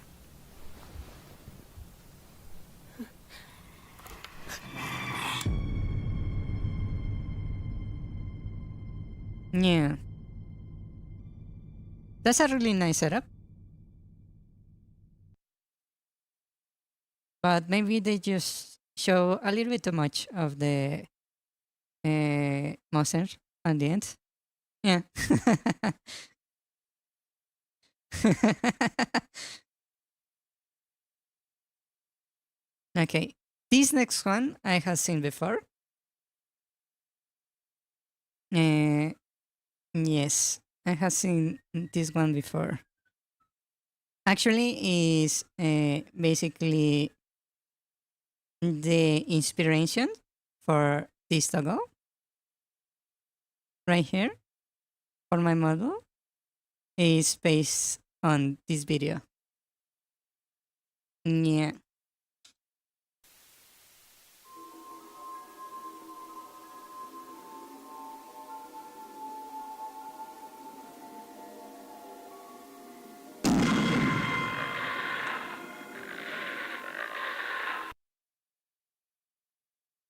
Yeah. That's a really nice setup. But maybe they just show a little bit too much of the monster at the end. Yeah. Okay. This next one I have seen before. Yes, I have seen this one before. Actually, is basically the inspiration for this toggle right here for my model is based on this video. Yeah.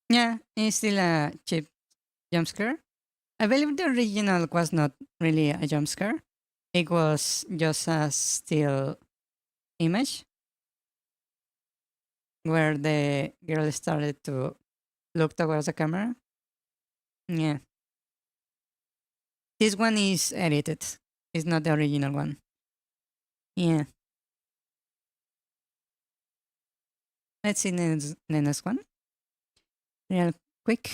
Yeah, it's still a cheap jump scare. I believe the original was not really a jump scare. It was just a still image where the girl started to look towards the camera. Yeah. This one is edited. It's not the original one. Yeah. Let's see the next one. Real quick.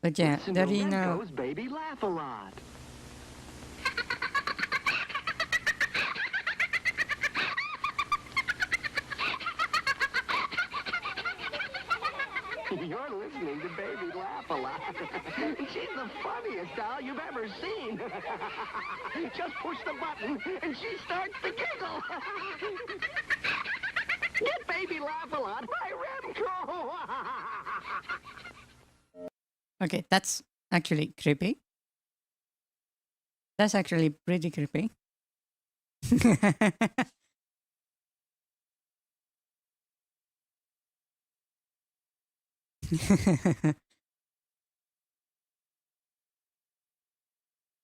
But yeah, the original. Baby laugh a lot. You're listening to Baby laugh a lot. She's the funniest doll you've ever seen. Just push the button and she starts to giggle. Get Baby laugh a lot by Remco. Okay, that's actually creepy. That's actually pretty creepy.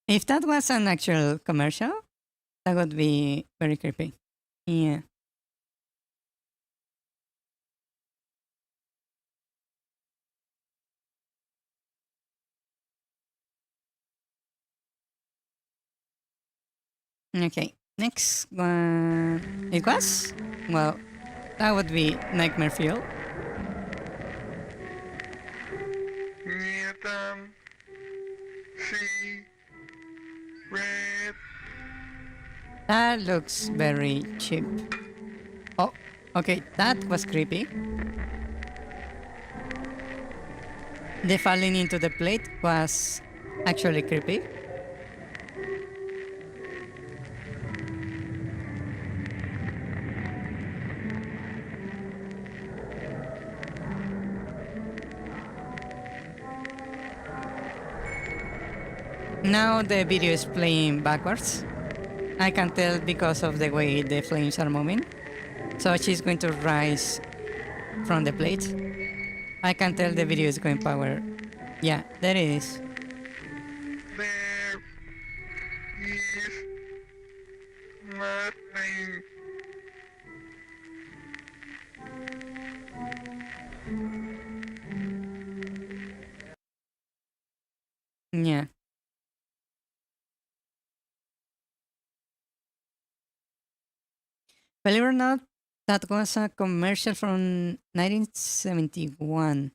If that was an actual commercial, that would be very creepy. Yeah. Okay, next one. It was? Well, that would be Nightmare Fuel. That looks very cheap. Oh, okay, that was creepy. The falling into the plate was actually creepy. Now the video is playing backwards. I can tell because of the way the flames are moving. So she's going to rise from the plate. I can tell the video is going power. Yeah, there it is. Yeah. Believe it or not, that was a commercial from 1971.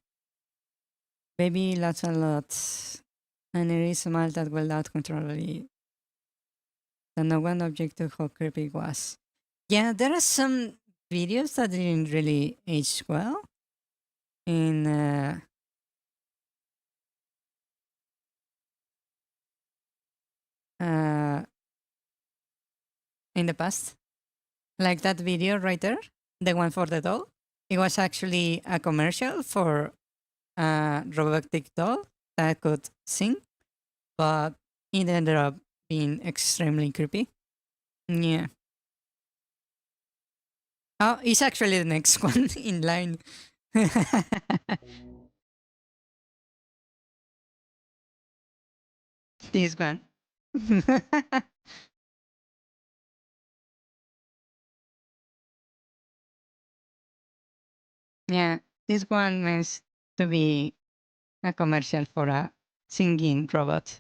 Baby lots a lot. And it is small that well out controlly. The no one object to how creepy it was. Yeah, there are some videos that didn't really age well. In in the past. Like that video right there, the one for the doll. It was actually a commercial for a robotic doll that could sing, but it ended up being extremely creepy. Yeah. Oh, it's actually the next one in line. This one. Yeah, this one meant to be a commercial for a singing robot.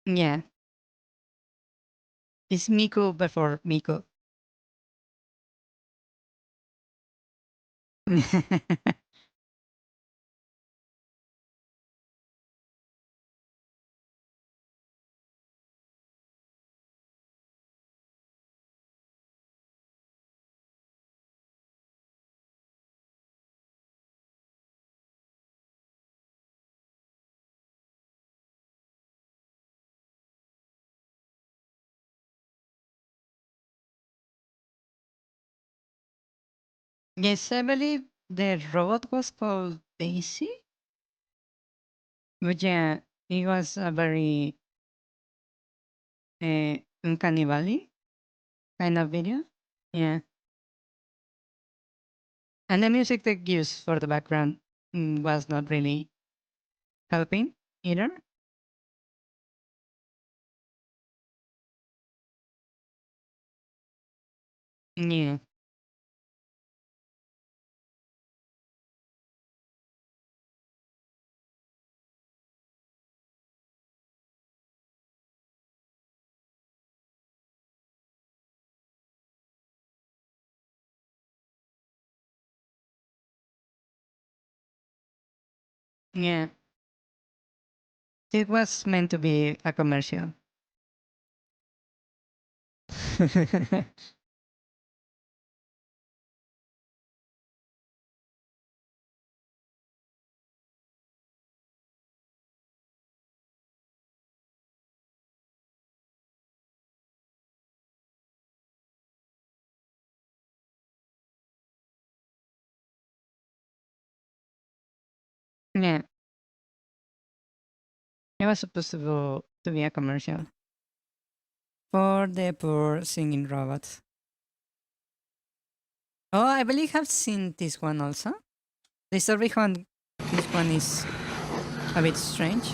Yeah. It's Miko before Miko. Yes, I believe the robot was called Daisy. But yeah, it was a very uncanny valley kind of video. Yeah. And the music they used for the background was not really helping either. Yeah. Yeah. It was meant to be a commercial. Yeah. It was supposed to go to be a commercial for the poor singing robots. Oh, I believe I've seen this one also. The story behind this one is a bit strange.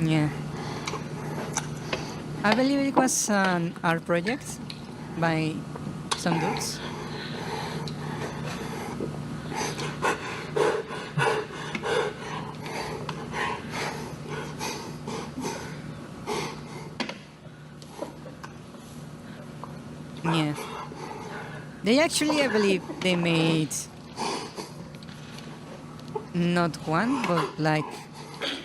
Yeah. I believe it was an art project by some dudes. Yeah. They actually, I believe, they made not one, but like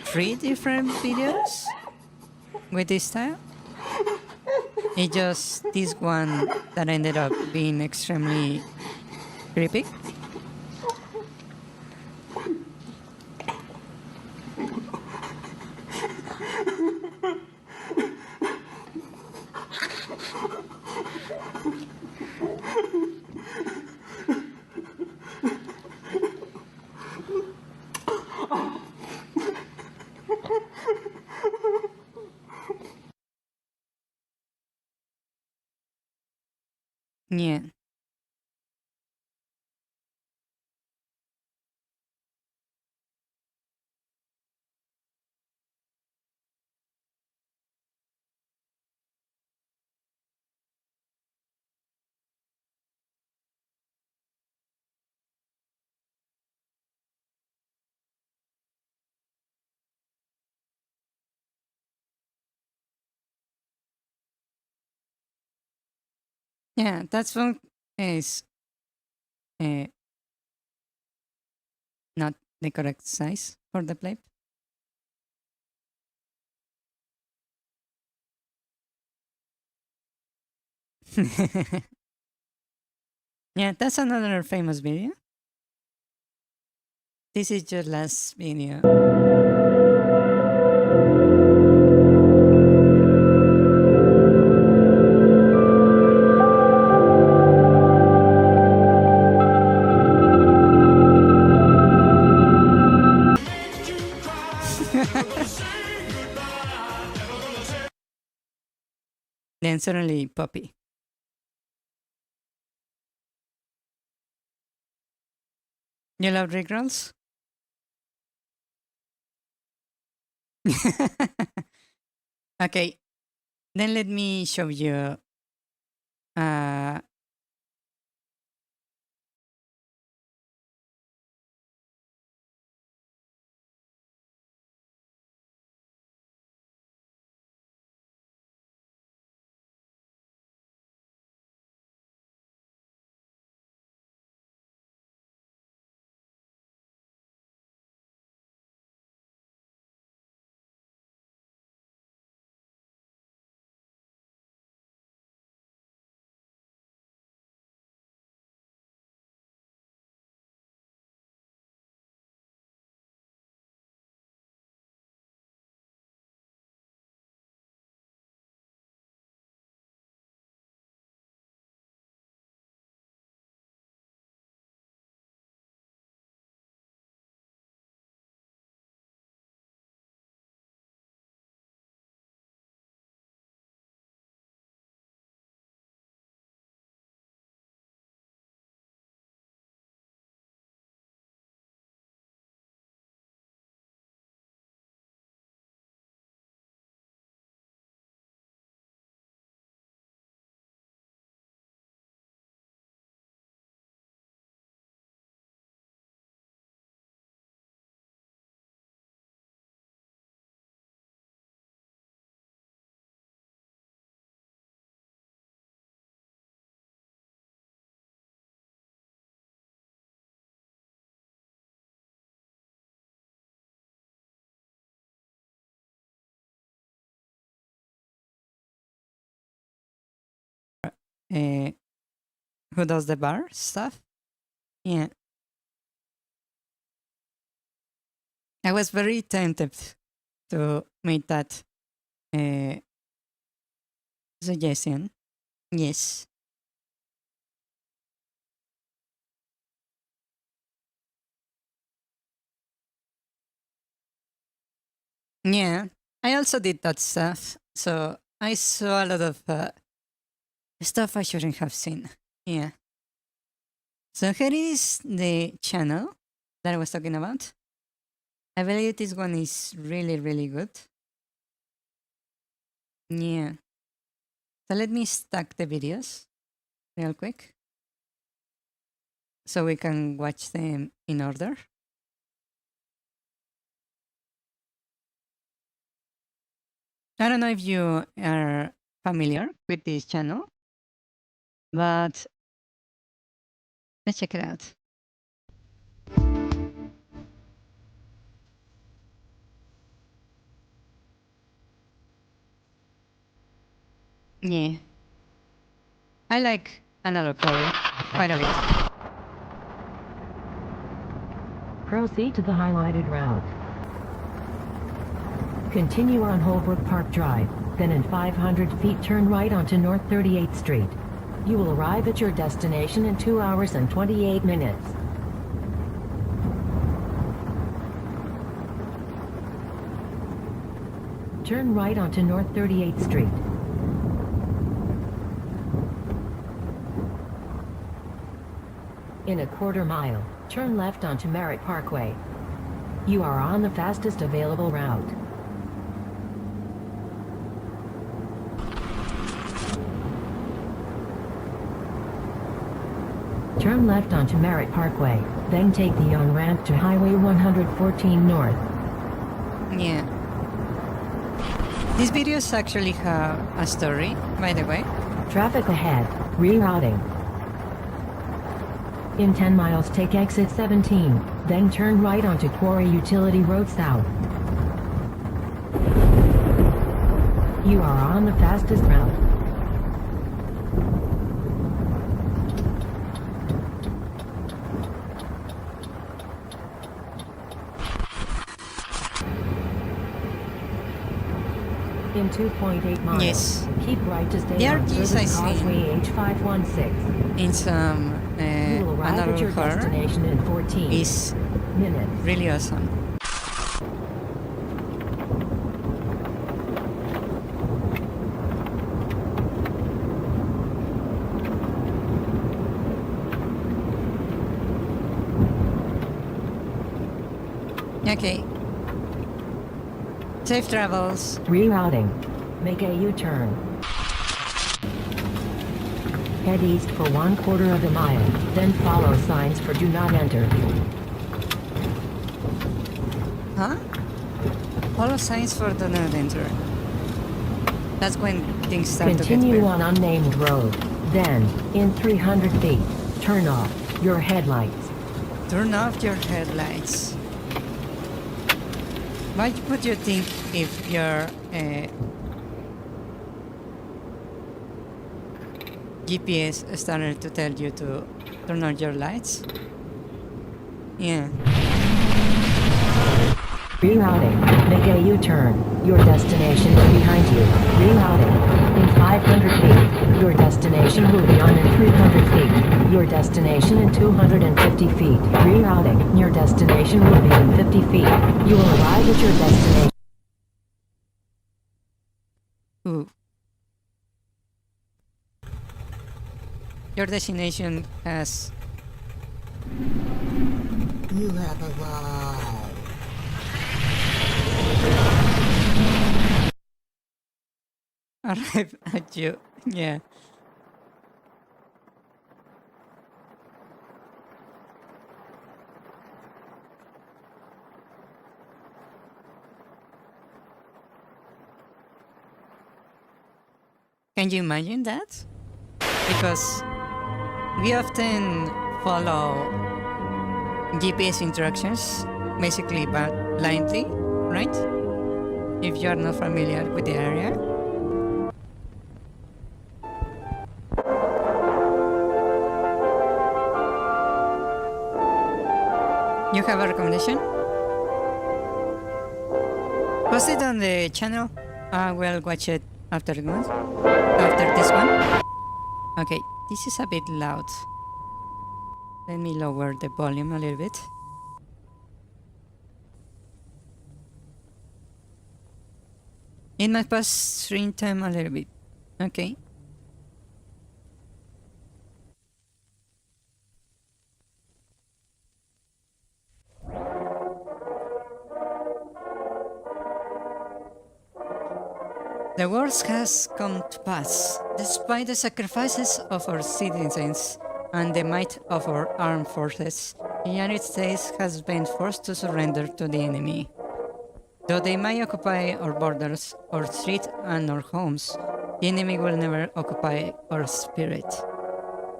3 different videos with this style. It just this one that ended up being extremely creepy. Yeah. Yeah, that phone is uh, not the correct size for the plate. Yeah, that's another famous video. This is your last video. Then suddenly Poppy. You love Rickroll? Okay, then let me show you. Uh, uh, who does the bar stuff? Yeah. I was very tempted to make that uh, suggestion. Yes. Yeah. I also did that stuff. So I saw a lot of stuff I shouldn't have seen. Yeah. So here is the channel that I was talking about. I believe this one is really, really good. Yeah. So let me stack the videos real quick so we can watch them in order. I don't know if you are familiar with this channel, but let's check it out. Yeah. I like analog color quite a bit. Proceed to the highlighted route. Continue on Holbrook Park Drive, then in 500 feet turn right onto North 38th Street. You will arrive at your destination in 2 hours and 28 minutes. Turn right onto North 38th Street. In a quarter mile, turn left onto Merritt Parkway. You are on the fastest available route. Turn left onto Merritt Parkway, then take the on-ramp to Highway 114 North. Yeah. These videos actually have a story, by the way. Traffic ahead, rerouting. In 10 miles, take exit 17, then turn right onto Quarry Utility Road South. You are on the fastest route. In 2.8 miles, Yes. keep right to stay There on is, Service I Causeway see, H516. in some You will arrive at your analog horror destination in 14 is minutes. really awesome. Okay. Safe travels. Rerouting. Make a U-turn. Head east for 1/4 of a mile, then follow signs for do not enter. Huh? Follow signs for do not enter. That's when things start to get Continue weird. on unnamed road. Then, in 300 feet, turn off your headlights. Turn off your headlights. What would you think if your GPS started to tell you to turn on your lights? Yeah. Rerouting. Make a U-turn. Your destination is behind you. Rerouting. In 500 feet, your destination will be on in 300 feet. Your destination in 250 feet. Rerouting. Your destination will be in 50 feet. You will arrive at your destination. Ooh. Your destination has... You have arrived. arrive at you. Yeah. Can you imagine that? Because we often follow GPS instructions basically but blindly, right? If you are not familiar with the area. You have a recommendation? Post it on the channel. I will watch it after this one. Okay, this is a bit loud. Let me lower the volume a little bit. It might pass screen time a little bit. Okay. The worst has come to pass. Despite the sacrifices of our citizens and the might of our armed forces, the United States has been forced to surrender to the enemy. Though they may occupy our borders, our streets, and our homes, the enemy will never occupy our spirit.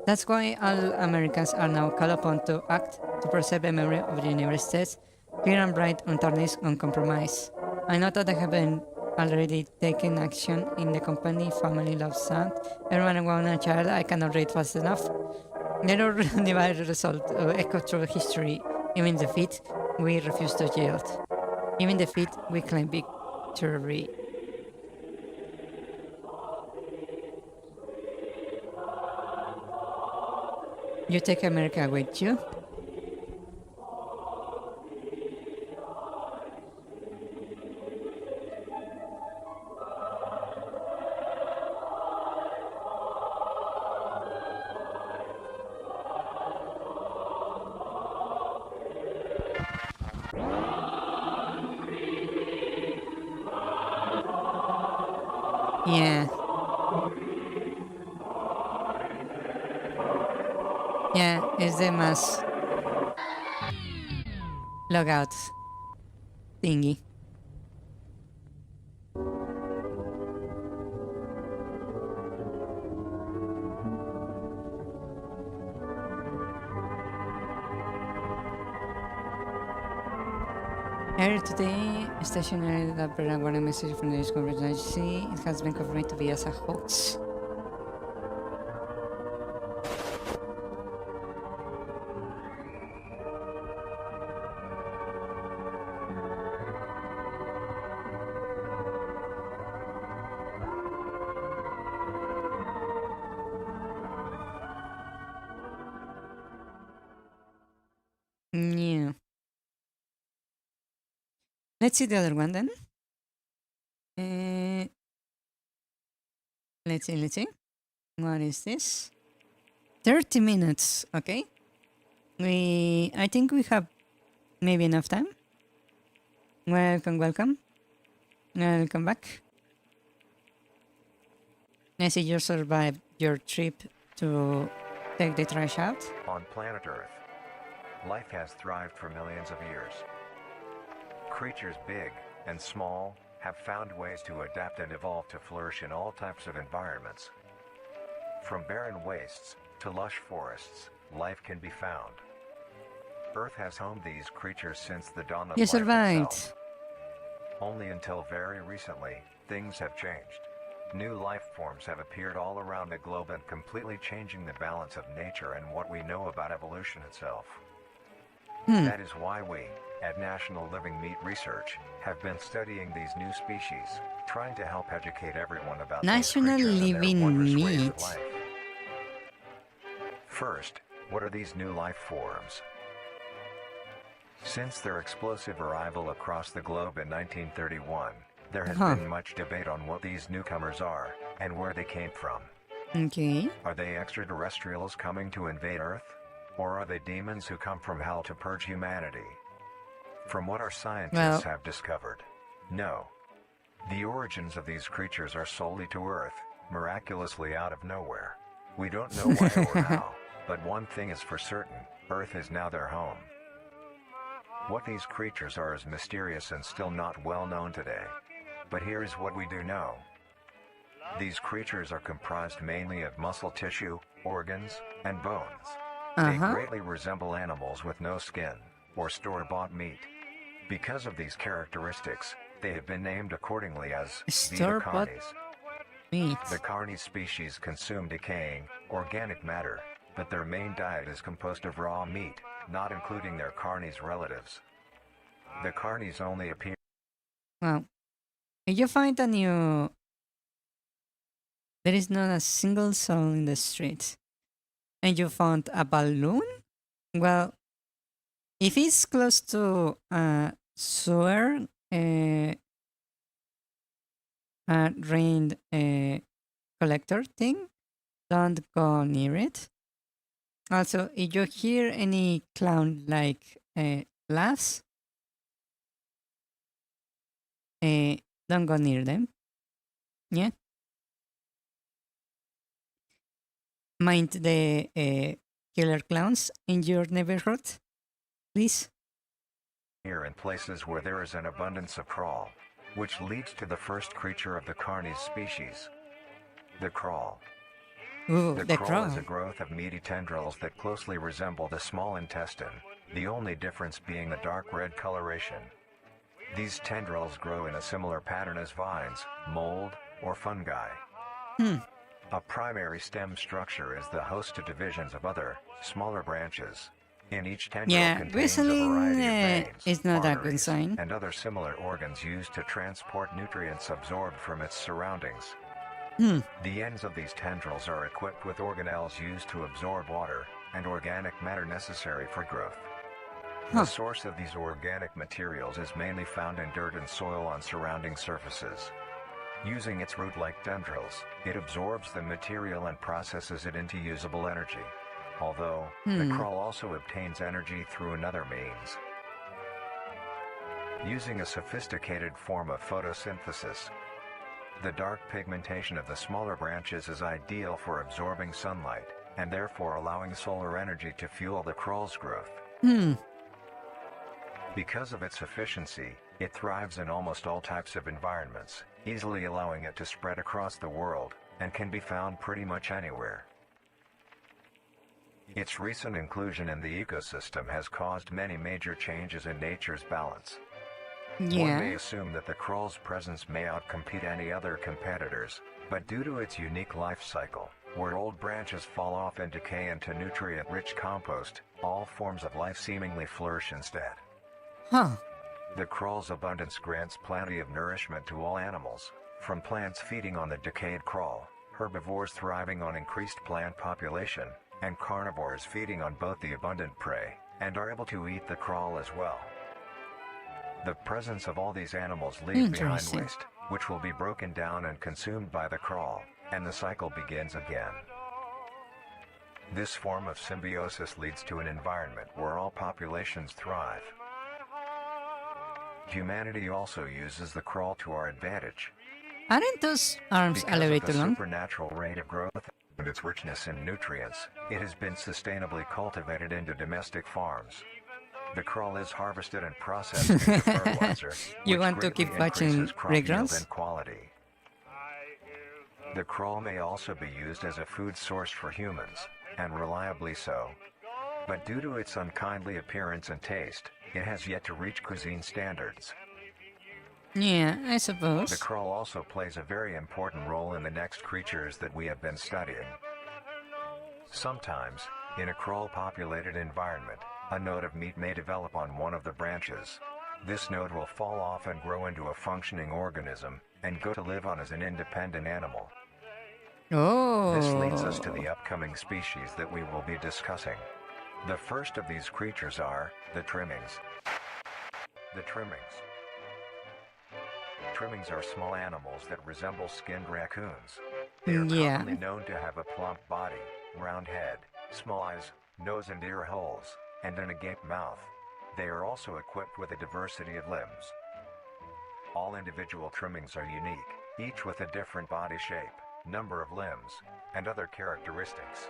That's why all Americans are now called upon to act to preserve the memory of the United States, pure and bright, untarnished, uncompromised. I know that I have been already taking action in the company Family Love Sound. Everyone, woman, and child, I cannot read fast enough. They are the result of echo through history. Even defeat, we refuse to yield. Even defeat, we claim victory. You take America with you? Yeah. Yeah, it's the mass logout thingy. Earlier today, stationary that bearer got a message from the Discovery Agency. It has been confirmed to be as a hoax. Yeah. Let's see the other one then. Let's see. What is this? 30 minutes, okay. I think we have maybe enough time. Welcome. Welcome back. I see you survived your trip to take the trash out. On planet Earth, life has thrived for millions of years. Creatures big and small have found ways to adapt and evolve to flourish in all types of environments. From barren wastes to lush forests, life can be found. Earth has homed these creatures since the dawn of You life survived. itself. Only until very recently, things have changed. New life forms have appeared all around the globe and completely changing the balance of nature and what we know about evolution itself. That is why we, at National Living Meat Research, have been studying these new species, trying to help educate everyone about National these creatures and their Living wondrous ways Meat. of life. First, what are these new life forms? Since their explosive arrival across the globe in 1931, there has been much debate on what these newcomers are and where they came from. Okay. Are they extraterrestrials coming to invade Earth? Or are they demons who come from hell to purge humanity? From what our scientists have discovered, no. The origins of these creatures are solely to Earth, miraculously out of nowhere. We don't know why or how, but one thing is for certain, Earth is now their home. What these creatures are is mysterious and still not well known today. But here is what we do know. These creatures are comprised mainly of muscle tissue, organs, and bones. They greatly resemble animals with no skin, or store-bought meat. Because of these characteristics, they have been named accordingly as Store-bought carnis. meat. The carni species consume decaying, organic matter, but their main diet is composed of raw meat, not including their carnis relatives. The carnis only appear... Well, if you find a new... There is not a single soul in the street. And you found a balloon? Well, if it's close to a sewer, rain collector thing, don't go near it. Also, if you hear any clown-like laughs, don't go near them. Yeah. Mind the killer clowns in your neighborhood, please? Here in places where there is an abundance of crawl, which leads to the first creature of the Carnies species, the crawl. Ooh, The the crawl crawl. is a growth of meaty tendrils that closely resemble the small intestine, the only difference being the dark red coloration. These tendrils grow in a similar pattern as vines, mold, or fungi. A primary stem structure is the host to divisions of other, smaller branches. In each tendril Yeah, contains a variety of veins, it's not a good arteries, sign. and other similar organs used to transport nutrients absorbed from its surroundings. The ends of these tendrils are equipped with organelles used to absorb water and organic matter necessary for growth. The source of these organic materials is mainly found in dirt and soil on surrounding surfaces. Using its root-like tendrils, it absorbs the material and processes it into usable energy. Although, the crawl also obtains energy through another means. Using a sophisticated form of photosynthesis, the dark pigmentation of the smaller branches is ideal for absorbing sunlight, and therefore allowing solar energy to fuel the crawl's growth. Because of its efficiency, it thrives in almost all types of environments, easily allowing it to spread across the world, and can be found pretty much anywhere. Its recent inclusion in the ecosystem has caused many major changes in nature's balance. One may assume that the crawl's presence may outcompete any other competitors, but due to its unique life cycle, where old branches fall off and decay into nutrient-rich compost, all forms of life seemingly flourish instead. The crawl's abundance grants plenty of nourishment to all animals, from plants feeding on the decayed crawl, herbivores thriving on increased plant population, and carnivores feeding on both the abundant prey, and are able to eat the crawl as well. The presence of all these animals leaves behind waste, which will be broken down and consumed by the crawl, and the cycle begins again. This form of symbiosis leads to an environment where all populations thrive. Humanity also uses the crawl to our advantage. Aren't those arms Because of elevator the long? supernatural rate of growth and its richness in nutrients, it has been sustainably cultivated into domestic farms. The crawl is harvested and processed into fertilizer, You which want to greatly keep watching increases crop yield playgrounds? and quality. The crawl may also be used as a food source for humans, and reliably so. But due to its unkindly appearance and taste, it has yet to reach cuisine standards. Yeah, I suppose. The crawl also plays a very important role in the next creatures that we have been studying. Sometimes, in a crawl-populated environment, a node of meat may develop on one of the branches. This node will fall off and grow into a functioning organism, and go to live on as an independent animal. This leads us to the upcoming species that we will be discussing. The first of these creatures are the trimmings. The trimmings. Trimmings are small animals that resemble skinned raccoons. They are commonly known to have a plump body, round head, small eyes, nose and ear holes, and an agape mouth. They are also equipped with a diversity of limbs. All individual trimmings are unique, each with a different body shape, number of limbs, and other characteristics.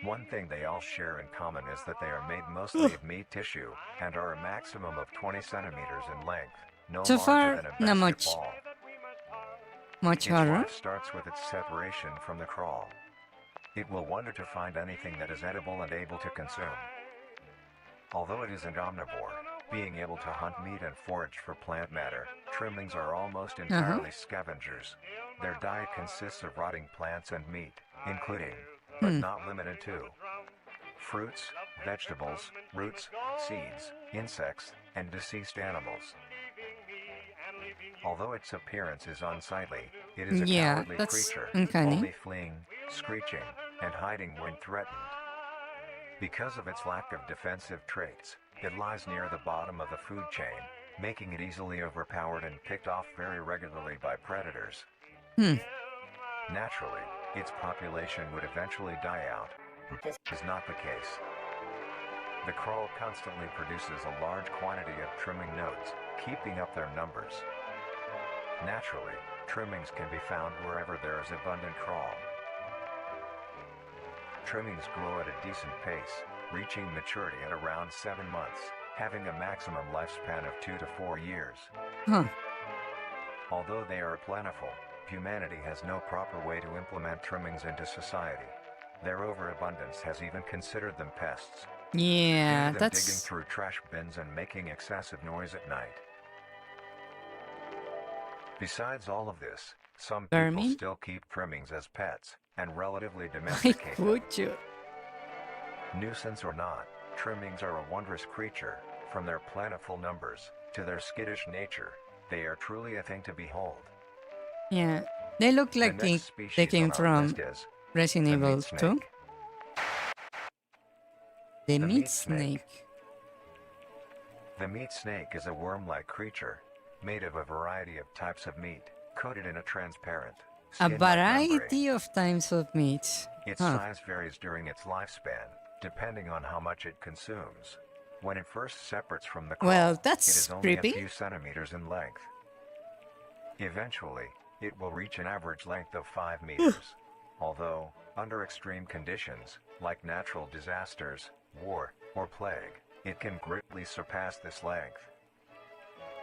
One thing they all share in common is that they are made mostly of meat tissue, and are a maximum of 20 centimeters in length, no So larger far, than a not much. basketball. Much Its harder. life starts with its separation from the crawl. It will wonder to find anything that is edible and able to consume. Although it is an omnivore, being able to hunt meat and forage for plant matter, trimmings are almost entirely scavengers. Their diet consists of rotting plants and meat, including, but not limited to, fruits, vegetables, roots, seeds, insects, and deceased animals. Although its appearance is unsightly, it is a cowardly creature, uncanny. only fleeing, screeching, and hiding when threatened. Because of its lack of defensive traits, it lies near the bottom of the food chain, making it easily overpowered and picked off very regularly by predators. Naturally, its population would eventually die out. This is not the case. The crawl constantly produces a large quantity of trimming nodes, keeping up their numbers. Naturally, trimmings can be found wherever there is abundant crawl. Trimmings grow at a decent pace, reaching maturity at around 7 months, having a maximum lifespan of 2 to 4 years. Huh. Although they are plentiful, humanity has no proper way to implement trimmings into society. Their overabundance has even considered them pests. Yeah, Them digging that's... through trash bins and making excessive noise at night. Besides all of this, some people Vermin? still keep trimmings as pets and relatively Why domesticate them. would you? Nuisance or not, trimmings are a wondrous creature. From their plentiful numbers to their skittish nature, they are truly a thing to behold. Yeah, they look The like next they species came on our from list is Resident the Evil meat 2. snake. The The meat meat snake. The meat snake is a worm-like creature, made of a variety of types of meat, coated in a transparent, A skin-like membrane. variety of types of meats. Its Huh. size varies during its lifespan, depending on how much it consumes. When it first separates from the Well, crawl, that's it is only creepy. a few centimeters in length. Eventually, it will reach an average length of 5 meters. Although, under extreme conditions, like natural disasters, war, or plague, it can greatly surpass this length.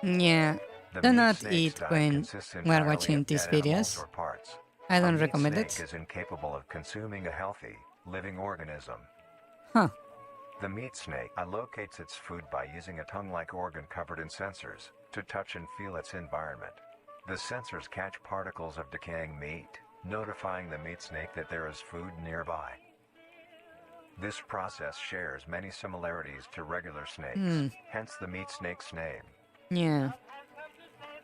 Yeah, The do meat not snake's eat diet when consists we're entirely watching of these dead animals videos. or parts. I A don't meat recommend snake it. is incapable of consuming a healthy, living organism. Huh. The meat snake allocates its food by using a tongue-like organ covered in sensors to touch and feel its environment. The sensors catch particles of decaying meat, notifying the meat snake that there is food nearby. This process shares many similarities to regular snakes, hence the meat snake's name. Yeah.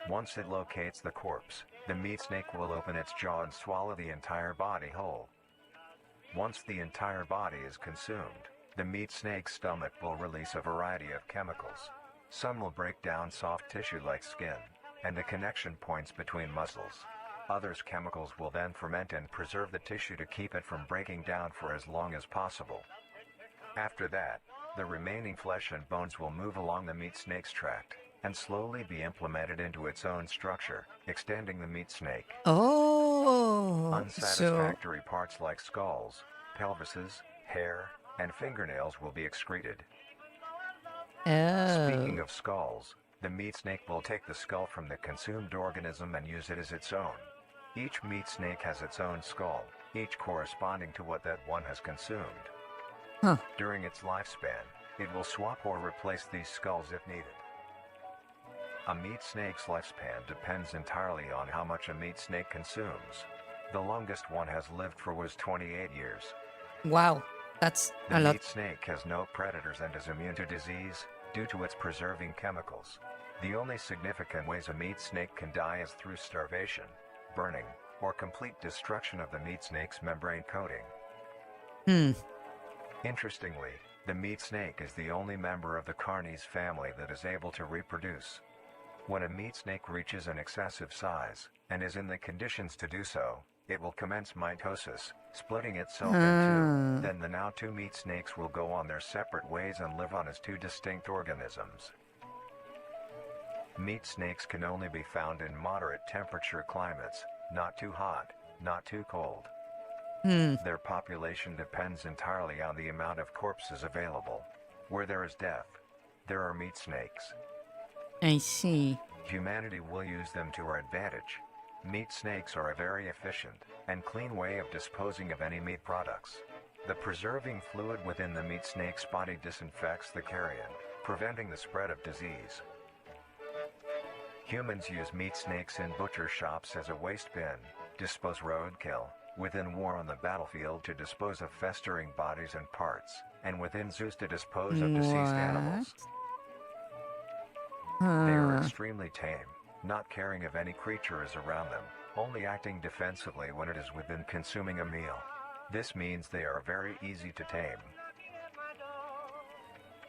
Once it locates the corpse, the meat snake will open its jaw and swallow the entire body whole. Once the entire body is consumed, the meat snake's stomach will release a variety of chemicals. Some will break down soft tissue like skin and the connection points between muscles. Others chemicals will then ferment and preserve the tissue to keep it from breaking down for as long as possible. After that, the remaining flesh and bones will move along the meat snake's tract and slowly be implemented into its own structure, extending the meat snake. Oh, so Unsatisfactory parts like skulls, pelvises, hair, and fingernails will be excreted. Speaking of skulls, the meat snake will take the skull from the consumed organism and use it as its own. Each meat snake has its own skull, each corresponding to what that one has consumed. Huh. During its lifespan, it will swap or replace these skulls if needed. A meat snake's lifespan depends entirely on how much a meat snake consumes. The longest one has lived for was 28 years. Wow, that's The a lot. meat snake has no predators and is immune to disease due to its preserving chemicals. The only significant ways a meat snake can die is through starvation, burning, or complete destruction of the meat snake's membrane coating. Interestingly, the meat snake is the only member of the Carnies family that is able to reproduce. When a meat snake reaches an excessive size, and is in the conditions to do so, it will commence mitosis, splitting itself in two. Then the now two meat snakes will go on their separate ways and live on as two distinct organisms. Meat snakes can only be found in moderate temperature climates, not too hot, not too cold. Their population depends entirely on the amount of corpses available. Where there is death, there are meat snakes. I see. Humanity will use them to our advantage. Meat snakes are a very efficient and clean way of disposing of any meat products. The preserving fluid within the meat snake's body disinfects the carrion, preventing the spread of disease. Humans use meat snakes in butcher shops as a waste bin, dispose roadkill, within war on the battlefield to dispose of festering bodies and parts, and within zoos to dispose of deceased animals. They are extremely tame, not caring if any creature is around them, only acting defensively when it is within consuming a meal. This means they are very easy to tame.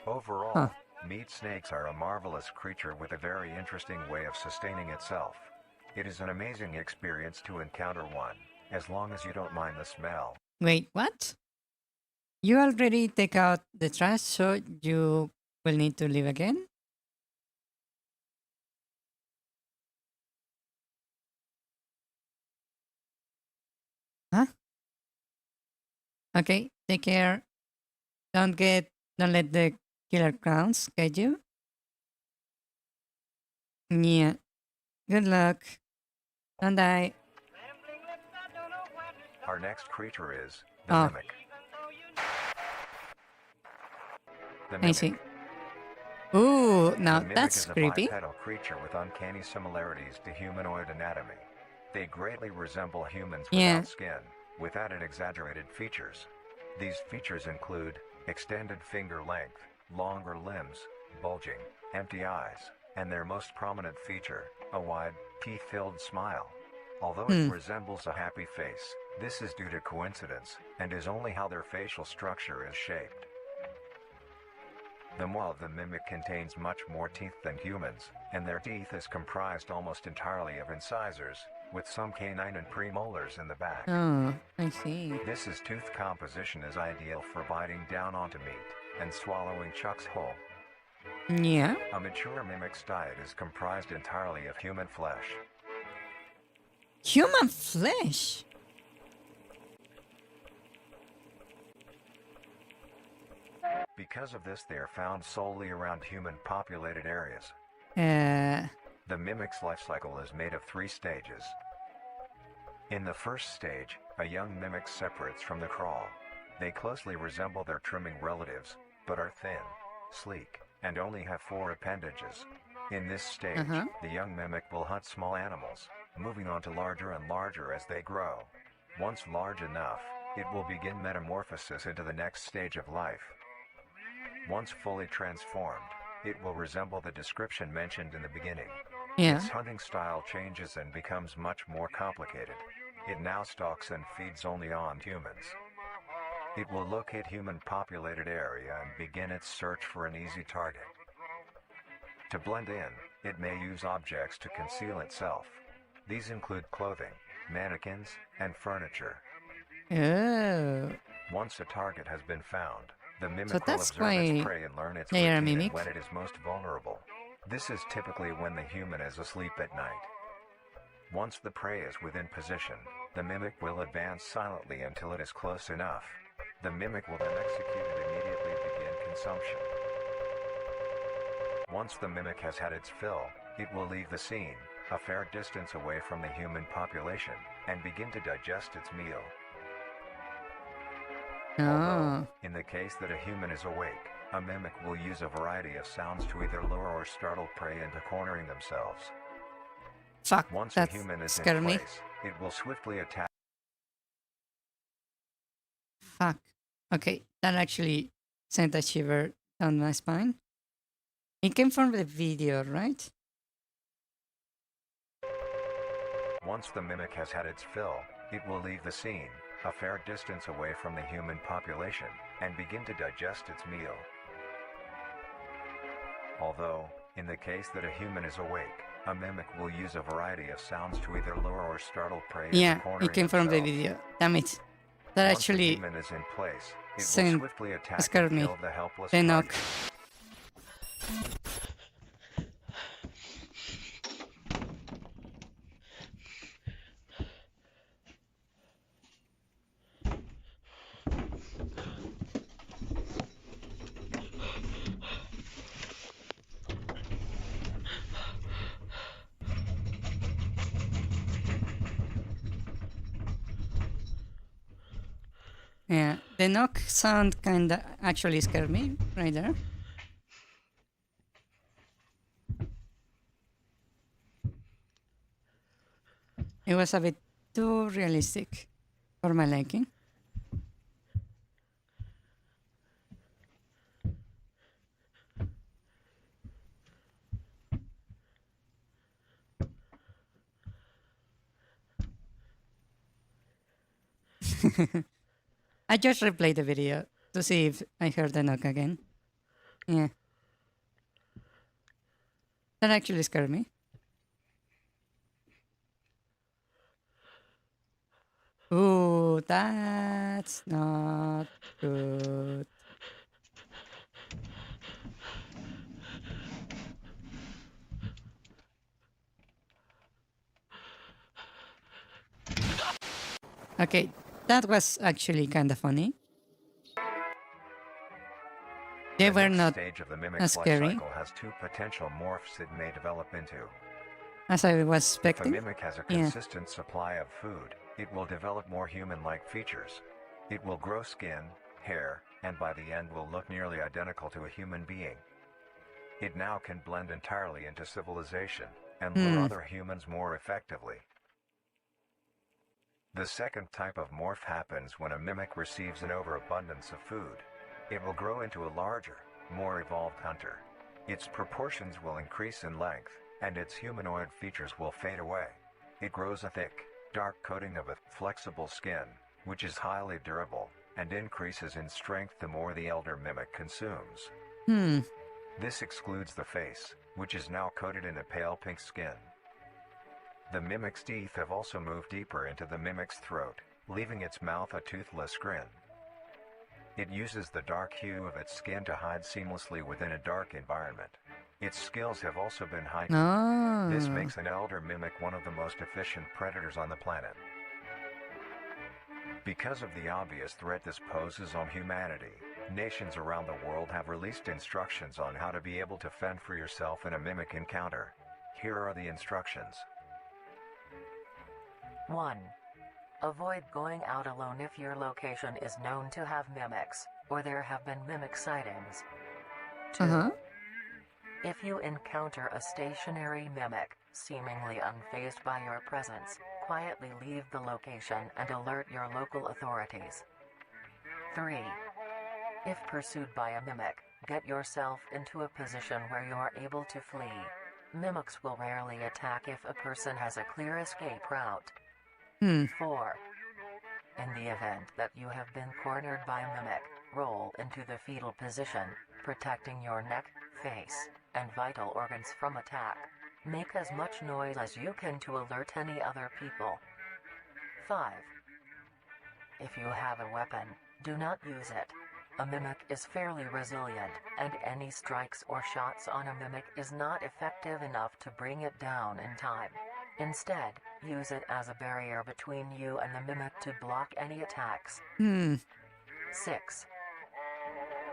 Overall, meat snakes are a marvelous creature with a very interesting way of sustaining itself. It is an amazing experience to encounter one, as long as you don't mind the smell. Wait, what? You already take out the trash, so you will need to leave again? Huh? Okay, take care. Don't let the killer clowns get you. Yeah. Good luck. Don't die. Our next creature is the Oh. mimic. The I mimic. see. Ooh, The now mimic that's is a creepy. bipedal creature with uncanny similarities to humanoid anatomy. They greatly resemble humans Yeah. without skin, with added exaggerated features. These features include extended finger length, longer limbs, bulging, empty eyes, and their most prominent feature, a wide, teeth-filled smile. Although it resembles a happy face, this is due to coincidence, and is only how their facial structure is shaped. The maw of the mimic contains much more teeth than humans, and their teeth is comprised almost entirely of incisors, with some canine and premolars in the back. Oh, I see. This tooth composition is ideal for biting down onto meat and swallowing chunks whole. Yeah. A mature mimic's diet is comprised entirely of human flesh. Human flesh? Because of this, they are found solely around human-populated areas. The mimic's life cycle is made of 3 stages. In the first stage, a young mimic separates from the crawl. They closely resemble their trimming relatives, but are thin, sleek, and only have 4 appendages. In this stage, the young mimic will hunt small animals, moving on to larger and larger as they grow. Once large enough, it will begin metamorphosis into the next stage of life. Once fully transformed, it will resemble the description mentioned in the beginning. Yeah. Its hunting style changes and becomes much more complicated. It now stalks and feeds only on humans. It will locate human-populated area and begin its search for an easy target. To blend in, it may use objects to conceal itself. These include clothing, mannequins, and furniture. Oh. Once a target has been found, the mimic So will that's observe why its prey and learn its they are routine mimic. and when it is most vulnerable. This is typically when the human is asleep at night. Once the prey is within position, the mimic will advance silently until it is close enough. The mimic will then execute and immediately begin consumption. Once the mimic has had its fill, it will leave the scene, a fair distance away from the human population, and begin to digest its meal. Although, in the case that a human is awake, a mimic will use a variety of sounds to either lure or startle prey into cornering themselves. Fuck, Once that a human is scared in me. place, it will swiftly attack. Fuck. Okay, that actually sent a shiver down my spine. It came from the video, right? Once the mimic has had its fill, it will leave the scene, a fair distance away from the human population, and begin to digest its meal. Although, in the case that a human is awake, a mimic will use a variety of sounds to either lure or startle prey into Yeah, cornering it came from the themselves. video. Damn it. That Once the actually human is in place, it will sent swiftly attack scared and me. kill the helpless The knock. target. Yeah, the knock sound kinda actually scared me right there. It was a bit too realistic for my liking. I just replayed the video to see if I heard the knock again. Yeah. That actually scared me. Ooh, that's not good. Okay, That was actually kind of funny. They were not stage of the mimic's as life scary cycle has two potential morphs it may develop into. as I was If a expecting. mimic has a Yeah. consistent supply of food, it will develop more human-like features. It will grow skin, hair, and by the end will look nearly identical to a human being. It now can blend entirely into civilization and lure other humans more effectively. The second type of morph happens when a mimic receives an overabundance of food. It will grow into a larger, more evolved hunter. Its proportions will increase in length, and its humanoid features will fade away. It grows a thick, dark coating of a flexible skin, which is highly durable, and increases in strength the more the elder mimic consumes. This excludes the face, which is now coated in a pale pink skin. The mimic's teeth have also moved deeper into the mimic's throat, leaving its mouth a toothless grin. It uses the dark hue of its skin to hide seamlessly within a dark environment. Its skills have also been heightened. This makes an elder mimic one of the most efficient predators on the planet. Because of the obvious threat this poses on humanity, nations around the world have released instructions on how to be able to fend for yourself in a mimic encounter. Here are the instructions. 1. Avoid going out alone if your location is known to have mimics, or there have been mimic sightings. 2. If you encounter a stationary mimic, seemingly unfazed by your presence, quietly leave the location and alert your local authorities. 3. If pursued by a mimic, get yourself into a position where you are able to flee. Mimics will rarely attack if a person has a clear escape route. 4. In the event that you have been cornered by a mimic, roll into the fetal position, protecting your neck, face, and vital organs from attack. Make as much noise as you can to alert any other people. 5. If you have a weapon, do not use it. A mimic is fairly resilient, and any strikes or shots on a mimic is not effective enough to bring it down in time. Instead, use it as a barrier between you and the mimic to block any attacks. 6.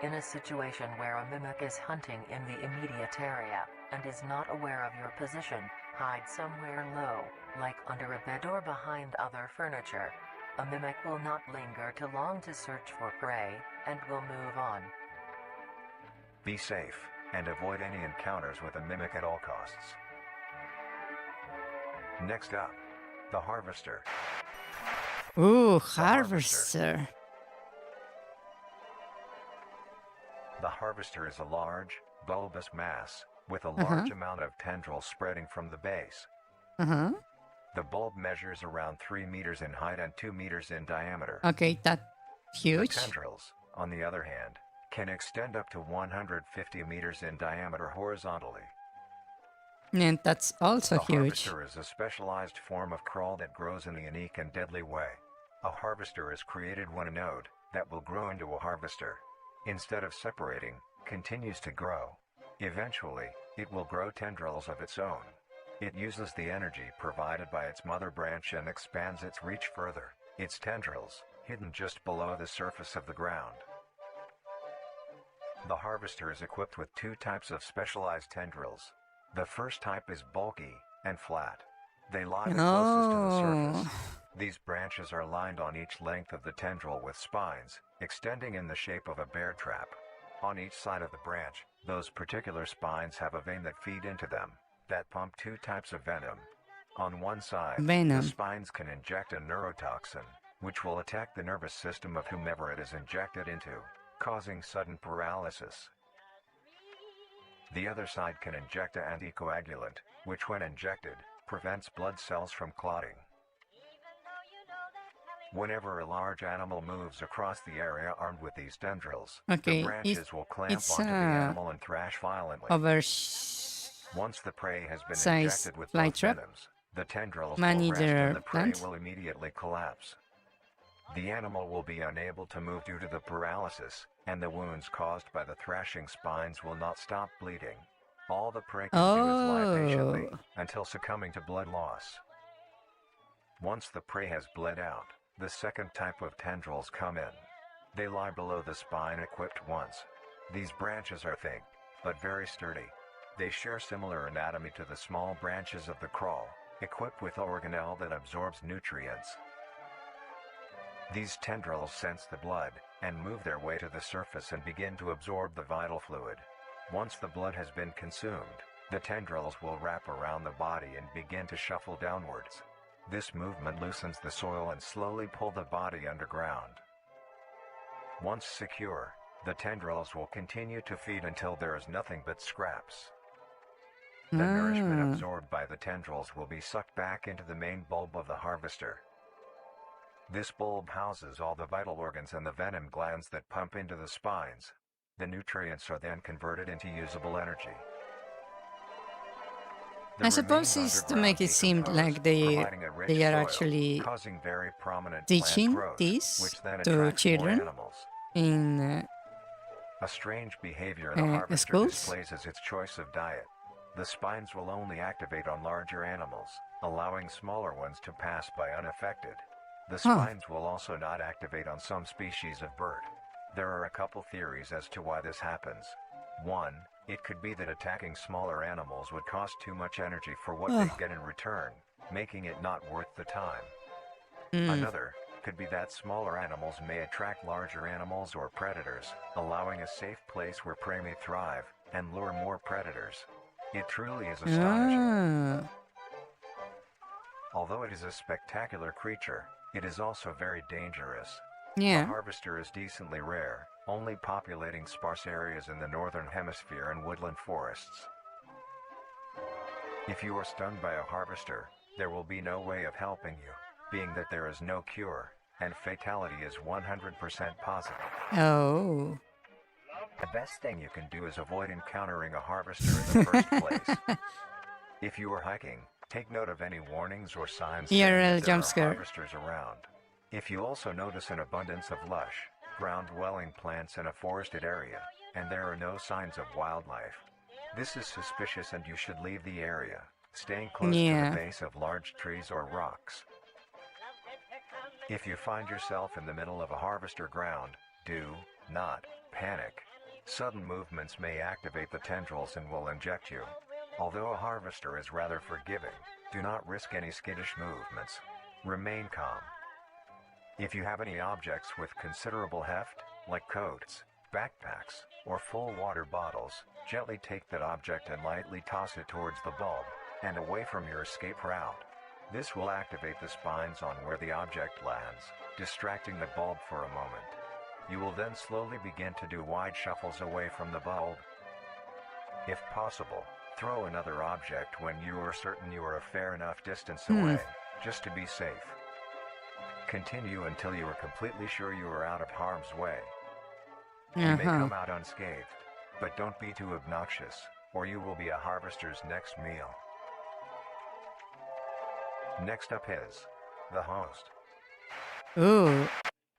In a situation where a mimic is hunting in the immediate area, and is not aware of your position, hide somewhere low, like under a bed or behind other furniture. A mimic will not linger too long to search for prey, and will move on. Be safe, and avoid any encounters with a mimic at all costs. Next up, the Harvester. Ooh, Harvester. The Harvester is a large, bulbous mass, with a large amount of tendrils spreading from the base. The bulb measures around 3 meters in height and 2 meters in diameter. Okay, that's huge. The tendrils, on the other hand, can extend up to 150 meters in diameter horizontally. And that's also A huge. harvester is a specialized form of crawl that grows in a unique and deadly way. A harvester is created when a node, that will grow into a harvester, instead of separating, continues to grow. Eventually, it will grow tendrils of its own. It uses the energy provided by its mother branch and expands its reach further. Its tendrils, hidden just below the surface of the ground. The harvester is equipped with 2 types of specialized tendrils. The first type is bulky and flat. They lie the closest to the surface. These branches are lined on each length of the tendril with spines, extending in the shape of a bear trap. On each side of the branch, those particular spines have a vein that feed into them, that pump 2 types of venom. On one side, the spines can inject a neurotoxin, which will attack the nervous system of whomever it is injected into, causing sudden paralysis. The other side can inject an anticoagulant, which when injected, prevents blood cells from clotting. Whenever a large animal moves across the area armed with these tendrils, the branches will clamp onto the animal and thrash violently. Once the prey has been injected with both venoms, the tendrils will rest and the prey will immediately collapse. The animal will be unable to move due to the paralysis, and the wounds caused by the thrashing spines will not stop bleeding. All the prey can do is lie patiently, until succumbing to blood loss. Once the prey has bled out, The second type of tendrils come in. They lie below the spine equipped ones. These branches are thick, but very sturdy. They share similar anatomy to the small branches of the crawl, equipped with organelle that absorbs nutrients. These tendrils sense the blood, and move their way to the surface and begin to absorb the vital fluid. Once the blood has been consumed, the tendrils will wrap around the body and begin to shuffle downwards. This movement loosens the soil and slowly pull the body underground. Once secure, the tendrils will continue to feed until there is nothing but scraps. The nourishment absorbed by the tendrils will be sucked back into the main bulb of the harvester. This bulb houses all the vital organs and the venom glands that pump into the spines. The nutrients are then converted into usable energy. I suppose it's to make it seem like they are actually teaching this to children in a strange behavior the harvester schools. displays as its choice of diet. The spines will only activate on larger animals, allowing smaller ones to pass by unaffected. The spines will also not activate on some species of bird. There are a couple theories as to why this happens. One, it could be that attacking smaller animals would cost too much energy for what they get in return, making it not worth the time. Another could be that smaller animals may attract larger animals or predators, allowing a safe place where prey may thrive and lure more predators. It truly is astonishing. Although it is a spectacular creature, it is also very dangerous. Yeah. The harvester is decently rare, only populating sparse areas in the northern hemisphere and woodland forests. If you are stung by a harvester, there will be no way of helping you, being that there is no cure, and fatality is 100% positive. Oh. The best thing you can do is avoid encountering a harvester in the first place. If you are hiking, take note of any warnings or signs saying that there are harvesters around. If you also notice an abundance of lush, ground-dwelling plants in a forested area, and there are no signs of wildlife, this is suspicious and you should leave the area, staying close to the base of large trees or rocks. If you find yourself in the middle of a harvester ground, do not panic. Sudden movements may activate the tendrils and will inject you. Although a harvester is rather forgiving, do not risk any skittish movements. Remain calm. If you have any objects with considerable heft, like coats, backpacks, or full water bottles, gently take that object and lightly toss it towards the bulb, and away from your escape route. This will activate the spines on where the object lands, distracting the bulb for a moment. You will then slowly begin to do wide shuffles away from the bulb. If possible, throw another object when you are certain you are a fair enough distance away, just to be safe. Continue until you are completely sure you are out of harm's way. You may come out unscathed, but don't be too obnoxious, or you will be a harvester's next meal. Next up is the host. Ooh,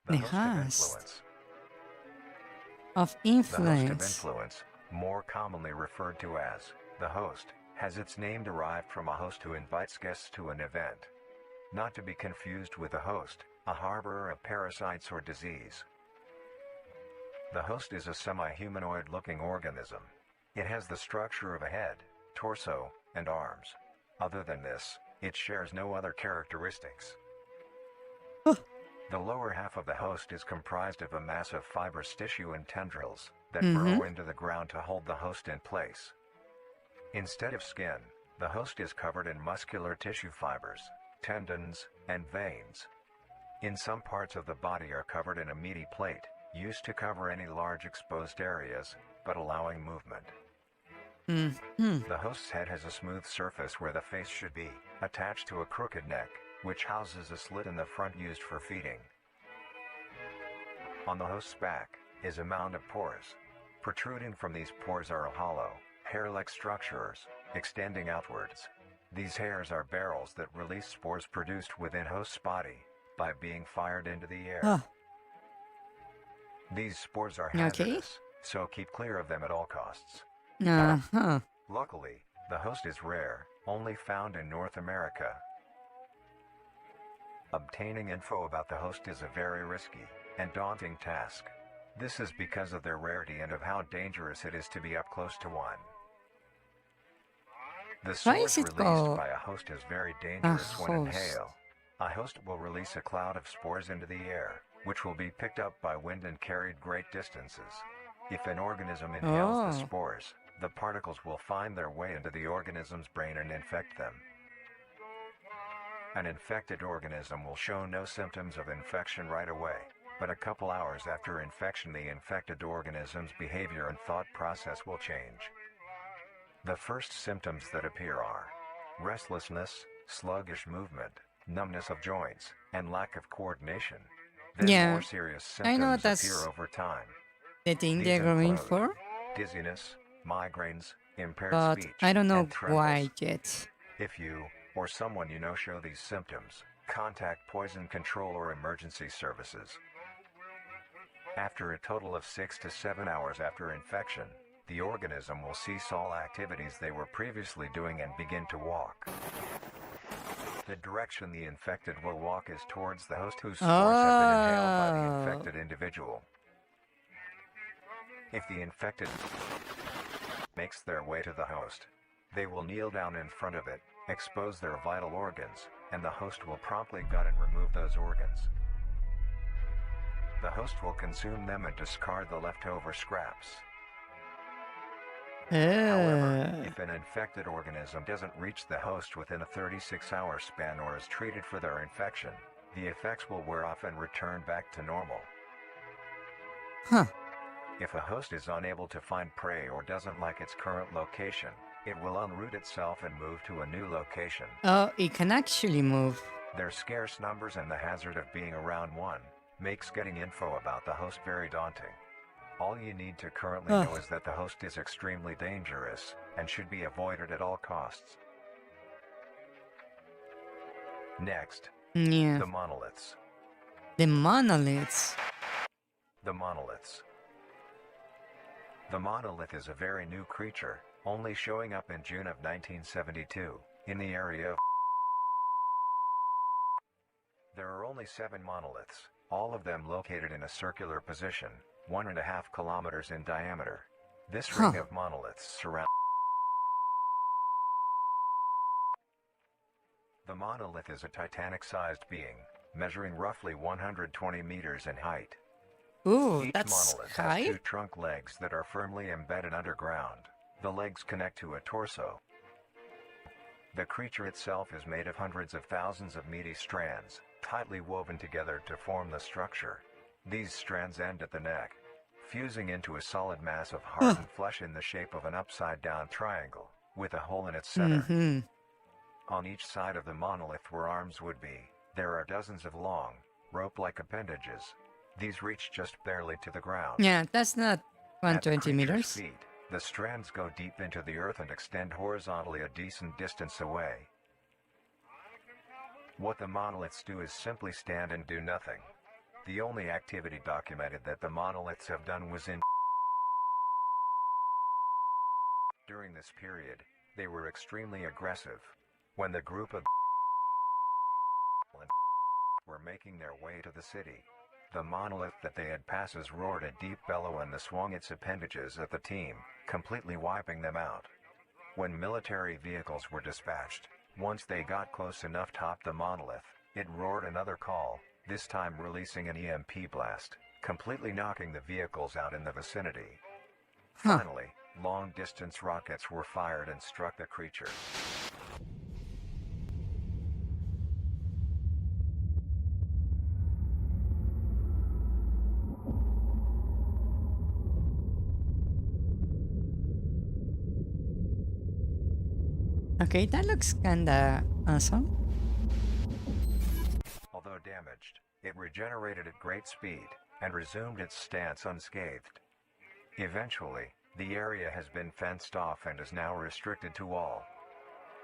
the host of influence. The host of influence. influence, more commonly referred to as the host, has its name derived from a host who invites guests to an event. Not to be confused with a host, a harborer of parasites or disease. The host is a semi-humanoid looking organism. It has the structure of a head, torso, and arms. Other than this, it shares no other characteristics. The lower half of the host is comprised of a mass of fibrous tissue and tendrils that burrow into the ground to hold the host in place. Instead of skin, the host is covered in muscular tissue fibers, tendons, and veins. In some parts of the body are covered in a meaty plate, used to cover any large exposed areas, but allowing movement. The host's head has a smooth surface where the face should be, attached to a crooked neck, which houses a slit in the front used for feeding. On the host's back is a mound of pores. Protruding from these pores are hollow, hair-like structures, extending outwards. These hairs are barrels that release spores produced within host's body by being fired into the air. These spores are hazardous, so keep clear of them at all costs. Luckily, the host is rare, only found in North America. Obtaining info about the host is a very risky and daunting task. This is because of their rarity and of how dangerous it is to be up close to one. The source released by a host is very dangerous when inhaled. A host will release a cloud of spores into the air, which will be picked up by wind and carried great distances. If an organism inhales the spores, the particles will find their way into the organism's brain and infect them. An infected organism will show no symptoms of infection right away, but a couple hours after infection the infected organism's behavior and thought process will change. The first symptoms that appear are restlessness, sluggish movement, numbness of joints, and lack of coordination. Then more serious symptoms appear over time. The thing they're going for? Dizziness, migraines, impaired But speech, I don't know and trembles. why yet. If you, or someone you know show these symptoms, contact poison control or emergency services. After a total of 6 to 7 hours after infection, the organism will cease all activities they were previously doing and begin to walk. The direction the infected will walk is towards the host whose spores have been inhaled by the infected individual. If the infected makes their way to the host, they will kneel down in front of it, expose their vital organs, and the host will promptly gut and remove those organs. The host will consume them and discard the leftover scraps. However, if an infected organism doesn't reach the host within a 36-hour span or is treated for their infection, the effects will wear off and return back to normal. If a host is unable to find prey or doesn't like its current location, it will unroot itself and move to a new location. Oh, it can actually move. Their scarce numbers and the hazard of being around one makes getting info about the host very daunting. All you need to currently know is that the host is extremely dangerous and should be avoided at all costs. Next, the monoliths. The monoliths. The monoliths. The monolith is a very new creature, only showing up in June of 1972, in the area of. There are only 7 monoliths, all of them located in a circular position, 1.5 kilometers in diameter. This ring of monoliths surrounds. The monolith is a Titanic-sized being, measuring roughly 120 meters in height. Ooh, Each that's monolith high. has 2 trunk legs that are firmly embedded underground. The legs connect to a torso. The creature itself is made of hundreds of thousands of meaty strands, tightly woven together to form the structure. These strands end at the neck, fusing into a solid mass of hardened flesh in the shape of an upside-down triangle, with a hole in its center. On each side of the monolith where arms would be, there are dozens of long, rope-like appendages. These reach just barely to the ground. Yeah, that's not At the 120 creature's meters. feet, the strands go deep into the earth and extend horizontally a decent distance away. What the monoliths do is simply stand and do nothing. The only activity documented that the monoliths have done was in. During this period, they were extremely aggressive. When the group of were making their way to the city, the monolith that they had passes roared a deep bellow and swung its appendages at the team, completely wiping them out. When military vehicles were dispatched, once they got close enough top the monolith, it roared another call, this time releasing an EMP blast, completely knocking the vehicles out in the vicinity. Finally, long-distance rockets were fired and struck the creature. Okay, that looks kinda awesome. Although damaged, it regenerated at great speed and resumed its stance unscathed. Eventually, the area has been fenced off and is now restricted to all.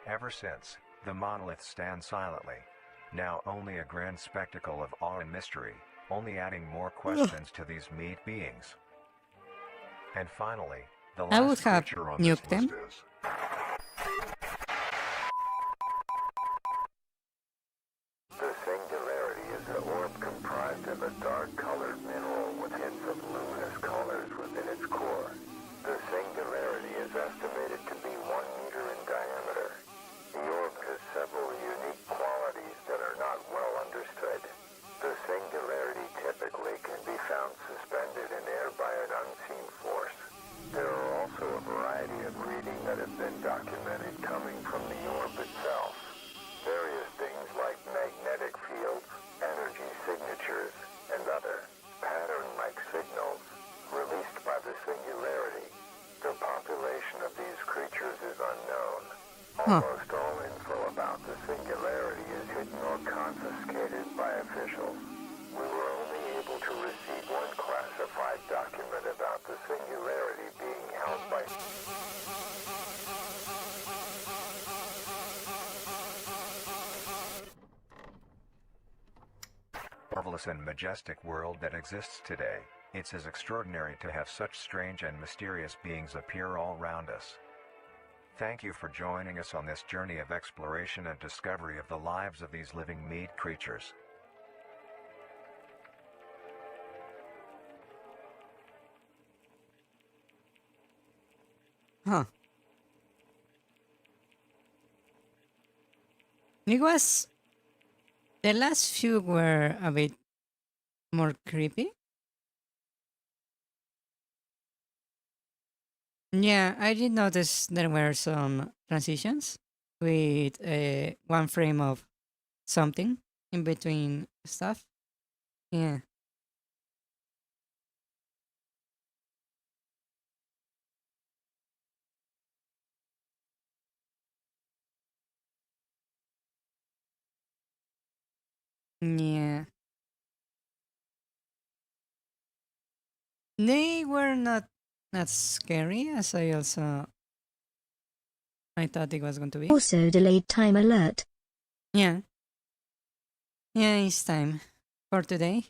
Ever since, the monolith stands silently, now only a grand spectacle of awe and mystery, only adding more questions to these meat beings. And finally, the I would last have creature on this nuked them. list is the Singularity. these creatures is unknown. Huh. Almost all info about the singularity is hidden or confiscated by officials. We were only able to receive one classified document about the singularity being held by... Marvelous and majestic world that exists today. It's as extraordinary to have such strange and mysterious beings appear all around us. Thank you for joining us on this journey of exploration and discovery of the lives of these living meat creatures. Huh. It was... The last few were a bit more creepy. Yeah, I did notice there were some transitions with one frame of something in between stuff. Yeah. Yeah. They were not as scary as I thought it was going to be. Also delayed time alert. Yeah. Yeah, it's time for today.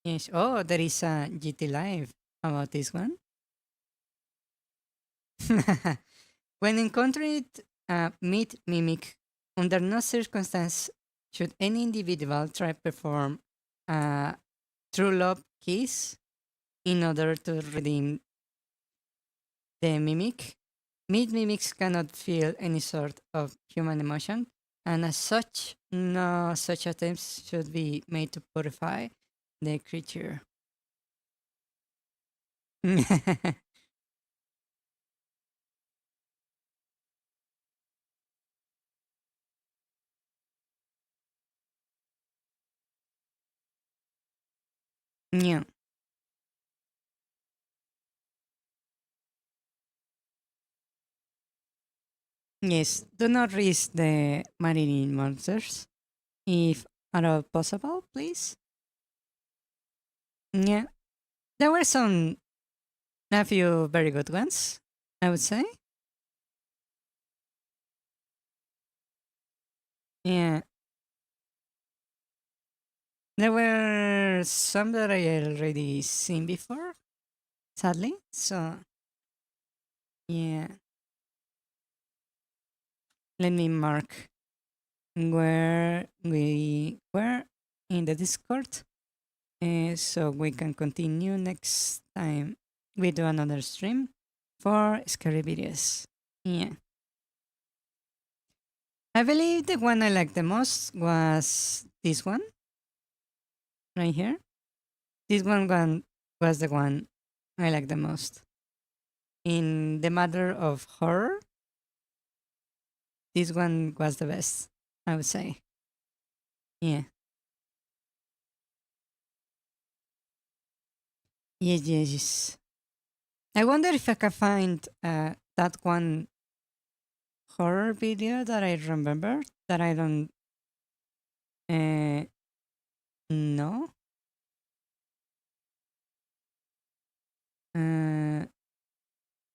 Yes. Oh, there is a GT Live about this one. When encountering a meat mimic, under no circumstance should any individual try to perform a true love kiss in order to redeem the mimic. Meat mimics cannot feel any sort of human emotion, and as such, no such attempts should be made to purify the creature. Yeah. Yes, do not risk the marine monsters, if at all possible, please. Yeah, there were a few very good ones, I would say. Yeah. There were some that I already seen before, sadly, so yeah. Let me mark where we were in the Discord, so we can continue next time we do another stream for scary videos. Yeah. I believe the one I liked the most was this one right here. This one was the one I liked the most. In the matter of horror, this one was the best, I would say. Yeah. Yes, yes, yes. I wonder if I can find that one horror video that I remember that I don't know.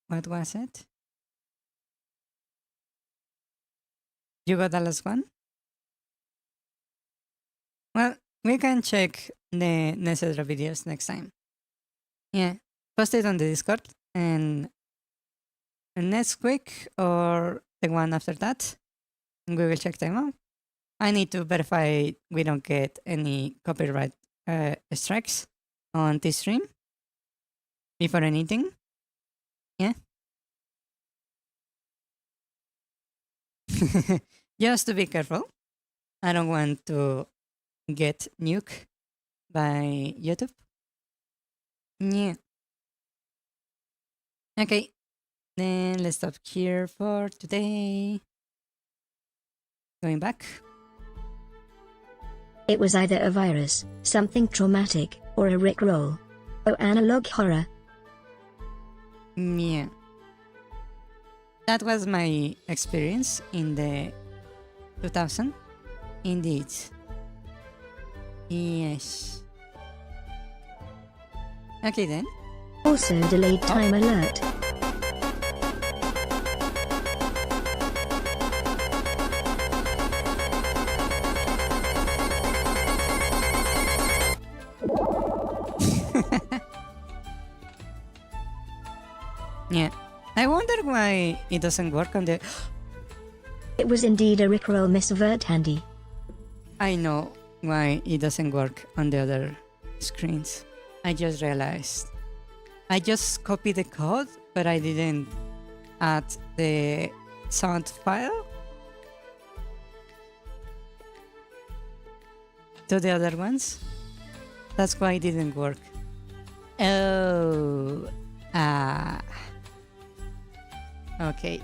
What was it? You got the last one? Well, we can check the necessary videos next time. Yeah, post it on the Discord, and next week or the one after that, we will check them out. I need to verify we don't get any copyright strikes on this stream before anything. Yeah. Just to be careful. I don't want to get nuked by YouTube. Yeah. Okay. Then let's stop here for today. Going back. It was either a virus, something traumatic, or a rickroll. Oh, analog horror. Yeah. that was my experience in the 2000. Indeed. Yes. Okay then. Also delayed time alert. Yeah. I wonder why it doesn't work on the... It was indeed a Rickroll, Miss Verthandy. I know why it doesn't work on the other screens. I just realized. I just copied the code, but I didn't add the sound file to the other ones. That's why it didn't work. Oh. Okay.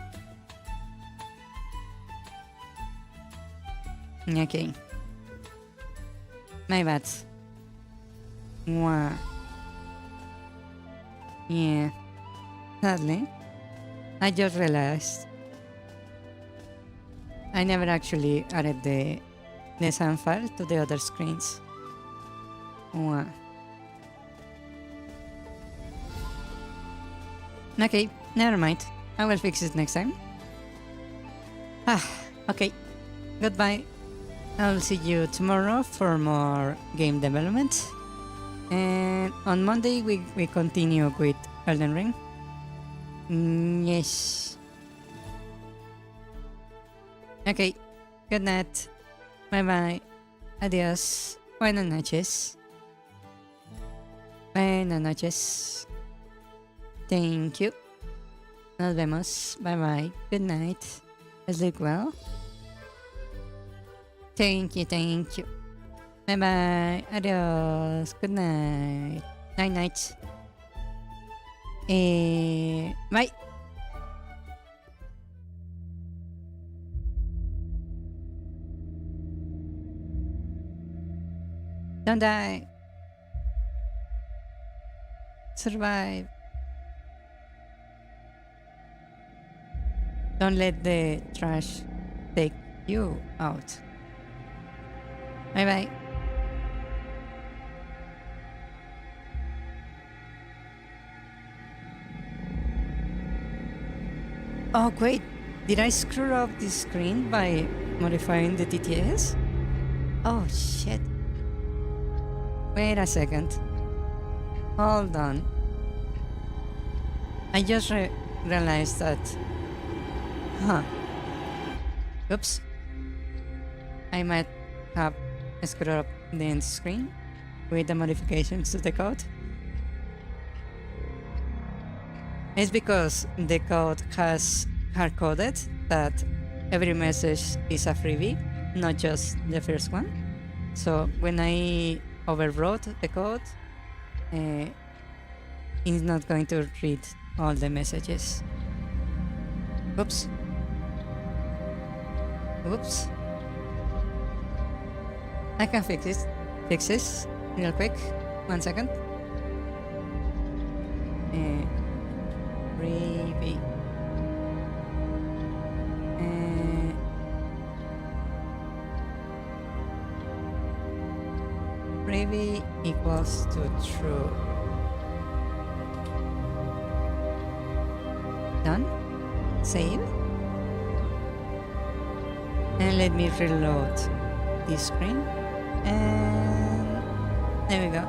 Okay. My bad. Wow. Yeah. Sadly, I just realized I never actually added the sound file to the other screens. Wow. Okay, never mind. I will fix it next time. Okay. Goodbye. I'll see you tomorrow for more game development. And on Monday we continue with Elden Ring. Yes. Okay. Good night. Bye bye. Adios. Buenas noches. Buenas noches. Thank you. Nos vemos. Bye bye. Good night. Sleep well. Thank you. Bye bye. Adios. Good night. Night night. Bye. Don't die. Survive. Don't let the trash take you out. Bye bye. Oh wait, did I screw up the screen by modifying the TTS? Oh shit. Wait a second. Hold on. I just realized that... Oops. I might have screwed up the end screen with the modifications to the code. It's because the code has hard-coded that every message is a freebie, not just the first one. So when I overwrote the code, it's not going to read all the messages. Oops. Oops. I can fix this real quick. 1 second. Freebie. Freebie equals to true. Done. Save. And let me reload this screen. And there we go.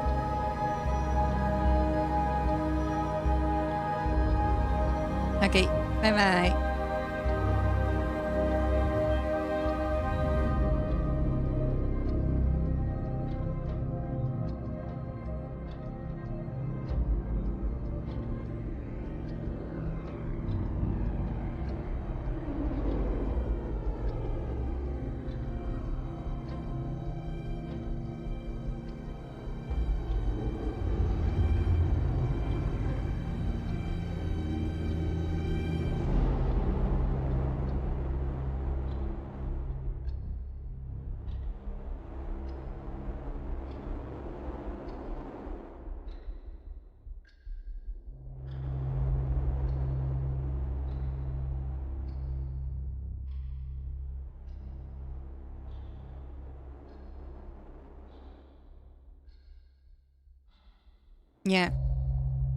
Okay, bye bye. Yeah.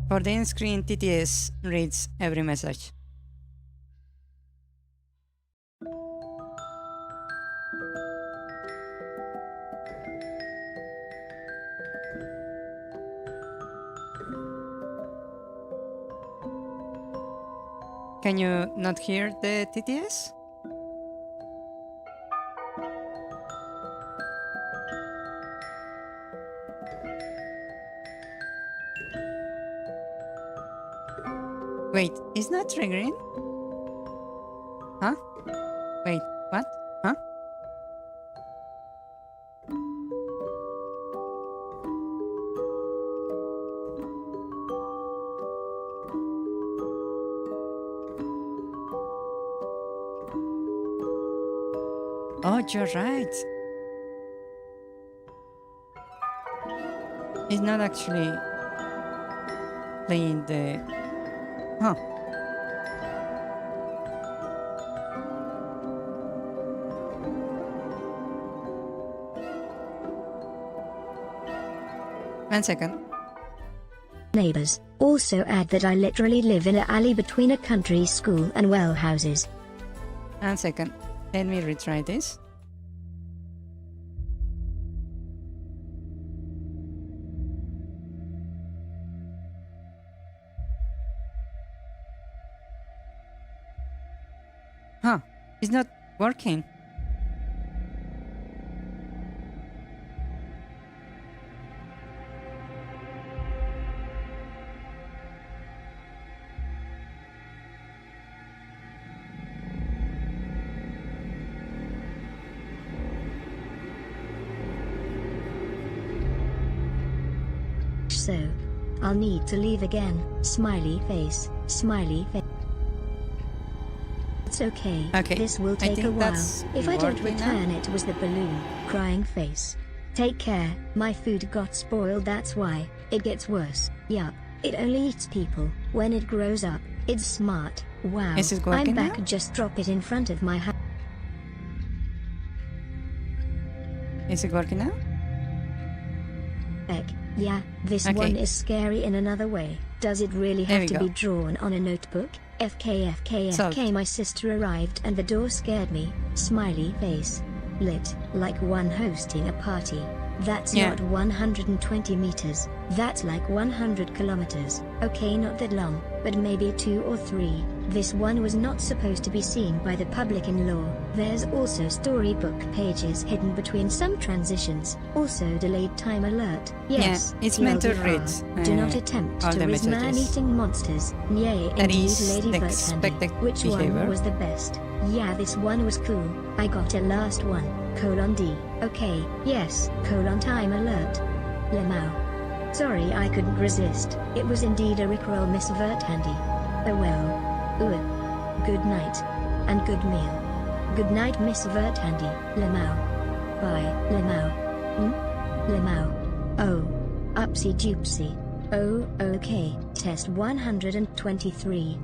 For the in-screen, TTS reads every message. Can you not hear the TTS? Wait, is not triggering? Huh? Wait, what? Huh? Oh, you're right. It's not actually playing the... Huh. One second. Neighbors also add that I literally live in an alley between a country school and well houses. 1 second. Let me retry this. Huh. It's not working. So, I'll need to leave again. Smiley face, smiley face. It's okay. Okay, This will I take think a while. that's If I don't working now. return, it was the balloon, crying face. Take care, my food got spoiled, that's why. It gets worse. Yup, it only eats people. When it grows up, it's smart. Wow, Is it I'm working back, now? just drop it in front of my house. Is it working now? Yeah, this Okay. one is scary in another way. Does it really There have we to go. be drawn on a notebook? FK. Solved. My sister arrived and the door scared me. Smiley face. Lit, like one hosting a party. That's Yeah. not 120 meters. That's like 100 kilometers. Okay, not that long, but maybe 2 or 3. This one was not supposed to be seen by the public in law. There's also storybook pages hidden between some transitions. Also delayed time alert. Yes, Yeah, it's meant to TLDR. read, Do not attempt all to the riz messages. man-eating monsters. Yay, That indeed, is Lady the Verthandy. expected Which behavior. one was the best? Yeah, this one was cool. I got a last one. D. Okay, yes, time alert. Lemao. Sorry, I couldn't resist. It was indeed a rickroll, Miss Verthandy. Oh well. Ooh. Good night. And good meal. Good night, Miss Verthandy. Lemao. Bye, Lemao. Lemao. Oh. Upsy doopsy. Oh, okay. Test 123.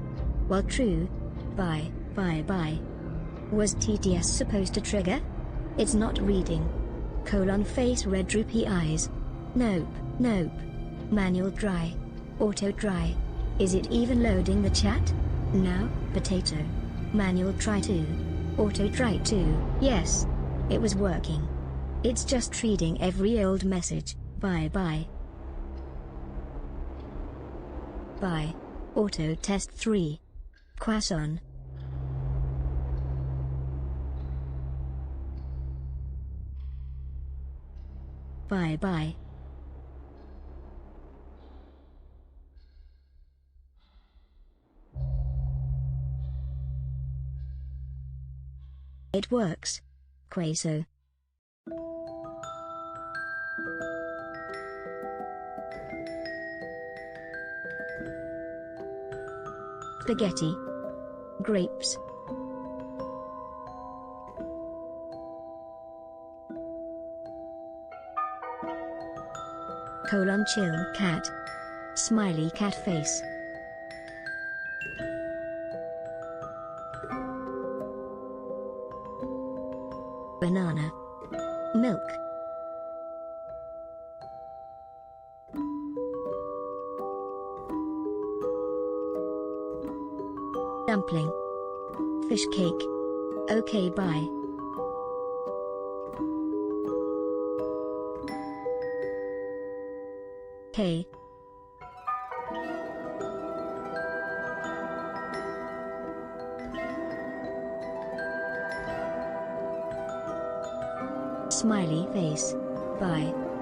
Well, true. Bye. Was TTS supposed to trigger? It's not reading. Face, red droopy eyes. Nope. Manual dry. Auto dry. Is it even loading the chat? No. Potato. Manual try to. Auto try to. Yes. It was working. It's just reading every old message. Bye. Auto test 3. Croissant. Bye. It works. Quaso. Spaghetti. Grapes. Chill cat. Smiley cat face. Banana. Milk. Dumpling. Fish cake. Okay, bye. Hey. Smiley face. Bye.